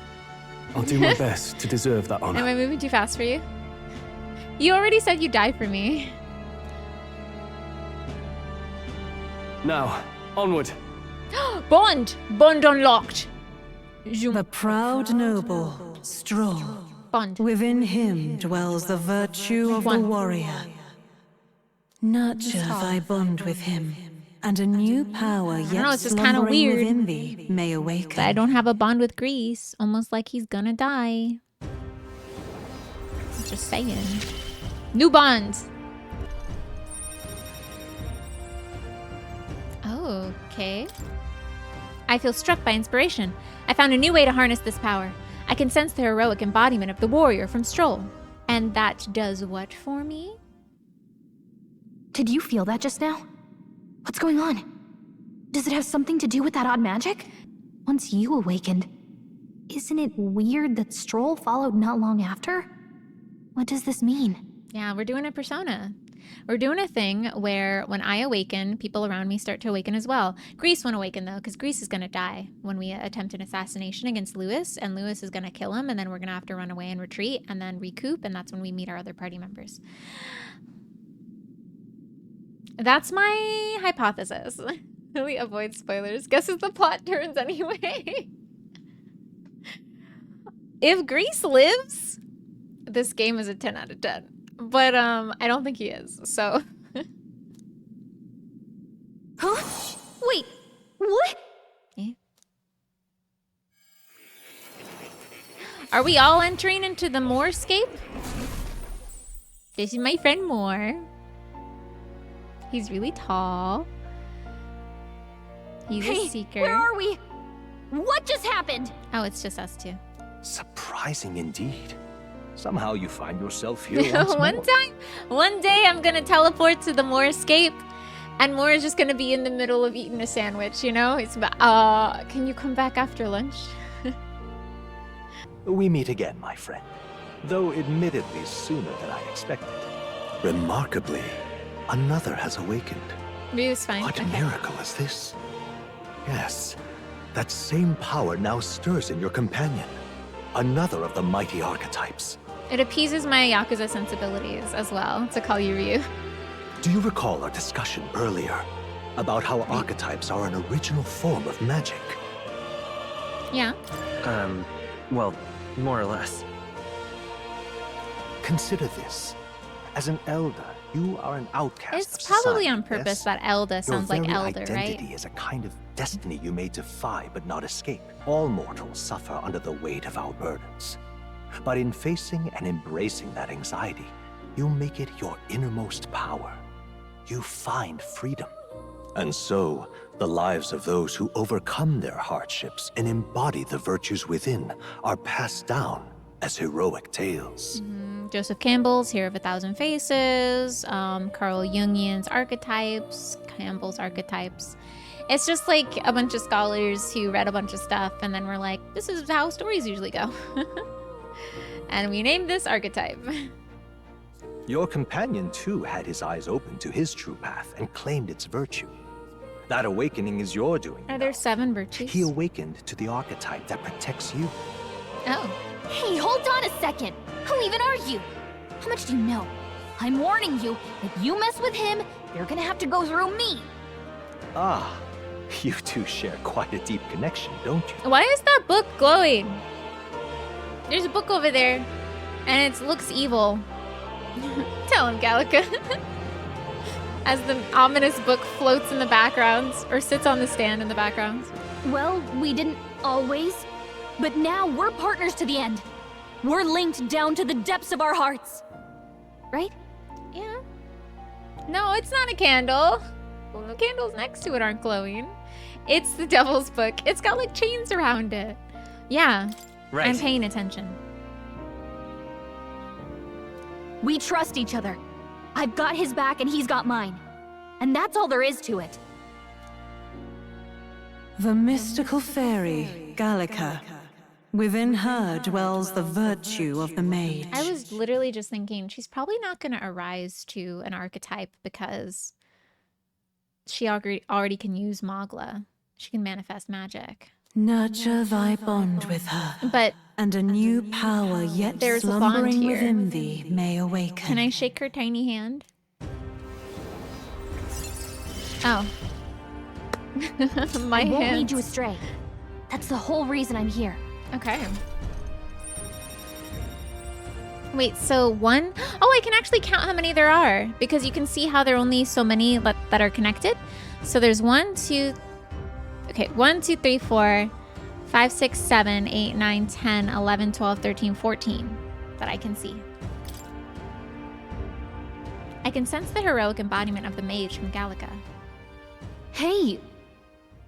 I'll do my best to deserve that honor. Am I moving too fast for you? You already said you'd die for me. Now, onward. Bond! Bond unlocked. The proud noble, Stroll. Bond. Within him dwells the virtue of the warrior. Nurture thy bond with him, and a new power yet it's just kind of slumbering weird. within thee may awaken. But I don't have a bond with Grease. Almost like he's gonna die. Just saying. New bond. Oh, okay. I feel struck by inspiration. I found a new way to harness this power. I can sense the heroic embodiment of the warrior from Stroll. And that does what for me? Did you feel that just now? What's going on? Does it have something to do with that odd magic? Once you awakened, isn't it weird that Stroll followed not long after? What does this mean? Yeah, we're doing a persona. We're doing a thing where when I awaken, people around me start to awaken as well. Grease won't awaken though, because Grease is going to die when we attempt an assassination against Lewis, and Lewis is going to kill him, and then we're going to have to run away and retreat, and then recoup, and that's when we meet our other party members. That's my hypothesis. Really avoid spoilers. Guess as the plot turns anyway. If Grease lives, this game is a 10 out of 10. But I don't think he is, so. Huh? Wait, what? Yeah. Are we all entering into the Moorescape? This is my friend Moore. He's really tall. He's a seeker. Where are we? What just happened? Oh, it's just us two. Surprising indeed. Somehow you find yourself here once more. One day I'm gonna teleport to the Moorescape, and Moore is just gonna be in the middle of eating a sandwich, you know? It's about, can you come back after lunch? We meet again, my friend. Though admittedly sooner than I expected. Remarkably, another has awakened. Maybe it's fine. What miracle is this? Yes, that same power now stirs in your companion. Another of the mighty archetypes. It appeases my Yakuza sensibilities as well, to call you Ryu. Do you recall our discussion earlier about how archetypes are an original form of magic? Yeah. Well, more or less. Consider this. As an elder, you are an outcast. It's probably society, on purpose yes? that Elda sounds like elder, Your very identity right? is a kind of destiny you may defy but not escape. All mortals suffer under the weight of our burdens. But in facing and embracing that anxiety, you make it your innermost power. You find freedom. And so, the lives of those who overcome their hardships and embody the virtues within are passed down as heroic tales. Joseph Campbell's Hero of a Thousand Faces, Carl Jungian's Archetypes, Campbell's Archetypes. It's just like a bunch of scholars who read a bunch of stuff and then were like, this is how stories usually go. And we named this archetype. Your companion, too, had his eyes open to his true path and claimed its virtue. That awakening is your doing. Are there 7 virtues? He awakened to the archetype that protects you. Oh. Hey, hold on a second. Who even are you? How much do you know? I'm warning you, if you mess with him, you're gonna have to go through me. Ah, you two share quite a deep connection, don't you? Why is that book glowing? There's a book over there, and it looks evil. Tell him, Gallica. As the ominous book floats in the background, or sits on the stand in the background. Well, we didn't always, but now we're partners to the end. We're linked down to the depths of our hearts. Right? Yeah. No, it's not a candle. Well, the candles next to it aren't glowing. It's the devil's book. It's got like chains around it. Yeah. Right. I'm paying attention. We trust each other. I've got his back and he's got mine. And that's all there is to it. The mystical fairy, Gallica. Within her dwells the virtue of the mage. I was literally just thinking she's probably not going to arise to an archetype because she already can use Magla. She can manifest magic. Nurture thy bond with her. But and a new power yet there's a bond slumbering here. within thee may awaken. Can I shake her tiny hand? Oh. My I won't hand. lead you astray. That's the whole reason I'm here. Okay. Wait, so one? Oh, I can actually count how many there are because you can see how there are only so many that are connected. So there's 1, 2, 3, 4, 5, 6, 7, 8, 9, 10, 11, 12, 13, 14 that I can see. I can sense the heroic embodiment of the mage from Gallica. Hey,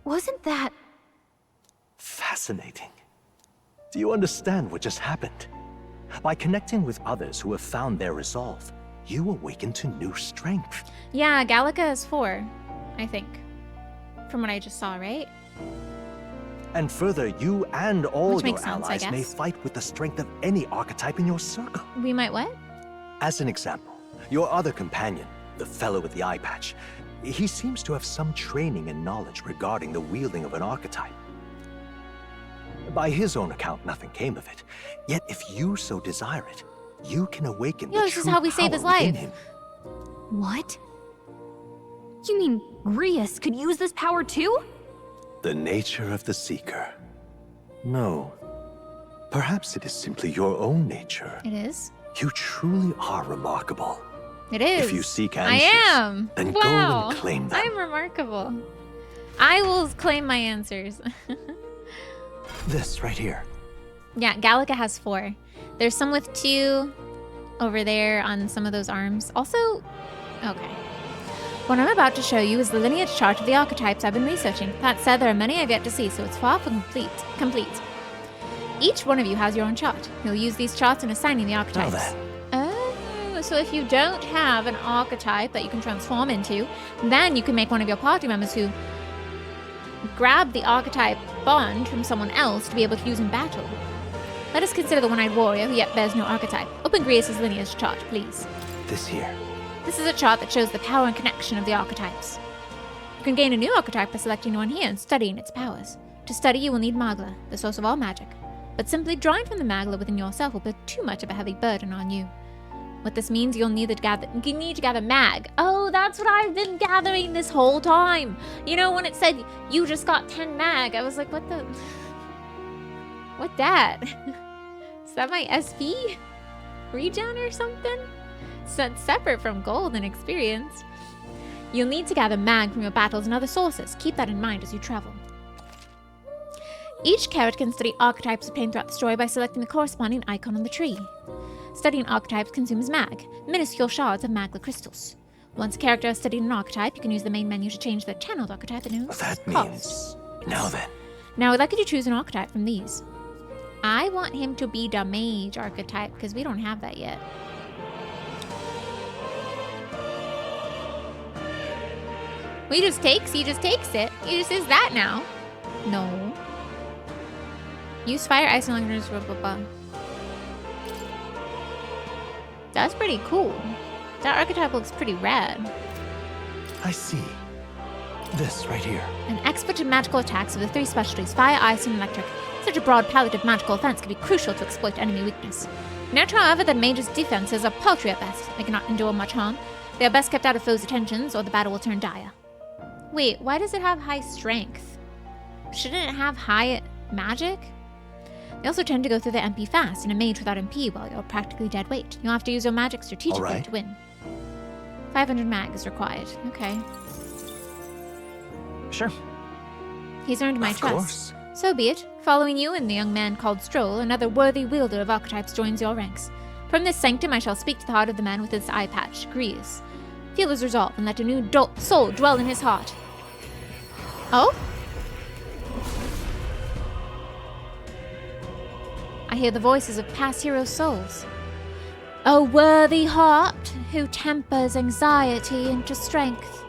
wasn't that... Fascinating. Do you understand what just happened? By connecting with others who have found their resolve, you awaken to new strength. Yeah, Gallica is 4, I think. From what I just saw, right? And further, you and all Which your makes sense, I allies may guess. fight with the strength of any archetype in your circle. We might what? As an example, your other companion, the fellow with the eye patch, he seems to have some training and knowledge regarding the wielding of an archetype. By his own account, nothing came of it. Yet if you so desire it, you can awaken Yo, the this true is how we save his power within life. him. What? You mean Grius could use this power too? The nature of the Seeker. No. Perhaps it is simply your own nature. It is. You truly are remarkable. It is. If you seek I answers, am. then Wow. go and claim them. I'm remarkable. I will claim my answers. This right here. Yeah, Gallica has 4. There's some with 2 over there on some of those arms. Also, okay. What I'm about to show you is the lineage chart of the archetypes I've been researching. That said, there are many I've yet to see, so it's far from complete. Each one of you has your own chart. You'll use these charts in assigning the archetypes. Oh, so if you don't have an archetype that you can transform into, then you can make one of your party members who grab the archetype bond from someone else to be able to use in battle. Let us consider the one-eyed warrior who yet bears no archetype. Open Grius' lineage chart, please. This here. This is a chart that shows the power and connection of the archetypes. You can gain a new archetype by selecting one here and studying its powers. To study, you will need Magla, the source of all magic. But simply drawing from the Magla within yourself will put too much of a heavy burden on you. What this means, you'll need to gather mag. Oh, that's what I've been gathering this whole time. You know, when it said you just got 10 mag, I was like, what the... What that? Is that my SP regen or something? So it's separate from gold and experience. You'll need to gather mag from your battles and other sources. Keep that in mind as you travel. Each character can study archetypes obtained throughout the story by selecting the corresponding icon on the tree. Studying archetypes consumes mag, minuscule shards of magla crystals. Once a character has studied an archetype, you can use the main menu to change their channeled archetype at no That cost. means... Now then. Now I'd like you to choose an archetype from these. I want him to be the mage archetype, because we don't have that yet. He just takes it. He just is that now. No. Use fire, ice, and language, blah, blah, blah. That's pretty cool. That archetype looks pretty rad. I see. This right here. An expert in magical attacks with the 3 specialties, fire, ice, and electric. Such a broad palette of magical offense can be crucial to exploit enemy weakness. Note, however, that mages' defenses are paltry at best. They cannot endure much harm. They are best kept out of foes' attentions, or the battle will turn dire. Wait, why does it have high strength? Shouldn't it have high magic? They also tend to go through the MP fast, and a mage without MP, well, you're practically dead weight. You'll have to use your magic strategically to win. 500 mag is required. Okay. Sure. He's earned my Of trust. course. So be it. Following you and the young man called Stroll, another worthy wielder of archetypes joins your ranks. From this sanctum I shall speak to the heart of the man with his eye patch, Grius. Feel his resolve and let a new soul dwell in his heart. Oh? I hear the voices of past heroes' souls. O worthy heart, who tempers anxiety into strength,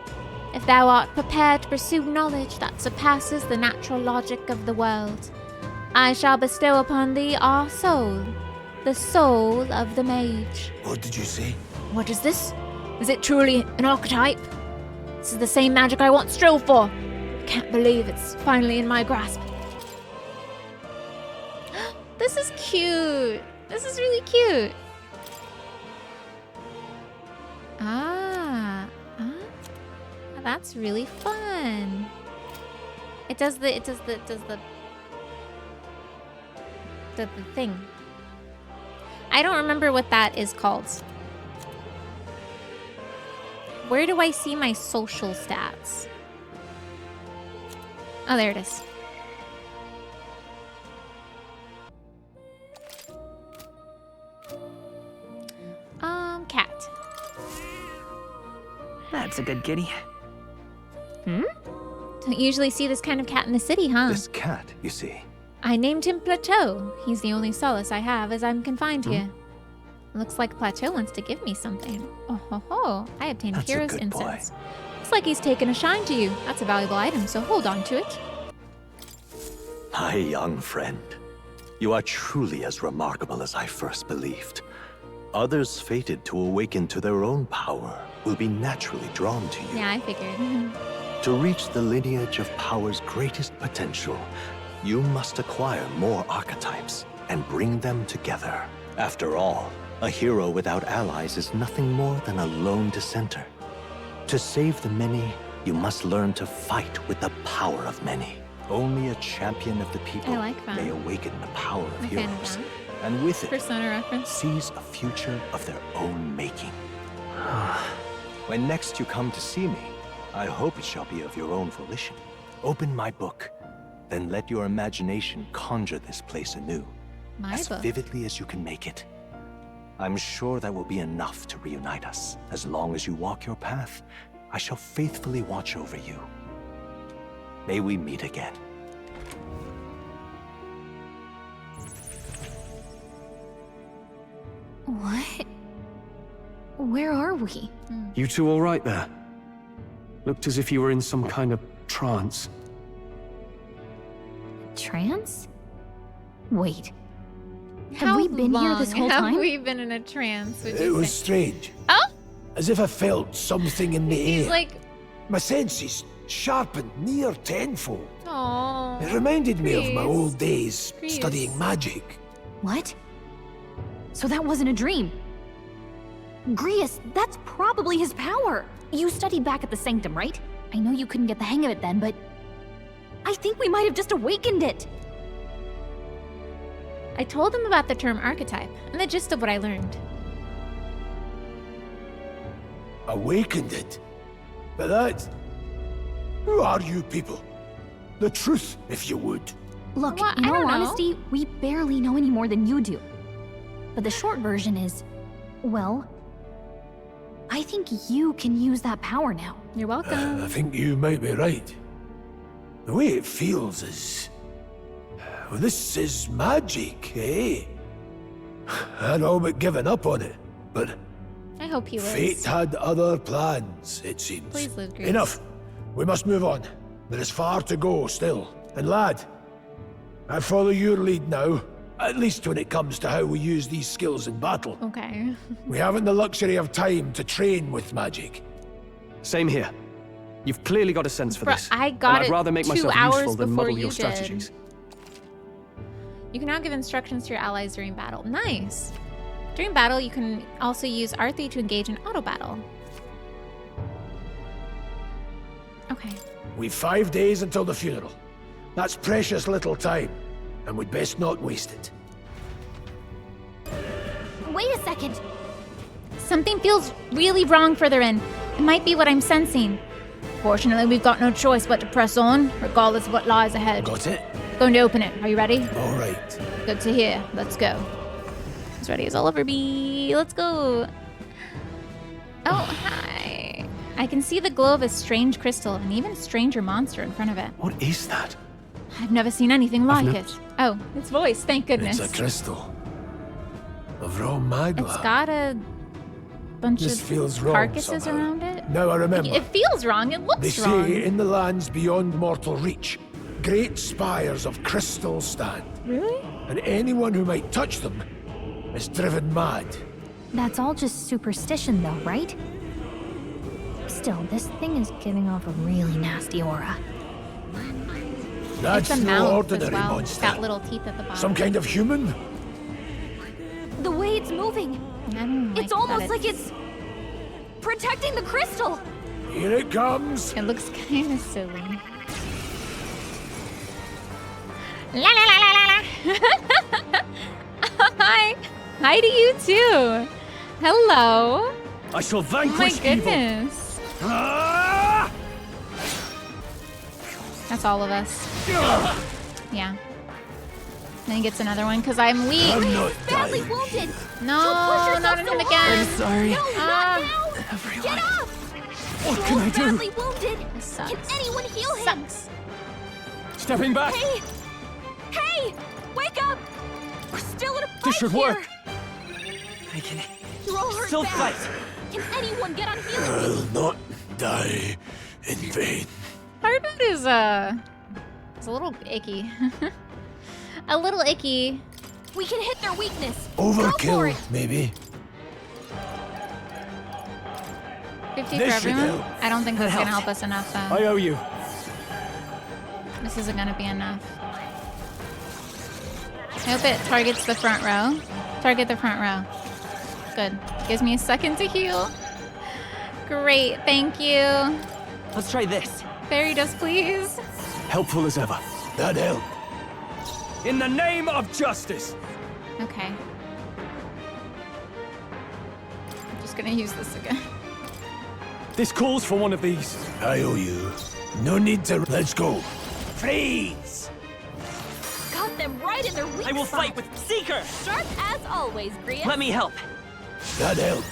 if thou art prepared to pursue knowledge that surpasses the natural logic of the world, I shall bestow upon thee our soul, the soul of the mage. What did you say? What is this? Is it truly an archetype? This is the same magic I once strove for. Can't believe it's finally in my grasp. This is cute. This is really cute. That's really fun. It does the thing. I don't remember what that is called. Where do I see my social stats? Oh, there it is. Cat. That's a good kitty. Hmm? Don't usually see this kind of cat in the city, huh? This cat, you see. I named him Plateau. He's the only solace I have as I'm confined here. Looks like Plateau wants to give me something. Oh ho ho, I obtained That's a Hero's good Incense. Looks like he's taken a shine to you. That's a valuable item, so hold on to it. My young friend, you are truly as remarkable as I first believed. Others fated to awaken to their own power will be naturally drawn to you. Yeah, I figured. To reach the lineage of power's greatest potential, you must acquire more archetypes and bring them together. After all, a hero without allies is nothing more than a lone dissenter. To save the many, you must learn to fight with the power of many. Only a champion of the people may awaken the power of heroes, and with it, Persona reference. seize a future of their own making. When next you come to see me, I hope it shall be of your own volition. Open my book, then let your imagination conjure this place anew, as vividly as you can make it. I'm sure that will be enough to reunite us. As long as you walk your path, I shall faithfully watch over you. May we meet again. What? Where are we? You two all right there? Looked as if you were in some kind of trance. Trance? Wait. Have we been here this whole time? Have we been in a trance? Would It you was say? strange. Oh? As if I felt something in the He's air. like, My senses sharpened near tenfold. oh. It reminded me of my Grease. old days Grease. studying magic. What? So that wasn't a dream. Grius, that's probably his power. You studied back at the Sanctum, right? I know you couldn't get the hang of it then, but I think we might have just awakened it. I told him about the term archetype and the gist of what I learned. Awakened it. But that... Who are you people? The truth, if you would. Look, Well, in I all don't know. honesty, we barely know any more than you do. But the short version is, well, I think you can use that power now. You're welcome. I think you might be right. The way it feels is... Well, this is magic, eh? I'd all but given up on it, but I hope he was. fate had other plans, it seems. Please live, Grace. Enough. We must move on. There is far to go still. And lad, I follow your lead now, at least when it comes to how we use these skills in battle. Okay. We haven't the luxury of time to train with magic. Same here. You've clearly got a sense for Bruh, this. I got and I'd it rather make 2 myself hours useful than before muddle you your did. strategies. You can now give instructions to your allies during battle. Nice. During battle, you can also use R3 to engage in auto battle. Okay. We've 5 days until the funeral. That's precious little time, and we'd best not waste it. Wait a second. Something feels really wrong further in. It might be what I'm sensing. Fortunately, we've got no choice but to press on, regardless of what lies ahead. Got it? Going to open it. Are you ready? All right. Good to hear. Let's go. As ready as I'll ever be. Let's go. Oh, hi. I can see the glow of a strange crystal and even a stranger monster in front of it. What is that? I've never seen anything like never- it. Oh, its voice. Thank goodness. It's a crystal. Of raw magma. It's got a bunch This of feels wrong carcasses somehow. around it. Now I remember. It feels wrong. It They looks say wrong. in the lands beyond mortal reach, great spires of crystal stand. Really? And anyone who might touch them is driven mad. That's all just superstition though, right? Still, this thing is giving off a really nasty aura. That's it's a no mouth ordinary as well. It's monster. got little teeth at the bottom. Some kind of human? The way it's moving, I don't it's that almost like it's protecting the crystal. Here it comes. It looks kind of silly. La la la la la la. Hi. Hi to you too. Hello. I shall Oh my vanquish evil. goodness. That's all of us. Yeah. Then he gets another one because I'm weak. I'm not Badly dying. wounded. No, not on him again. I'm sorry. No, not now. Get up. What can I do? Badly wounded. This sucks. Can anyone heal him? Sucks. Stepping back. Hey! Hey! Wake up! We're still in a fight This should here. work. I can You're all hurt still bad. fight. Can anyone get on healing? I'll not die in vain. Hard mode is it's a little icky. A little icky. We can hit their weakness. Go for Overkill, it. maybe. 50 This for should everyone. help. I don't think that's gonna help us enough though. I owe you. This isn't gonna be enough. I hope it targets the front row. Target the front row. Good. Gives me a second to heal. Great, thank you. Let's try this. Fairy dust, please. Helpful as ever. That helped. In the name of justice. Okay. I'm just gonna use this again. This calls for one of these. I owe you. No need to. Let's go. Freeze! Got them right in their weak I will spot. fight with Seeker. Sharp as always, Grius. Let me help. That helped.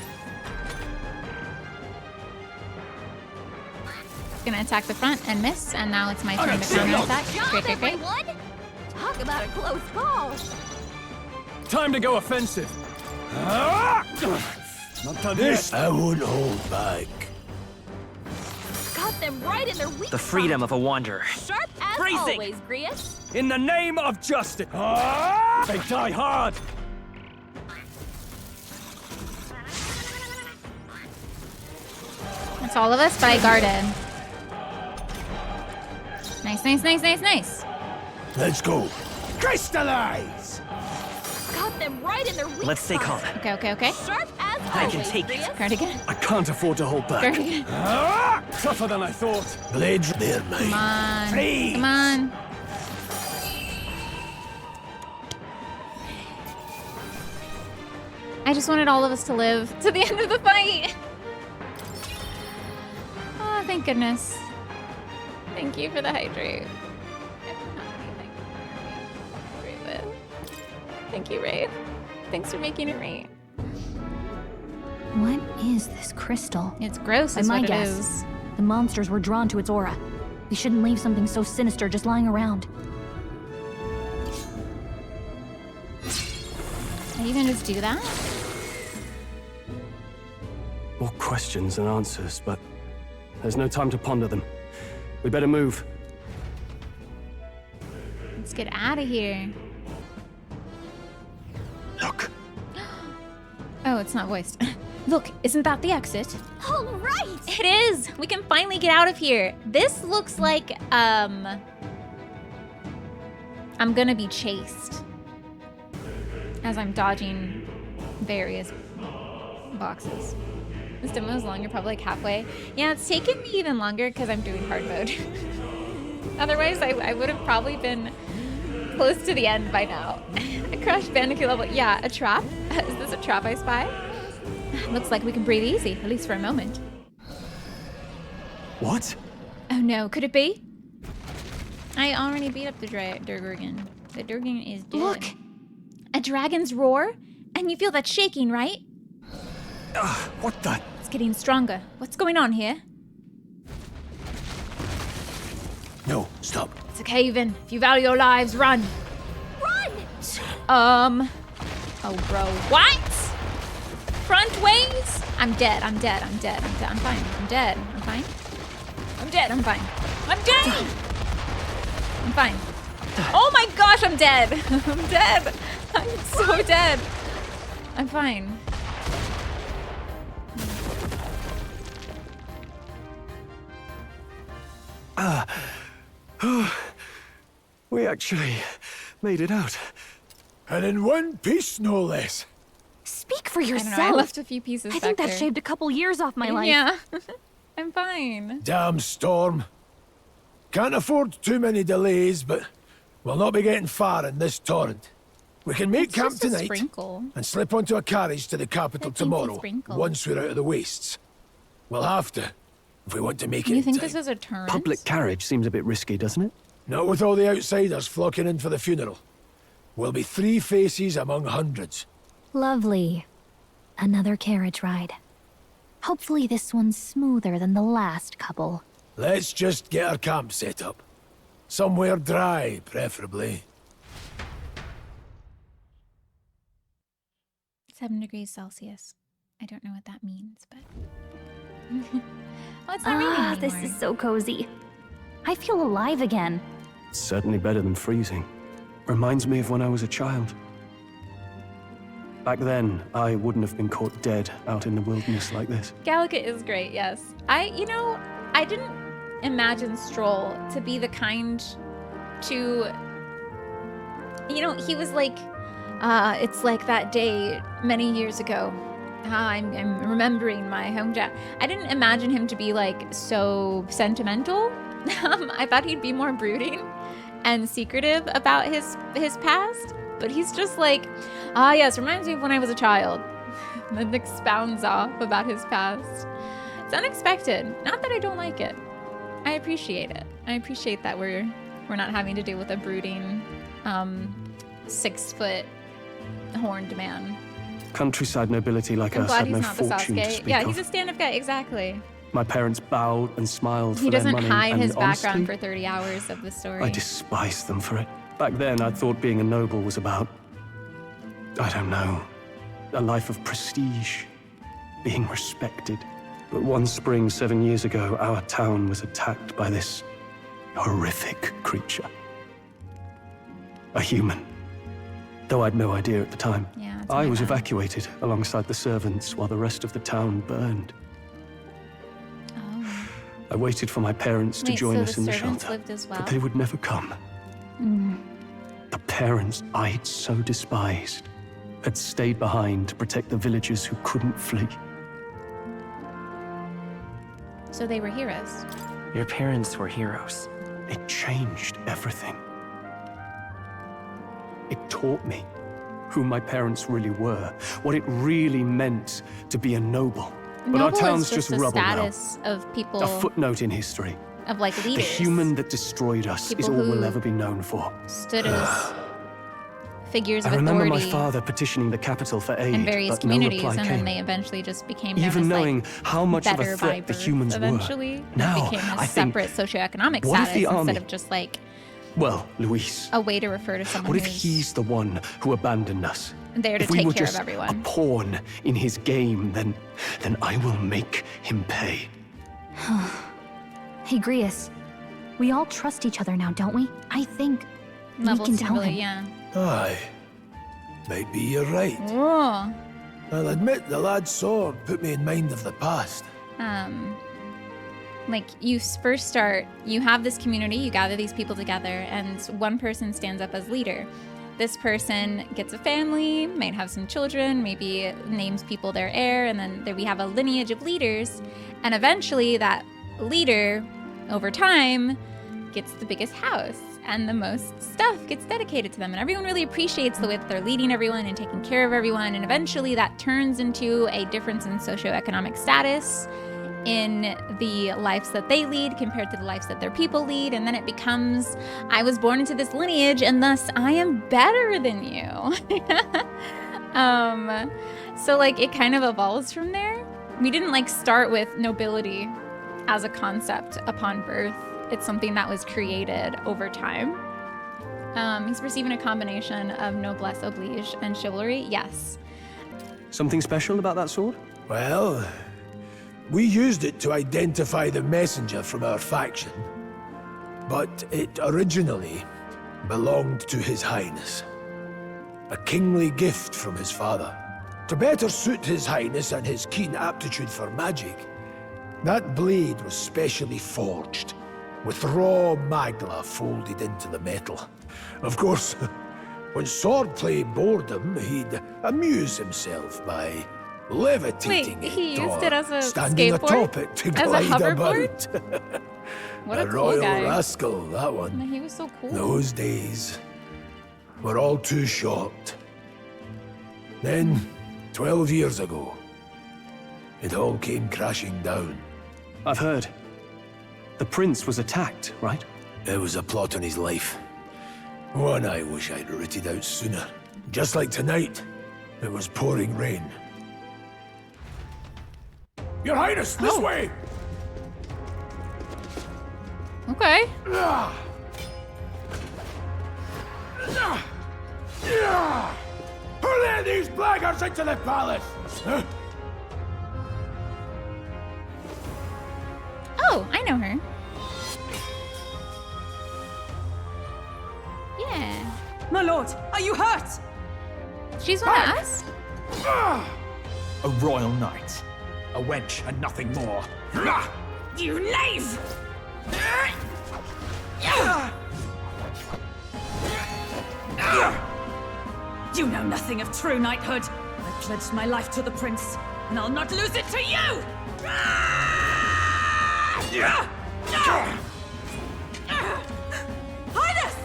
Gonna attack the front and miss, and now it's my turn to counter-attack. Great, great, great. Everyone. Talk about a close call. Time to go offensive. Not done This yet. I won't hold back. Got them right in their weak The freedom of a wanderer. spot. Sharp as Bracing. always, Grius. In the name of justice. They die hard. That's all of us, but I guarded. Nice, nice, nice, nice, nice. Let's go. Crystallize! Got them right in their weak Let's stay calm. spot. Okay, okay, okay. Sharp as I always, can take it. Grius. Guard again. I can't afford to hold back. Guard again. Tougher than I thought. Blades, they're mine. Come on. Freeze! Come on. I just wanted all of us to live to the end of the fight. Oh, thank goodness. Thank you for the hydrate. I don't have anything to hydrate with. Thank you, Ray. Thanks for making it rain. What is this crystal? It's gross, By is my what it guess, is. the monsters were drawn to its aura. We shouldn't leave something so sinister just lying around. Are you gonna just do that? More questions than answers, but there's no time to ponder them. We better move. Let's get out of here. Look. Oh, it's not voiced. Look, isn't that the exit? All right. It is! We can finally get out of here. This looks like, I'm gonna be chased. As I'm dodging various boxes. This demo is long, you're probably like halfway. Yeah, it's taken me even longer because I'm doing hard mode. Otherwise, I would have probably been close to the end by now. A Crash Bandicoot level. Yeah, a trap? Is this a trap I spy? Looks like we can breathe easy, at least for a moment. What? Oh no, could it be? I already beat up the Durgan. The Durgan is dead. Look! A dragon's roar? And you feel that shaking, right? What the? It's getting stronger. What's going on here? No, stop. It's a cave-in. If you value your lives, run. Run! Oh, bro. What? Front ways? I'm dead. I'm dead. I'm dead. I'm dead. I'm fine. I'm dead. I'm fine. I'm dead. I'm fine. I'm dead! I'm fine. Oh my gosh, I'm dead. I'm dead. I'm so dead. I'm fine. We actually made it out. And in one piece, no less. Speak for I yourself. don't know, I left a few pieces I think back that there. shaved a couple years off my life. Yeah. I'm fine. Damn storm. Can't afford too many delays, but we'll not be getting far in this torrent. We can make It's camp just a tonight sprinkle. and slip onto a carriage to the capital tomorrow, sprinkle. once we're out of the wastes. We'll have to, if we want to make it You in think time. this is a turret? Public carriage seems a bit risky, doesn't it? Not with all the outsiders flocking in for the funeral. We'll be 3 faces among hundreds. Lovely. Another carriage ride. Hopefully this one's smoother than the last couple. Let's just get our camp set up. Somewhere dry, preferably. 7 degrees Celsius. I don't know what that means, but... Oh, it's not raining anymore. This is so cozy. I feel alive again. Certainly better than freezing. Reminds me of when I was a child. Back then, I wouldn't have been caught dead out in the wilderness like this. Gallica is great, yes. I didn't imagine Stroll to be the kind to... he was like, it's like that day many years ago. I'm remembering my hometown. I didn't imagine him to be like so sentimental. I thought he'd be more brooding and secretive about his past, but he's just like, yes, reminds me of when I was a child. Then expounds off about his past. It's unexpected. Not that I don't like it. I appreciate it. I appreciate that we're not having to deal with a brooding 6-foot horned man. Countryside nobility like I'm us glad had he's no not the fortune to Sasuke. speak Yeah, of. he's a stand-up guy, exactly. My parents bowed and smiled He for their doesn't money, hide and his background honestly, for 30 hours of the story. I despised them for it. Back then, I thought being a noble was about, I don't know, a life of prestige, being respected. But one spring 7 years ago, our town was attacked by this horrific creature. A human. Though I'd no idea at the time. Yeah, I was evacuated alongside the servants while the rest of the town burned. Oh. I waited for my parents to Wait, join so us the in the servants shelter, lived as well? but they would never come. The parents I'd so despised had stayed behind to protect the villagers who couldn't flee. So they were heroes. Your parents were heroes. It changed everything. It taught me who my parents really were, what it really meant to be a noble. But our Noble town's is just a rubble now. status of people, A footnote in history. of like The leaders. human that destroyed us People is all we'll who ever be known for. stood as figures of I remember authority my father petitioning the capital for aid, in various but no communities, reply and came. then they eventually just became known Even as, knowing like, how much of a better threat by the birth humans eventually. were. Now, It became a I think, separate socioeconomic what if status the instead army- of just like well, Luis, a way to refer to someone what if who's he's the one who abandoned us? there to If we take were care just of everyone. a pawn in his game, then I will make him pay. Hey, Grius. We all trust each other now, don't we? I think Level we can tell stability, him. yeah. Aye. Maybe you're right. Oh. I'll admit the lad's sword put me in mind of the past. Like you first start, you have this community, you gather these people together, and one person stands up as leader. This person gets a family, might have some children, maybe names people their heir, and then there we have a lineage of leaders. And eventually that leader, over time, gets the biggest house and the most stuff gets dedicated to them. And everyone really appreciates the way that they're leading everyone and taking care of everyone. And eventually that turns into a difference in socioeconomic status in the lives that they lead compared to the lives that their people lead. And then it becomes, I was born into this lineage and thus I am better than you. So like it kind of evolves from there. We didn't like start with nobility as a concept upon birth. It's something that was created over time. He's receiving a combination of noblesse oblige and chivalry, yes. Something special about that sword? Well, we used it to identify the messenger from our faction. But it originally belonged to His Highness. A kingly gift from his father. To better suit His Highness and his keen aptitude for magic, that blade was specially forged, with raw magla folded into the metal. Of course, when swordplay bored him, he'd amuse himself by levitating Wait, he it used or it as a standing skateboard? atop it to As a glide hoverboard? about. What a cool royal guy. rascal, that one. He was so cool. Those days. We're all too shocked. Then, 12 years ago, it all came crashing down. I've heard. The prince was attacked, right? It was a plot on his life. One I wish I'd rooted out sooner. Just like tonight, it was pouring rain. Your Highness, this way! Okay. Who let these blackguards into the palace? Huh? Oh, I know her. Yeah. My lord, are you hurt? She's one of us? A royal knight. A wench and nothing more. You knave! You know nothing of true knighthood. I pledged my life to the prince, and I'll not lose it to you! Highness!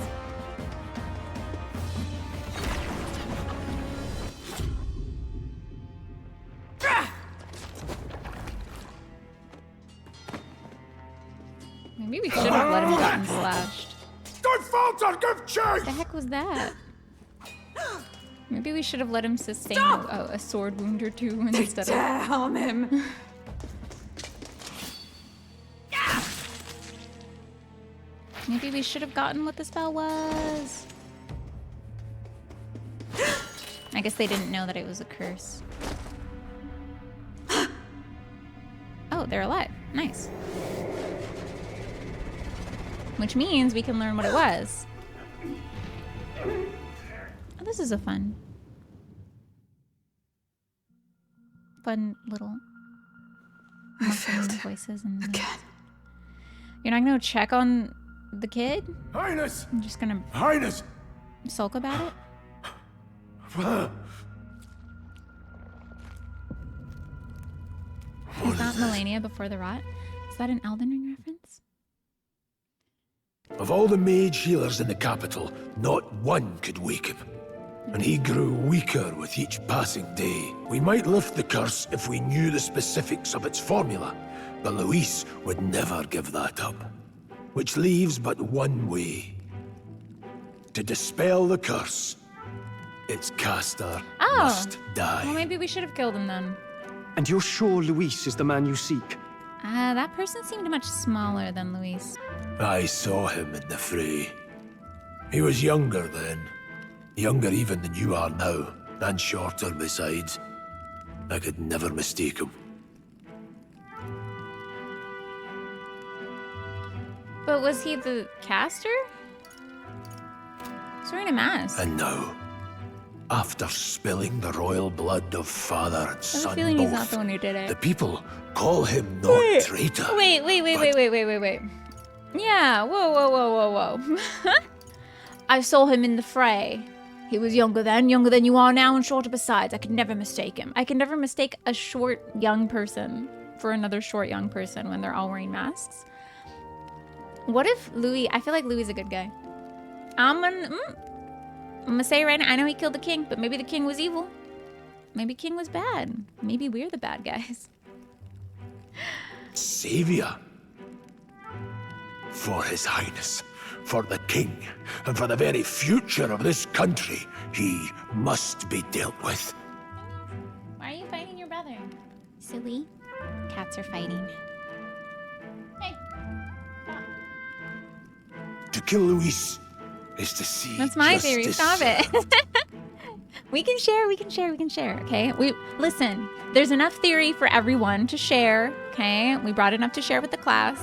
Maybe we should have let him gotten slashed. Don't falter, give chase! What the heck was that? Maybe we should have let him sustain a sword wound or two instead of... harm him! Maybe we should have gotten what the spell was. I guess they didn't know that it was a curse. Oh, they're alive. Nice. Which means we can learn what it was. Oh, this is a fun little voices and again. You're not gonna check on the kid? Highness! I'm just gonna Highness! sulk about it? Is that Melania before the rot? Is that an Elden Ring reference? Of all the mage healers in the capital, not one could wake him. And he grew weaker with each passing day. We might lift the curse if we knew the specifics of its formula, but Luis would never give that up. Which leaves but one way. To dispel the curse, its caster must die. Well, maybe we should have killed him then. And you're sure Luis is the man you seek? That person seemed much smaller than Luis. I saw him in the fray. He was younger then. Younger even than you are now, and shorter besides. I could never mistake him. But was he the caster? He's wearing a mask. And now, after spilling the royal blood of father and I have a son feeling he's not both, the one who did it. the people call him not traitor. Wait. Yeah, whoa. I saw him in the fray. He was younger than you are now, and shorter besides. I could never mistake him. I can never mistake a short young person for another short young person when they're all wearing masks. What if Louis... I feel like Louis is a good guy. I'm gonna say right now, I know he killed the king, but maybe the king was evil. Maybe king was bad. Maybe we're the bad guys. Savior. For his highness, for the king, and for the very future of this country, he must be dealt with. Why are you fighting your brother? Silly. Cats are fighting. Hey. To kill Luis is to see That's my theory. justice Stop it. served. We can share, okay? Listen, there's enough theory for everyone to share, okay? We brought enough to share with the class.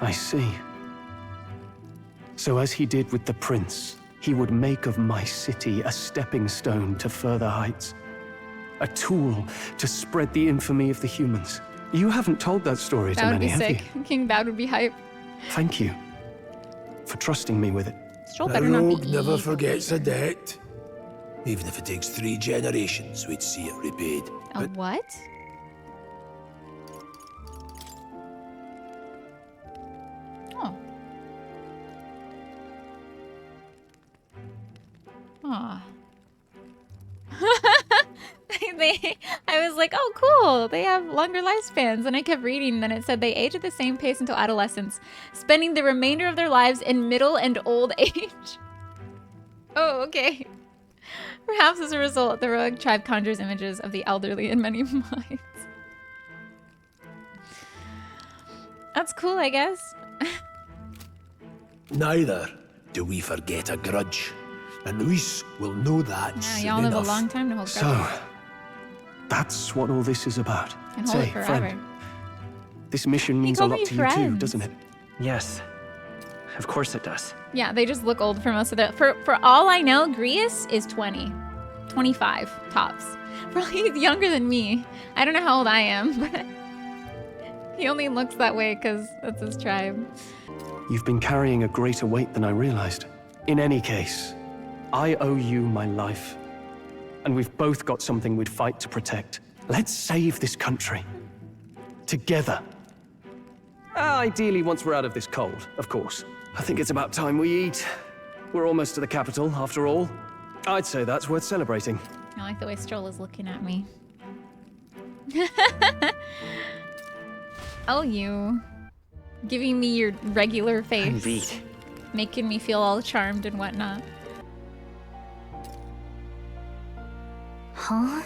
I see. So as he did with the prince, he would make of my city a stepping stone to further heights. A tool to spread the infamy of the humans. You haven't told that story to That would many, be have sick. you? King Bad would be hype. Thank you for trusting me with it. Stroll A better not rogue be never evil. forgets a debt. Even if it takes 3 generations, we'd see it repaid. A what? Oh. Aw. I was like, oh, cool. They have longer lifespans. And I kept reading, and then it said they age at the same pace until adolescence, spending the remainder of their lives in middle and old age. Oh, okay. Perhaps as a result, the rogue tribe conjures images of the elderly in many minds. That's cool, I guess. Neither do we forget a grudge. And Luis will know that Yeah, soon y'all live a enough. long time to hold So, grudges. that's what all this is about. And hold Say, it forever. friend, this mission means a call lot me to you too, friends. doesn't it? Yes. Of course it does. Yeah, they just look old for most of the... For all I know, Grius is 20. 25, tops. Probably he's younger than me. I don't know how old I am, but... He only looks that way because that's his tribe. You've been carrying a greater weight than I realized. In any case, I owe you my life. And we've both got something we'd fight to protect. Let's save this country. Together. Ideally, once we're out of this cold, of course. I think it's about time we eat. We're almost to the capital, after all. I'd say that's worth celebrating. I like the way Stroll is looking at me. Oh, you. Giving me your regular face. I'm beat. Making me feel all charmed and whatnot. Huh?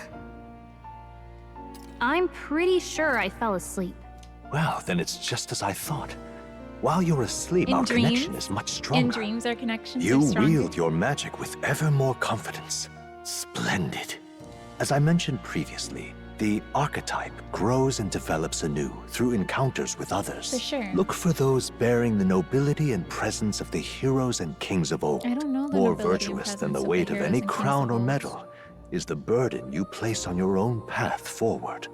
I'm pretty sure I fell asleep. Well, then it's just as I thought. While you're asleep, In our dreams? connection is much stronger. In dreams, our connections You are stronger. wield your magic with ever more confidence. Splendid. As I mentioned previously, the archetype grows and develops anew through encounters with others. For sure. Look for those bearing the nobility and presence of the heroes and kings of old. I don't know the More nobility and virtuous than presence the of weight the of heroes any and kings crown of or old. medal is the burden you place on your own path forward.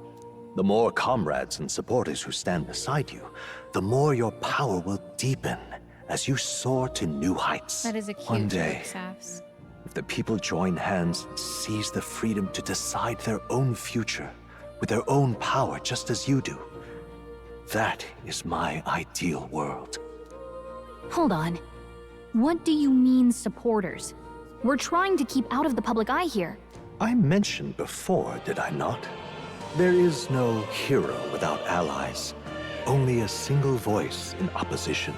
The more comrades and supporters who stand beside you, the more your power will deepen as you soar to new heights. That is a cute One day, Saps. if the people join hands and seize the freedom to decide their own future with their own power just as you do, that is my ideal world. Hold on. What do you mean, supporters? We're trying to keep out of the public eye here. I mentioned before, did I not? There is no hero without allies, only a single voice in opposition.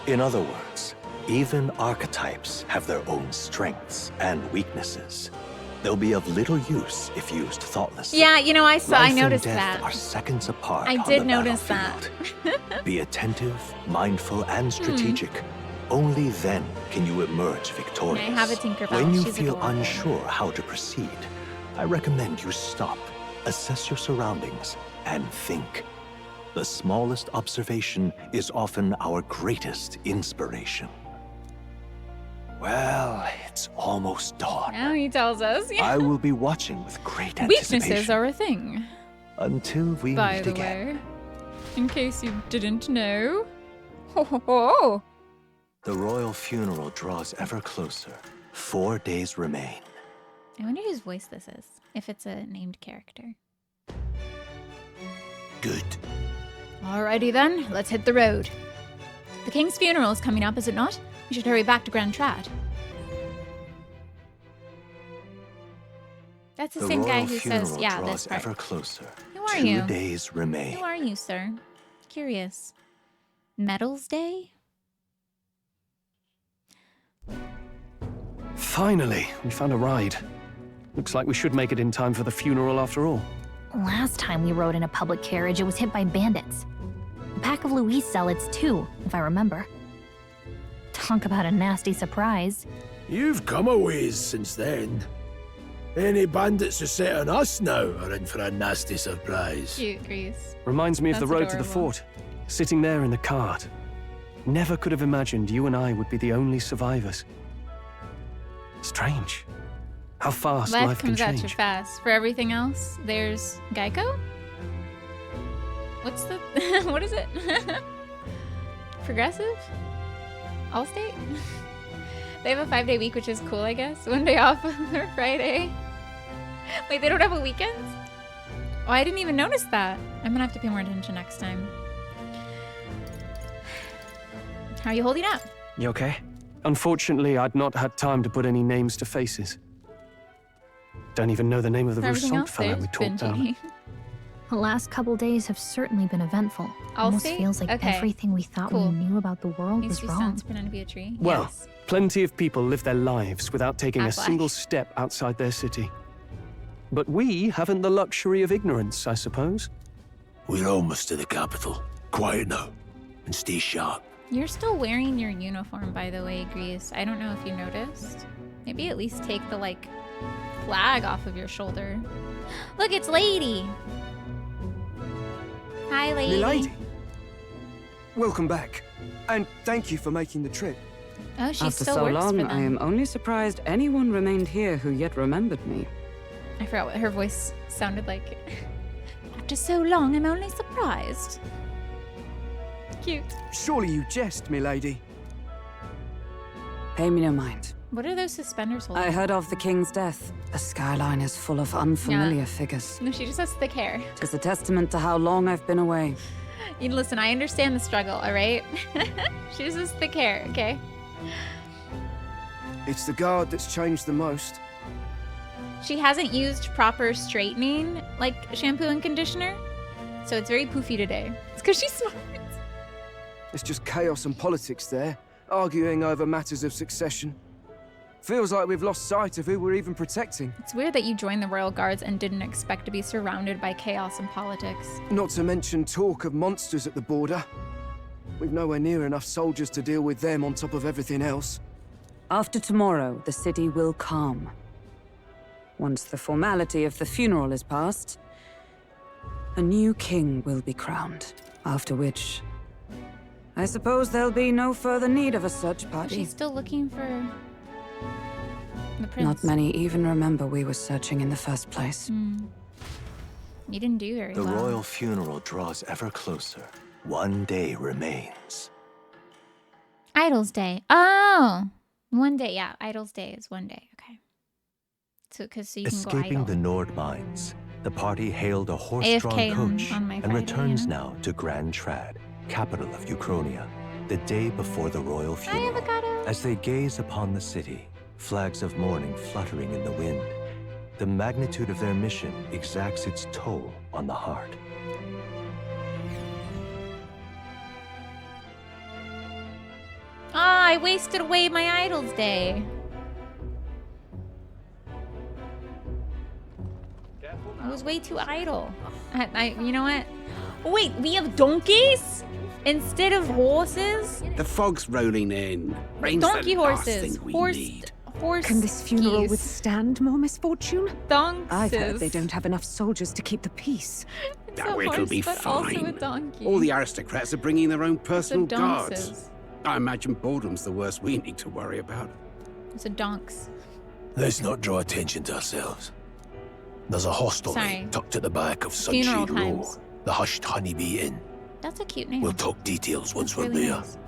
In other words, even archetypes have their own strengths and weaknesses. They'll be of little use if used thoughtlessly. Yeah, you know, I Life noticed and death that. are seconds apart. I on did the notice battlefield. Be attentive, mindful, and strategic. Only then can you emerge victorious. I have a Tinkerbell. When you She's feel adorable. unsure how to proceed, I recommend you stop, assess your surroundings, and think. The smallest observation is often our greatest inspiration. Well, it's almost dawn. Now he tells us. I will be watching with great anticipation. Weaknesses are a thing. Until we By meet the again. way. In case you didn't know. Ho ho ho! The royal funeral draws ever closer. 4 days remain. I wonder whose voice this is. If it's a named character. Good. Alrighty then, let's hit the road. The king's funeral is coming up, is it not? We should hurry back to Grand Trad. That's the same guy royal who funeral says, yeah, draws this part. ever closer. Who are 2 you? days remain. Who are you, sir? Curious. Medals Day? Finally, we found a ride. Looks like we should make it in time for the funeral after all. Last time we rode in a public carriage, it was hit by bandits. A pack of Louis zealots, too, if I remember. Talk about a nasty surprise. You've come a ways since then. Any bandits who set on us now are in for a nasty surprise. Cute, Grease. Reminds me of the That's road to the adorable. fort. Sitting there in the cart. Never could have imagined you and I would be the only survivors. Strange. How fast Life life can comes at you change. fast. For everything else, there's Geico? What's the... what is it? Progressive? Allstate? They have a 5-day week, which is cool, I guess. 1 day off on their Friday. Wait, they don't have a weekend? Oh, I didn't even notice that. I'm gonna have to pay more attention next time. How are you holding up? You okay? Unfortunately, I'd not had time to put any names to faces. Don't even know the name of the Everything Rousseau else fellow there's we talked down. Benji. The last couple days have certainly been eventful. I'll Almost say- feels like okay. everything we thought Cool. we knew about the world Needs was to be wrong. sent to be a tree. Well, Yes. plenty of people live their lives without taking a Backlash. single step outside their city. But we haven't the luxury of ignorance, I suppose. We're almost to the capital. Quiet now, and stay sharp. You're still wearing your uniform, by the way, Grease. I don't know if you noticed. Maybe at least take the, like, flag off of your shoulder. Look, it's Lady! Hi, Lady. Milady. Welcome back. And thank you for making the trip. Oh, she After still so works long, for them. I am only surprised anyone remained here who yet remembered me. I forgot what her voice sounded like. After so long, I'm only surprised. Cute. Surely you jest, milady. Pay me no mind. What are those suspenders holding? I heard of the king's death. The skyline is full of unfamiliar figures. No, she just has thick hair. Tis a testament to how long I've been away. You listen, I understand the struggle, all right? She just has thick hair, okay? It's the guard that's changed the most. She hasn't used proper straightening, like shampoo and conditioner, so it's very poofy today. It's because she's smart. It's just chaos and politics there, arguing over matters of succession. Feels like we've lost sight of who we're even protecting. It's weird that you joined the Royal Guards and didn't expect to be surrounded by chaos and politics. Not to mention talk of monsters at the border. We've nowhere near enough soldiers to deal with them on top of everything else. After tomorrow, the city will calm. Once the formality of the funeral is past, a new king will be crowned. After which, I suppose there'll be no further need of a search party. She's still looking for the prince. Not many even remember we were searching in the first place. You didn't do very The well. royal funeral draws ever closer. One day remains. Idol's Day. Oh! One day, yeah. Idol's Day is one day. Okay. So you can go Escaping idle. the Nord mines, the party hailed a horse-drawn AFK coach on my and Friday, returns you know? now to Grand Trad, capital of Uchronia, the day before the royal funeral. As they gaze upon the city, flags of mourning fluttering in the wind, the magnitude of their mission exacts its toll on the heart. Ah, I wasted away my Idol's Day. I was way too idle. You know what? Wait, we have donkeys instead of horses? The fog's rolling in. Rain's Donkey the last horses. thing we Horse. need. Horse. Can this funeral geese. withstand more misfortune? Donks. I've heard they don't have enough soldiers to keep the peace. It's Oh, a it'll horse, be but also a fine. donkey. All the aristocrats are bringing their own personal guards. donces. I imagine boredom's the worst we need to worry about. It's a donks. Let's not draw attention to ourselves. There's a hostelry Sorry. tucked at the back of Funeral Sunshade Row, times. the Hushed Honeybee Inn. That's a cute name. We'll talk details once we're really there. nice.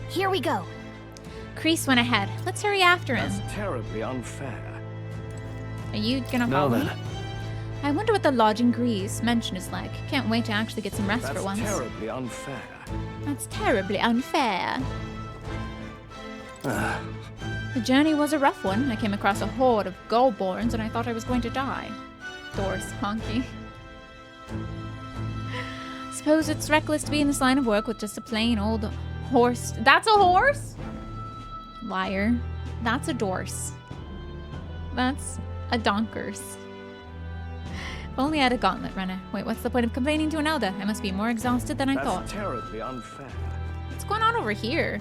Here we go. Crease went ahead. Let's hurry after him. That's terribly unfair. Are you gonna Now follow then. me? I wonder what the lodge in Greece mention is like. Can't wait to actually get some rest That's for once. terribly unfair. That's terribly unfair. Ah. The journey was a rough one. I came across a horde of Goldborns and I thought I was going to die. Doors, honky. Suppose it's reckless to be in this line of work with just a plain old horse. That's a horse? Liar. That's a dorse. That's a donkers. If only I had a gauntlet runner. Wait, what's the point of complaining to an elder? I must be more exhausted than I That's thought. terribly unfair. What's going on over here?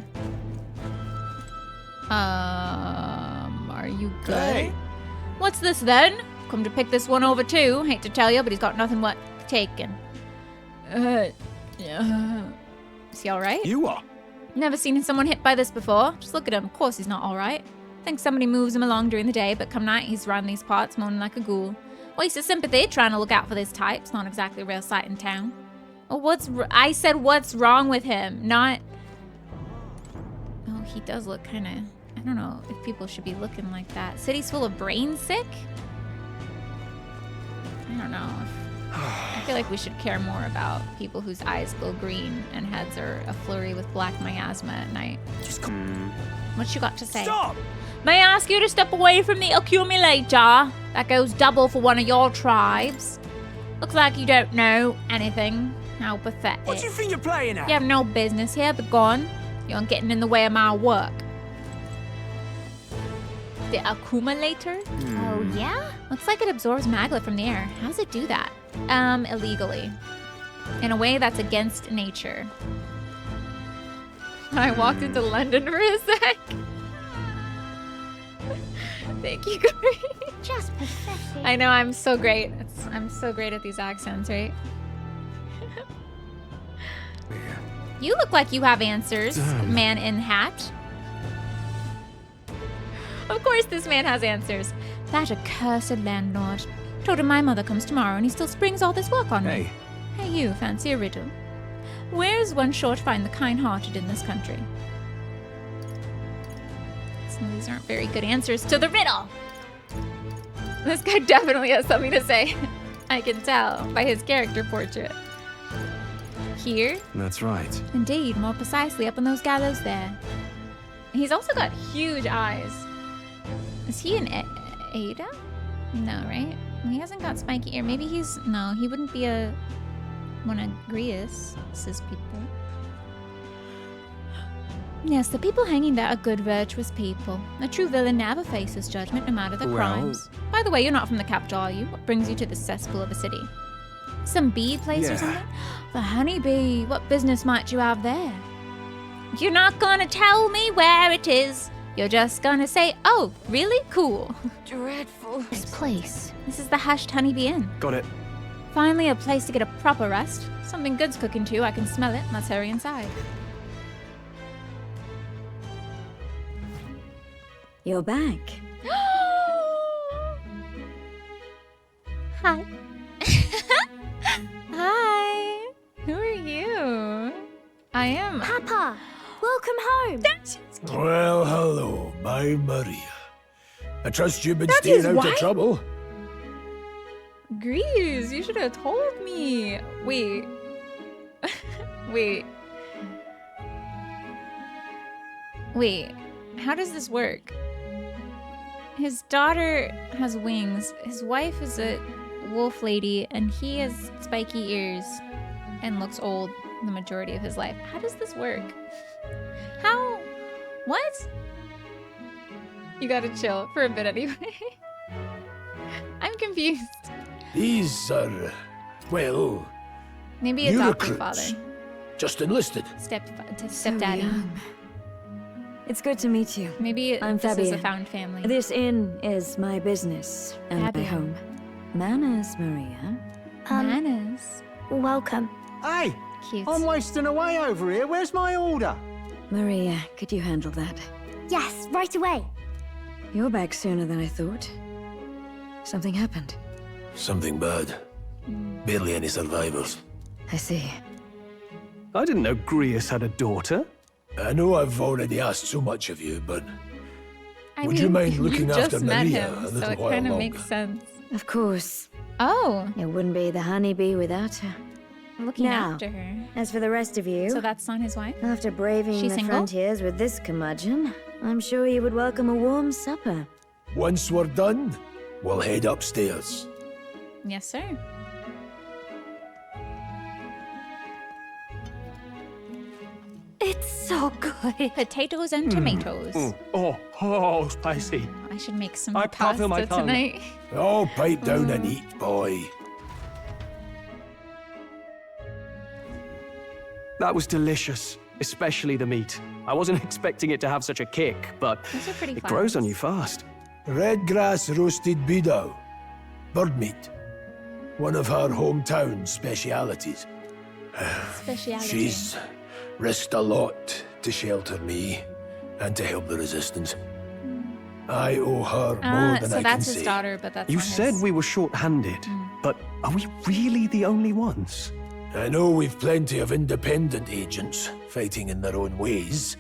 Are you good? Hey. What's this then? Come to pick this one over too. Hate to tell you, but he's got nothing what taken. Yeah. Is he alright? You are. Never seen someone hit by this before. Just look at him. Of course he's not alright. Think somebody moves him along during the day, but come night he's round these parts moaning like a ghoul. Waste of sympathy trying to look out for this type. It's not exactly a real sight in town. Oh, I said what's wrong with him, not... Oh, he does look kind of... I don't know if people should be looking like that. City's full of brain sick? I don't know. I feel like we should care more about people whose eyes glow green and heads are a flurry with black miasma at night. What you got to say? Stop! May I ask you to step away from the accumulator? That goes double for one of your tribes. Looks like you don't know anything. How pathetic. What do you think you're playing at? You have no business here, but gone. You aren't getting in the way of my work. The accumulator? Oh, yeah? Looks like it absorbs magma from the air. How does it do that? Illegally. In a way that's against nature. I walked into London for a sec. Thank you, Corey. Just pathetic. I know, I'm so great. I'm so great at these accents, right? You look like you have answers, man in hat. Of course this man has answers. That accursed landlord. Told him my mother comes tomorrow and he still springs all this work on me. Hey you, fancy a riddle? Where is one sure to find the kind-hearted in this country? Some of these aren't very good answers to the riddle. This guy definitely has something to say. I can tell by his character portrait. Here? That's right. Indeed, more precisely up on those gallows there. He's also got huge eyes. Is he an Ada? No, right? He hasn't got spiky ear. Maybe he's... No, he wouldn't be one of Grius's people. Yes, the people hanging there are good, virtuous people. A true villain never faces judgment, no matter the crimes. By the way, you're not from the capital, are you? What brings you to the cesspool of a city? Some bee place or something? The honeybee. What business might you have there? You're not gonna tell me where it is. You're just gonna say, oh, really? Cool. Dreadful. This place. This is the Hushed Honeybee Inn. Got it. Finally, a place to get a proper rest. Something good's cooking too. I can smell it. Let's hurry inside. You're back. Hi. Hi. Who are you? I am... Papa, welcome home. Well, hello, my Maria. I trust you've been staying out of trouble. Grease, you should have told me. Wait. Wait. Wait. How does this work? His daughter has wings. His wife is a wolf lady, and he has spiky ears and looks old the majority of his life. How does this work? How? What? You gotta chill for a bit anyway. I'm confused. These are, well... Maybe new adoptive recruits. father. Just enlisted. Stepdaddy. It's good to meet you. Maybe I'm this is a Fabian. found family. This inn is my business and my Fabian. home. Manners, Maria. Manners. Welcome. Hey, Cute. I'm wasting away over here. Where's my order? Maria, could you handle that? Yes, right away. You're back sooner than I thought. Something happened. Something bad. Barely any survivors. I see. I didn't know Grius had a daughter. I know I've already asked so much of you, but I would mean, you mind looking you after just met Maria him, a so little it while kind of longer? makes sense. Of course. Oh, It wouldn't be the honeybee without her. looking Now, after her. As for the rest of you, So that's not his wife? after braving She the single? frontiers with this curmudgeon, I'm sure you would welcome a warm supper. Once we're done, we'll head upstairs. Yes, sir. It's so good. Potatoes and tomatoes. Oh, spicy. I should make some I can't feel my pasta tongue. tonight. Oh, pipe down and eat, boy. That was delicious, especially the meat. I wasn't expecting it to have such a kick, but Those are pretty it grows on flowers. you fast. Red grass roasted bido. Bird meat. One of her hometown specialities. Speciality. She's risked a lot to shelter me and to help the resistance. I owe her more than so I can that's his say. daughter, but that's You not said his. we were short-handed, but are we really the only ones? I know we've plenty of independent agents fighting in their own ways,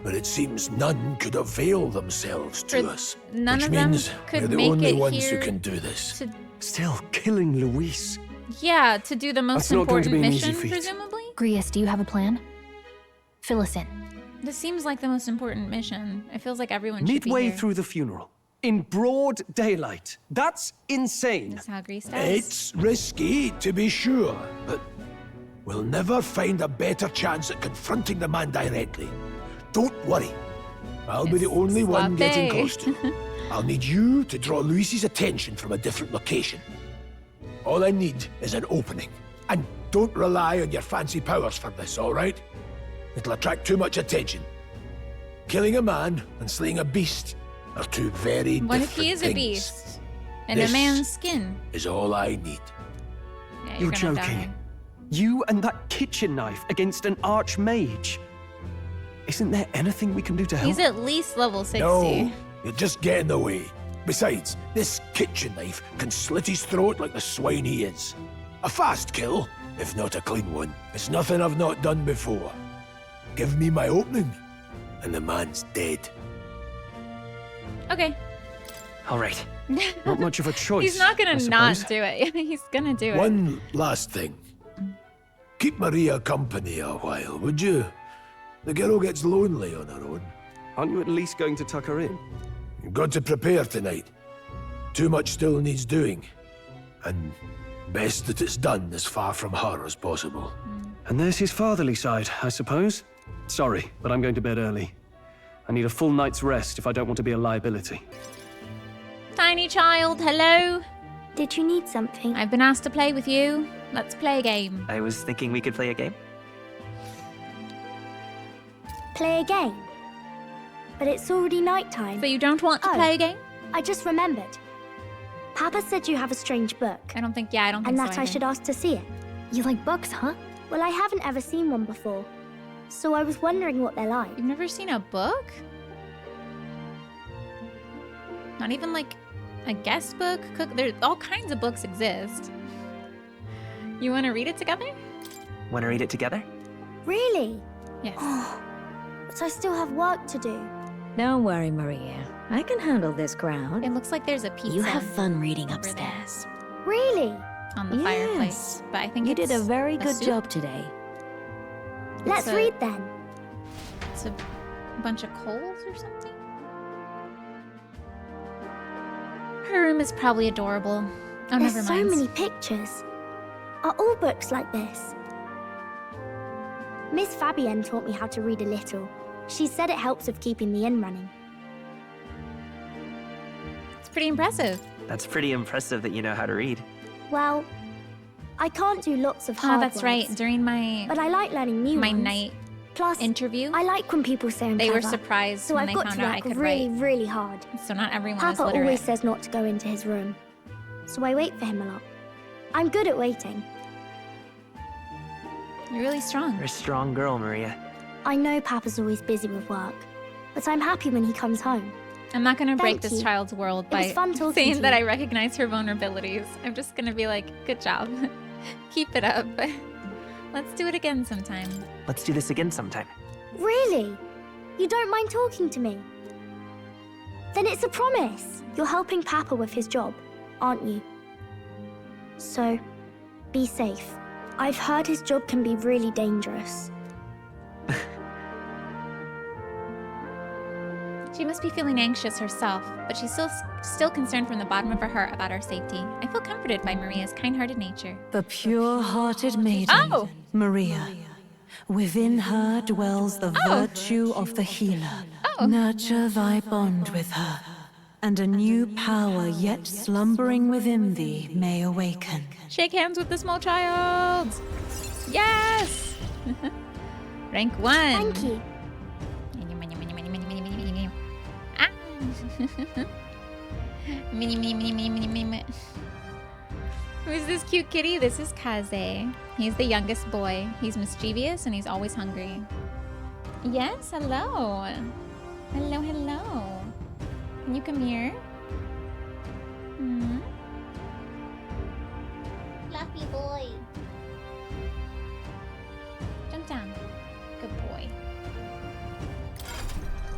but it seems none could avail themselves to For- us. none which of them means could we're the make only it ones here who can do this. to- Still, killing Luis. Yeah, to do the most not going to important be an easy mission, feat. presumably? Grius, do you have a plan? Fill us in. This seems like the most important mission. It feels like everyone should be Midway here. through the funeral, in broad daylight. That's insane. That's how Greece does. It's risky, to be sure, but we'll never find a better chance at confronting the man directly. Don't worry. I'll be the only one getting close to him. I'll need you to draw Luis's attention from a different location. All I need is an opening. And don't rely on your fancy powers for this, all right? It'll attract too much attention. Killing a man and slaying a beast are two very What different if he is things. a beast? In This a man's skin? is all I need. Yeah, You're gonna joking. die. You and that kitchen knife against an archmage. Isn't there anything we can do to help? He's at least level 60. No, you'll just get in the way. Besides, this kitchen knife can slit his throat like the swine he is. A fast kill, if not a clean one. It's nothing I've not done before. Give me my opening, and the man's dead. Okay. All right. Not much of a choice. He's not I gonna not suppose. do it. He's gonna do it. One last thing. Keep Maria company a while, would you? The girl gets lonely on her own. Aren't you at least going to tuck her in? You've got to prepare tonight. Too much still needs doing. And best that it's done as far from her as possible. And there's his fatherly side, I suppose. Sorry, but I'm going to bed early. I need a full night's rest if I don't want to be a liability. Tiny child, hello? Did you need something? I've been asked to play with you. Let's play a game. I was thinking we could play a game. Play a game? But it's already nighttime. So you don't want to play a game? I just remembered. Papa said you have a strange book. I don't think so. And that I either. should ask to see it. You like books, huh? Well, I haven't ever seen one before. So I was wondering what they're like. You've never seen a book? Not even like a guest book? There, all kinds of books exist. You want to read it together? Want to read it together? Really? Yes. But I still have work to do. Don't worry, Maria. I can handle this crowd. It looks like there's a pizza. You have fun reading over upstairs. Really? On the fireplace. But I think You it's did a very good soup. job today. Let's a- read then. It's a bunch of coals or something? Her room is probably adorable. Oh, There's never so mind. many pictures. Are all books like this? Miss Fabienne taught me how to read a little. She said it helps with keeping the inn running. It's pretty impressive. That's pretty impressive that you know how to read. Well, I can't do lots of Oh, hard that's words, right. During my but I like learning new ones. night Plus, interview, I like when people say I'm they were clever. surprised So when I've they got found to out I work could really, write. really hard. So not everyone is Papa literate. always says not to go into his room. So I wait for him a lot. I'm good at waiting. You're really strong. You're a strong girl, Maria. I know Papa's always busy with work, but I'm happy when he comes home. I'm not going to break Thank this you. child's world It was by fun talking saying to that you. I recognize her vulnerabilities. I'm just going to be like, good job. Keep it up. Let's do it again sometime. Let's do this again sometime. Really? You don't mind talking to me? Then it's a promise. You're helping Papa with his job, aren't you? So, be safe. I've heard his job can be really dangerous. She must be feeling anxious herself, but she's still concerned from the bottom of her heart about our safety. I feel comforted by Maria's kind-hearted nature. The pure-hearted maiden, Oh! Maria. Within her dwells the virtue of the healer. Nurture thy bond with her, and a new power yet slumbering within thee may awaken. Shake hands with the small child! Yes! Rank 1. Thank you. Ah. Who's this cute kitty? This is Kaze. He's the youngest boy. He's mischievous and he's always hungry. Yes, hello. Hello, hello. Can you come here? Hmm? Fluffy boy. Jump down. Good boy.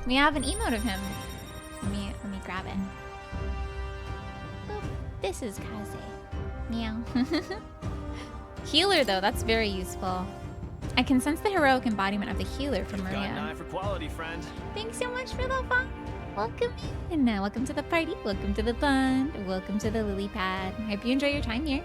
We have an emote of him. Let me grab it. Boop. This is Kaze. Meow. Healer, though, that's very useful. I can sense the heroic embodiment of the healer from Maria. Got an eye for quality, friend. Thanks so much for the fun. Welcome in. Welcome to the party. Welcome to the fun. Welcome to the lily pad. Hope you enjoy your time here.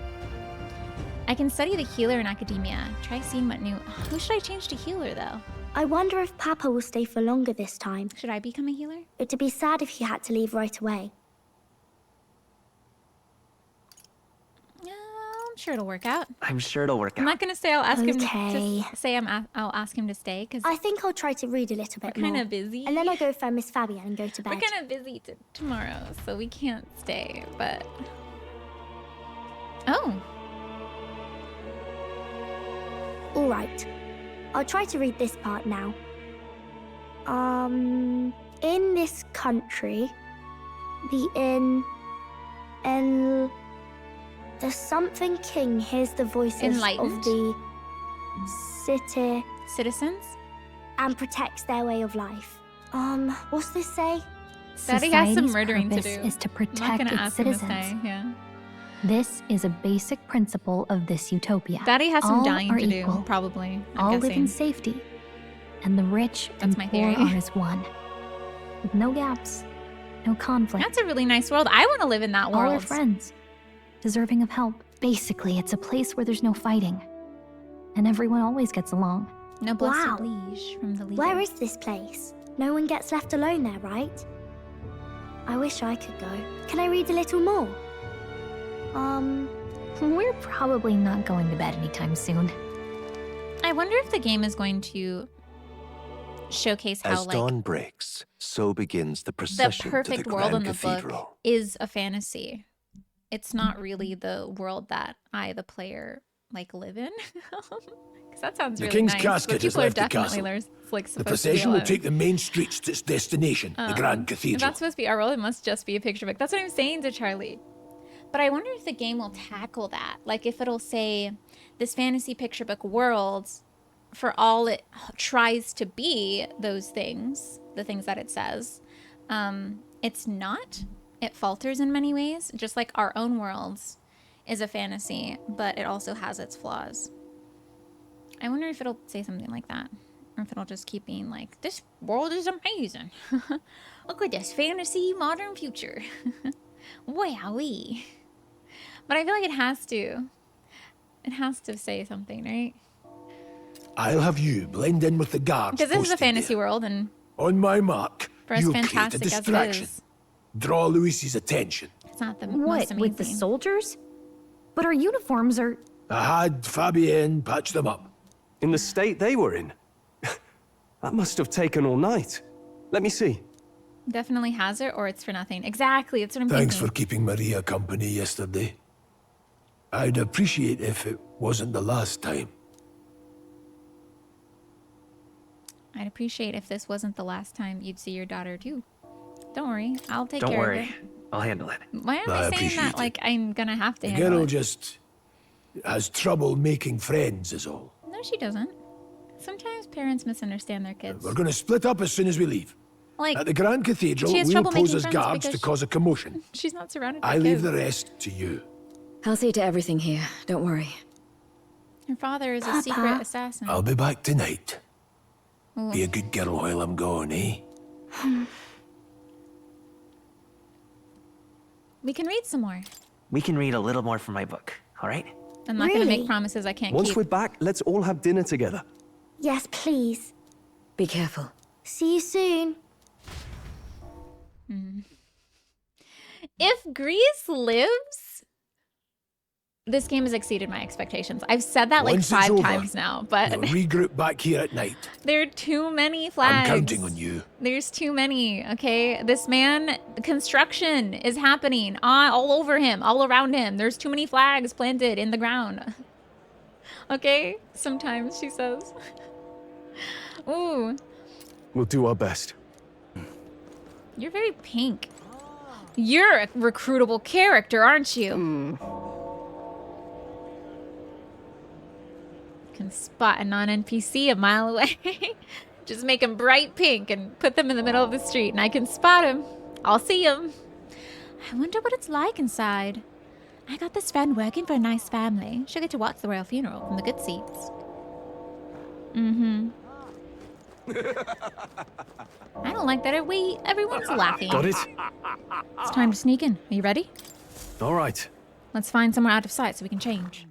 I can study the healer in academia. Try seeing what new... Who should I change to healer, though? I wonder if Papa will stay for longer this time. Should I become a healer? It'd be sad if he had to leave right away. I'm sure it'll work out. I'm sure it'll work out. I'm not gonna say I'll ask him Okay. to say I'll ask him to stay because I think I'll try to read a little bit we're more. kind of busy. And then I'll go find Miss Fabian and go to bed. We're kind of busy tomorrow, so we can't stay. But oh, all right. I'll try to read this part now. In this country, the something king hears the voices Enlightened? of the citizens and protects their way of life. What's this say? Daddy has some Society's murdering to purpose do. is to I'm not protect gonna its ask him to citizens. stay. Yeah. This is a basic principle of this utopia. Daddy has some All dying are to equal. do, probably. I'm All live guessing. in safety, and the rich That's and my poor theory. are as one, with no gaps, no conflict. That's a really nice world. I want to live in that All are world. friends, deserving of help. Basically, it's a place where there's no fighting, and everyone always gets along. No blessed Wow. liege from the leader. Where is this place? No one gets left alone there, right? I wish I could go. Can I read a little more? We're probably not going to bed anytime soon. I wonder if the game is going to showcase how As like dawn breaks, so begins the the procession to perfect the world Grand in the Cathedral. book is a fantasy. It's not really the world that I, the player, like live in. Because that sounds The really king's nice. casket but has people are left the definitely castle. like The supposed to be procession will alive. take the main streets to its destination, the Grand If Cathedral. that's supposed to be our world, it must just be a picture book. That's what I'm saying to Charlie. But I wonder if the game will tackle that. Like if it'll say this fantasy picture book world, for all it tries to be those things, the things that it says, it's not. It falters in many ways, just like our own worlds is a fantasy, but it also has its flaws. I wonder if it'll say something like that. Or if it'll just keep being like, this world is amazing. Look at this fantasy modern future. Wowee. But I feel like it has to. It has to say something, right? I'll have you blend in with the guards. Because this is a posted fantasy world, and there. On my mark, for as you'll create a fantastic as it distraction. is, Draw Luis's attention. it's not the What, most amazing. with the soldiers? But our uniforms are... I had Fabienne patch them up. In the state they were in? That must have taken all night. Let me see. Definitely has it, or it's for nothing. Exactly, that's what I'm Thanks for thinking. keeping Maria company yesterday. I'd appreciate if it wasn't the last time. I'd appreciate if this wasn't the last time you'd see your daughter too. Don't worry, I'll take Don't care worry. of it. I'll handle it. Why am I I saying appreciate that it. like I'm gonna have to The handle girl it? just has trouble making friends is all. No, she doesn't. Sometimes parents misunderstand their kids. We're gonna split up as soon as we leave. Like, At the Grand Cathedral, she has we'll trouble pose making as friends guards to because cause a commotion. she's not surrounded by I leave kids. the rest to you. I'll see to everything here. Don't worry. Her father is a secret assassin. I'll be back tonight. Ooh. Be a good girl while I'm gone, eh? We can read some more. We can read a little more from my book, all right? I'm not gonna Really? make promises I can't Once keep. we're back, let's all have dinner together. Yes, please. Be careful. See you soon. If Greece lives, this game has exceeded my expectations. I've said that like Once it's 5 over, times now, but We'll regroup back here at night. there are too many flags. I'm counting on you. There's too many, okay? This man, construction is happening all over him, all around him. There's too many flags planted in the ground. Okay? Sometimes, she says. Ooh, We'll do our best. you're very pink. You're a recruitable character, aren't you? Can spot a non-NPC a mile away. Just make them bright pink and put them in the middle of the street, and I can spot him. I'll see him. I wonder what it's like inside. I got this friend working for a nice family. She'll get to watch the royal funeral from the good seats. Mm-hmm. I don't like that everyone's laughing. Got it? It's time to sneak in. Are you ready? All right. Let's find somewhere out of sight so we can change.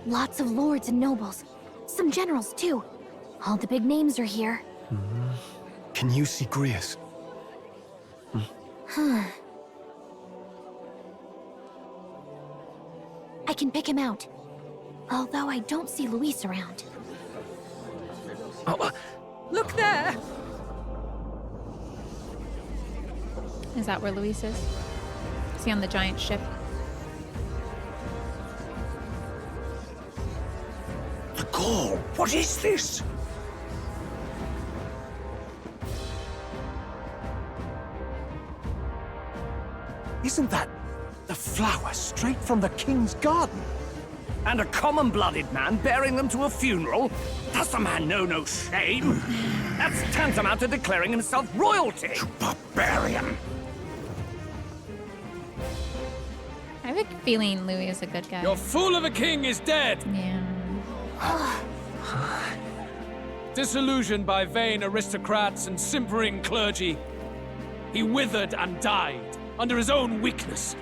Lots of lords and nobles. Some generals, too. All the big names are here. Can you see Grius? I can pick him out. Although I don't see Luis around. Look there! Is that where Luis is? Is he on the giant ship? The Gaul, what is this? Isn't that the flower straight from the king's garden? And a common-blooded man bearing them to a funeral? Does the man know no shame? That's tantamount to declaring himself royalty. You barbarian! I have a feeling Louis is a good guy. Your fool of a king is dead! Yeah. Disillusioned by vain aristocrats and simpering clergy, he withered and died under his own weakness.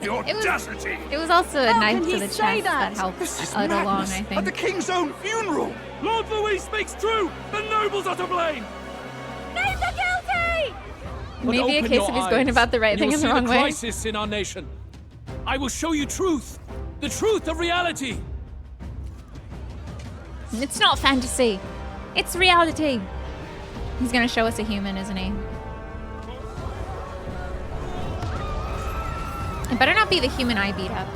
The audacity! It was also a knife can to he the say chest that? that helped This is Ida along, madness I at think. the king's own funeral! Lord Louis speaks true! The nobles are to blame! Name the guilty! But Maybe a open case your of he's going eyes, about the right and thing you in will the see wrong way. crisis in our nation. I will show you truth. The truth of reality. It's not fantasy. It's reality. He's gonna show us a human, isn't he? It better not be the human I beat up.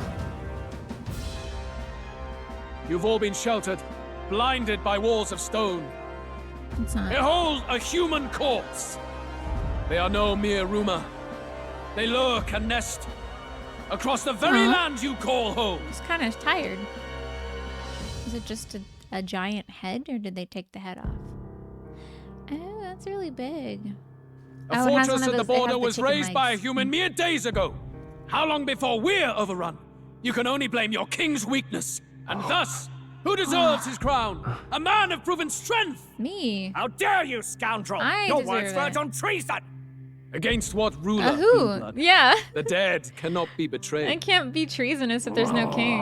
You've all been sheltered, blinded by walls of stone. It's not. Behold a human corpse. They are no mere rumor. They lurk and nest across the very land you call home. He's kind of tired. Is it just a giant head, or did they take the head off? Oh, that's really big. A fortress at the border was raised by a human mere days ago. How long before we're overrun? You can only blame your king's weakness. And thus, who deserves his crown? A man of proven strength! Me. How dare you, scoundrel! I Your deserve words verge it. on treason! Against what ruler? Who? Bloodblood? Yeah. The dead cannot be betrayed. It can't be treasonous if there's no king.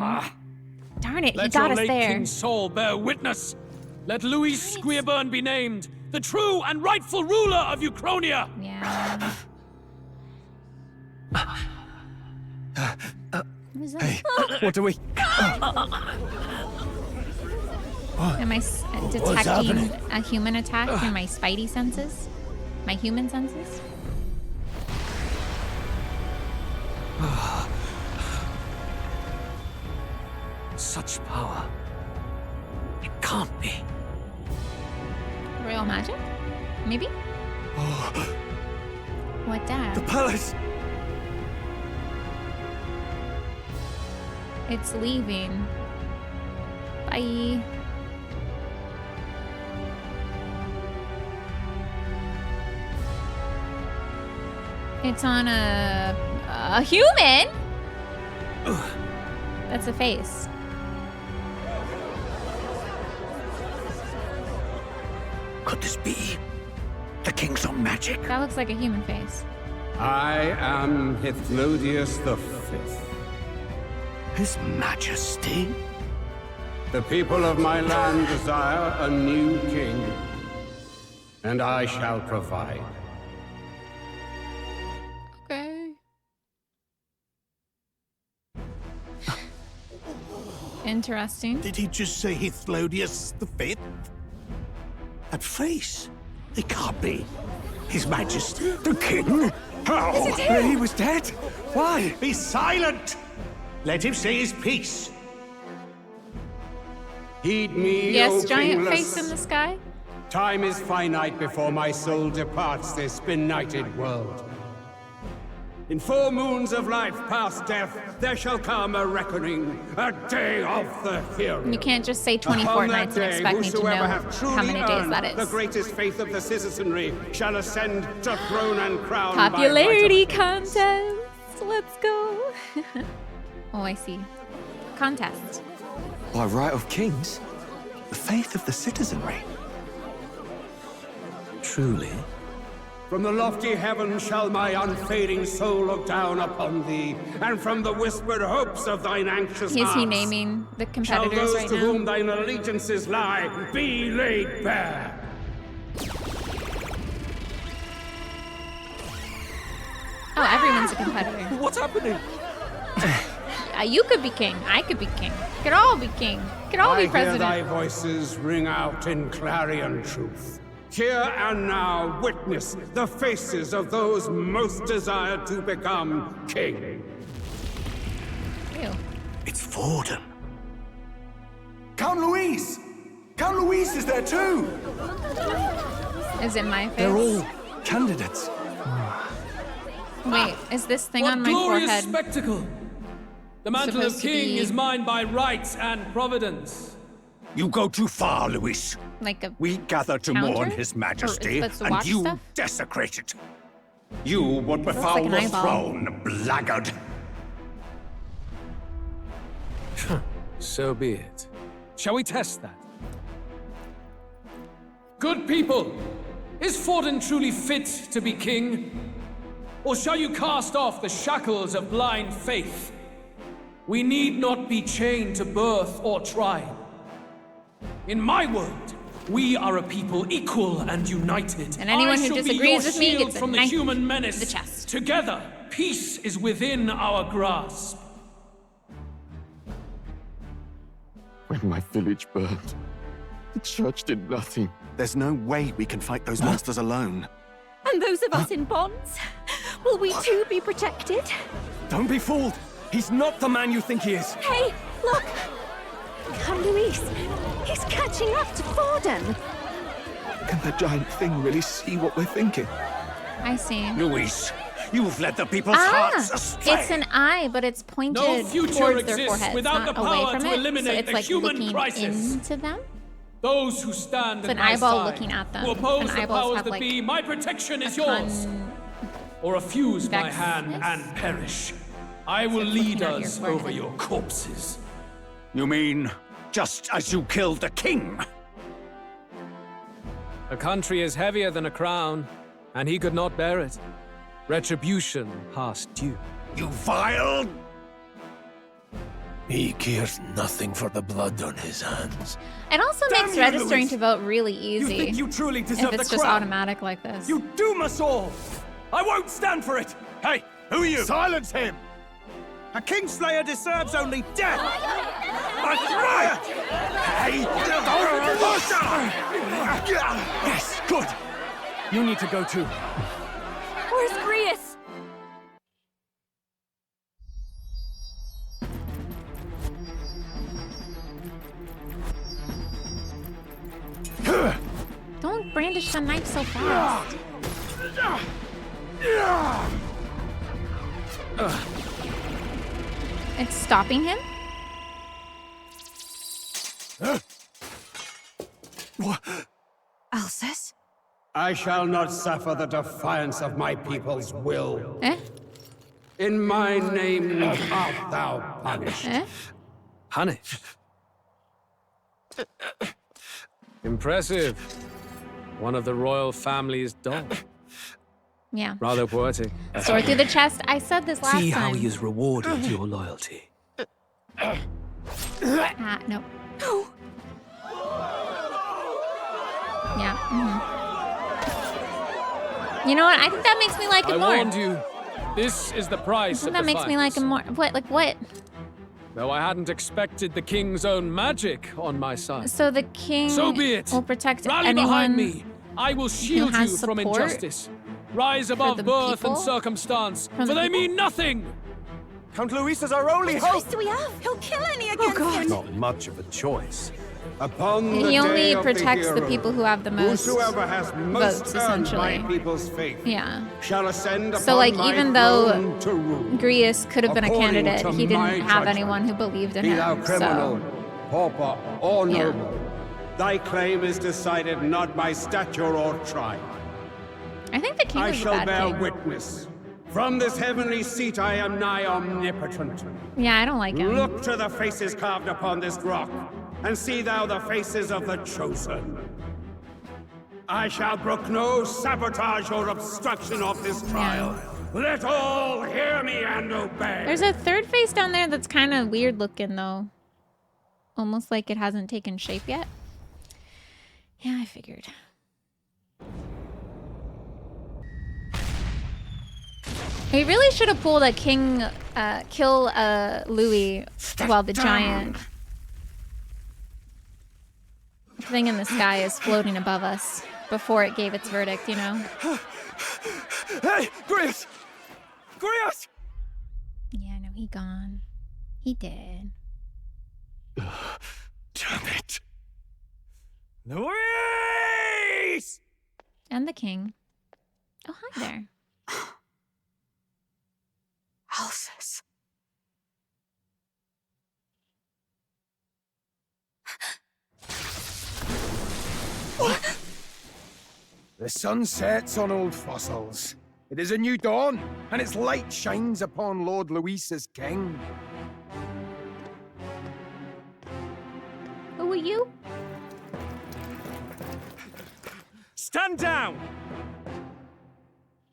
Darn it, he Let got your us late there. king's soul bear witness. Let Louis Squeerburn be named the true and rightful ruler of Uchronia. Yeah. What is that? Hey, what do we... Am I detecting happening? a human attack through my spidey senses? My human senses? Such power. It can't be. Royal magic? Maybe? What that? The palace! It's leaving. Bye. It's on a human? That's a face. Could this be the king's own magic? That looks like a human face. I am Hithlodius the Fifth. His Majesty? The people of my land desire a new king, and I shall provide. Okay. Interesting. Did he just say Hithlodius the Fifth? That face. It can't be. His Majesty, the King? How? He was dead? Why? Be silent! Let him say his piece. Heed me, Yes, O giant kingless. face in the sky. Time is finite before my soul departs this benighted world. In 4 moons of life past death, there shall come a reckoning, a day of the hero. You can't just say 20 Upon fortnights that and day, expect me to whosoever know have how truly many days earned that is. the greatest faith of the citizenry shall ascend to throne and crown Popularity by right of contest. Let's go. Oh, I see. Contest. By right of kings? The faith of the citizenry? Truly? From the lofty heaven shall my unfading soul look down upon thee, and from the whispered hopes of thine anxious Is he hearts naming the shall competitors those right to now? whom thine allegiances lie be laid bare. Oh, everyone's a competitor. What's happening? You could be king. I could be king. We could all be king. We could all I be president. hear thy voices ring out in clarion truth. Here and now, witness the faces of those most desired to become king. Ew. It's Forden. Count Louise! Count Louise is there too! Is it my face? They're all candidates. Wait, is this thing What on my glorious forehead spectacle! The mantle of supposed to king be is mine by right and providence. You go too far, Louis. like a We gather to counter? mourn His Majesty, Or is it to and watch you stuff? desecrate it. You would Looks befoul like an the eyeball. throne, blackguard. So be it. Shall we test that? Good people, is Forden truly fit to be king? Or shall you cast off the shackles of blind faith? We need not be chained to birth or tribe. In my world, we are a people equal and united. And anyone I who shall be disagrees your with me shield gets a from the knife human to menace. the chest. Together, peace is within our grasp. When my village burned, the church did nothing. There's no way we can fight those monsters alone. And those of us in bonds? Will we too be protected? Don't be fooled! He's not the man you think he is! Hey, look! Count Luis, he's catching up to Forden. Can the giant thing really see what we're thinking? I see. Luis, you've led the people's hearts astray. It's an eye, but it's pointed No future towards their exists foreheads, without not the away power from to it. So eliminate it's the like human looking crisis. into them. Those who stand It's at an my eyeball side, looking at them. who oppose And the eyeballs powers have, that like, be, my protection is a yours. Or refuse my vexedness. hand and perish. I will It's lead looking at your us over forehead. your corpses. You mean, just as you killed the king? A country is heavier than a crown, and he could not bear it. Retribution past due. You vile... He cares nothing for the blood on his hands. It also Damn makes you, registering Luis. to vote really easy. You think you truly deserve if it's the just crown? automatic like this. You doom us all! I won't stand for it! Hey, who are you? Silence him! A Kingslayer deserves only death! That's right! Hey, Yes, good! You need to go too. Where's Grius? Don't brandish the knife so fast. It's stopping him? Alsus? I shall not suffer the defiance of my people's will. Eh? In my name art thou punished. Eh? Punished? Impressive. One of the royal family's dog. Yeah. Rather poetic. Sword through the chest. I said this last See time. how he has rewarded your loyalty. No. Yeah. You know what? I think that makes me like I him more. warned you. This is the I price think of that makes me like him more. What? Like what? Though I hadn't expected the king's own magic on my side. So the king So be it. will protect Rally anyone behind me. I will shield you has from support injustice. Rise above the birth people? and circumstance, From for the they people? mean nothing. Count Luis is our only What hope! choice do we have? He'll kill any against him. Not much of a choice. Upon the He only day of protects the hero, people who have the most whosoever has most votes, earned essentially. my people's faith Yeah. shall ascend So, upon like, my even though throne to rule. Grius could have been a According candidate, to he didn't my have judgment. anyone who believed in Be thou him. criminal, So, pauper, or Yeah. noble. Thy claim is decided not by stature or tribe. I think the king I was a shall bad bear king. witness. From this heavenly seat I am nigh omnipotent. Yeah, I don't like him. Look to the faces carved upon this rock, and see thou the faces of the chosen. I shall brook no sabotage or obstruction of this trial. Let all hear me and obey. There's a third face down there that's kind of weird looking, though. Almost like it hasn't taken shape yet. Yeah, I figured. We really should have pulled a king, kill Louis while the giant thing in the sky is floating above us before it gave its verdict, you know? Hey, Grius! Grius! Yeah, no, he gone. He did. Damn it! Louis! And the king. Oh, hi there. Alphys. The sun sets on old fossils. It is a new dawn, and its light shines upon Lord Louis as king. Who are you? Stand down!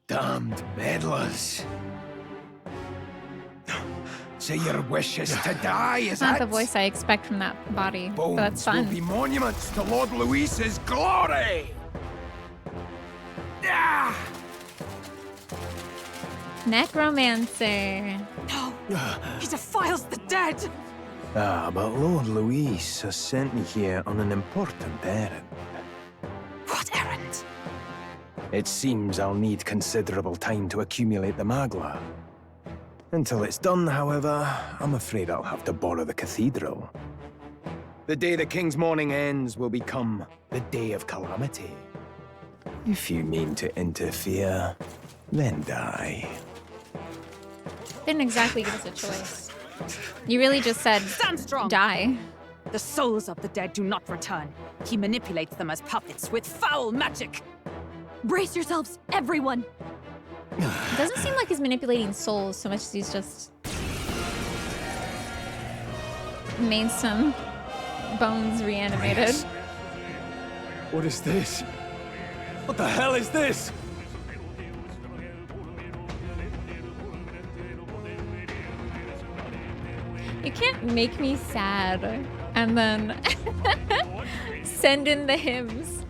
Damned meddlers. So your wish is to die, is It's not it? the voice I expect from that body, but Bones that's will fun. be monuments to Lord Louis's glory! Ah! Necromancer. No! He defiles the dead! Ah, but Lord Louis has sent me here on an important errand. What errand? It seems I'll need considerable time to accumulate the magla. Until it's done, however, I'm afraid I'll have to borrow the cathedral. The day the king's mourning ends will become the day of calamity. If you mean to interfere, then die. Didn't exactly give us a choice. You really just said, Stand strong! Die. The souls of the dead do not return. He manipulates them as puppets with foul magic. Brace yourselves, everyone! It doesn't seem like he's manipulating souls so much as he's just made some bones reanimated. What is this? What the hell is this? You can't make me sad and then send in the hymns.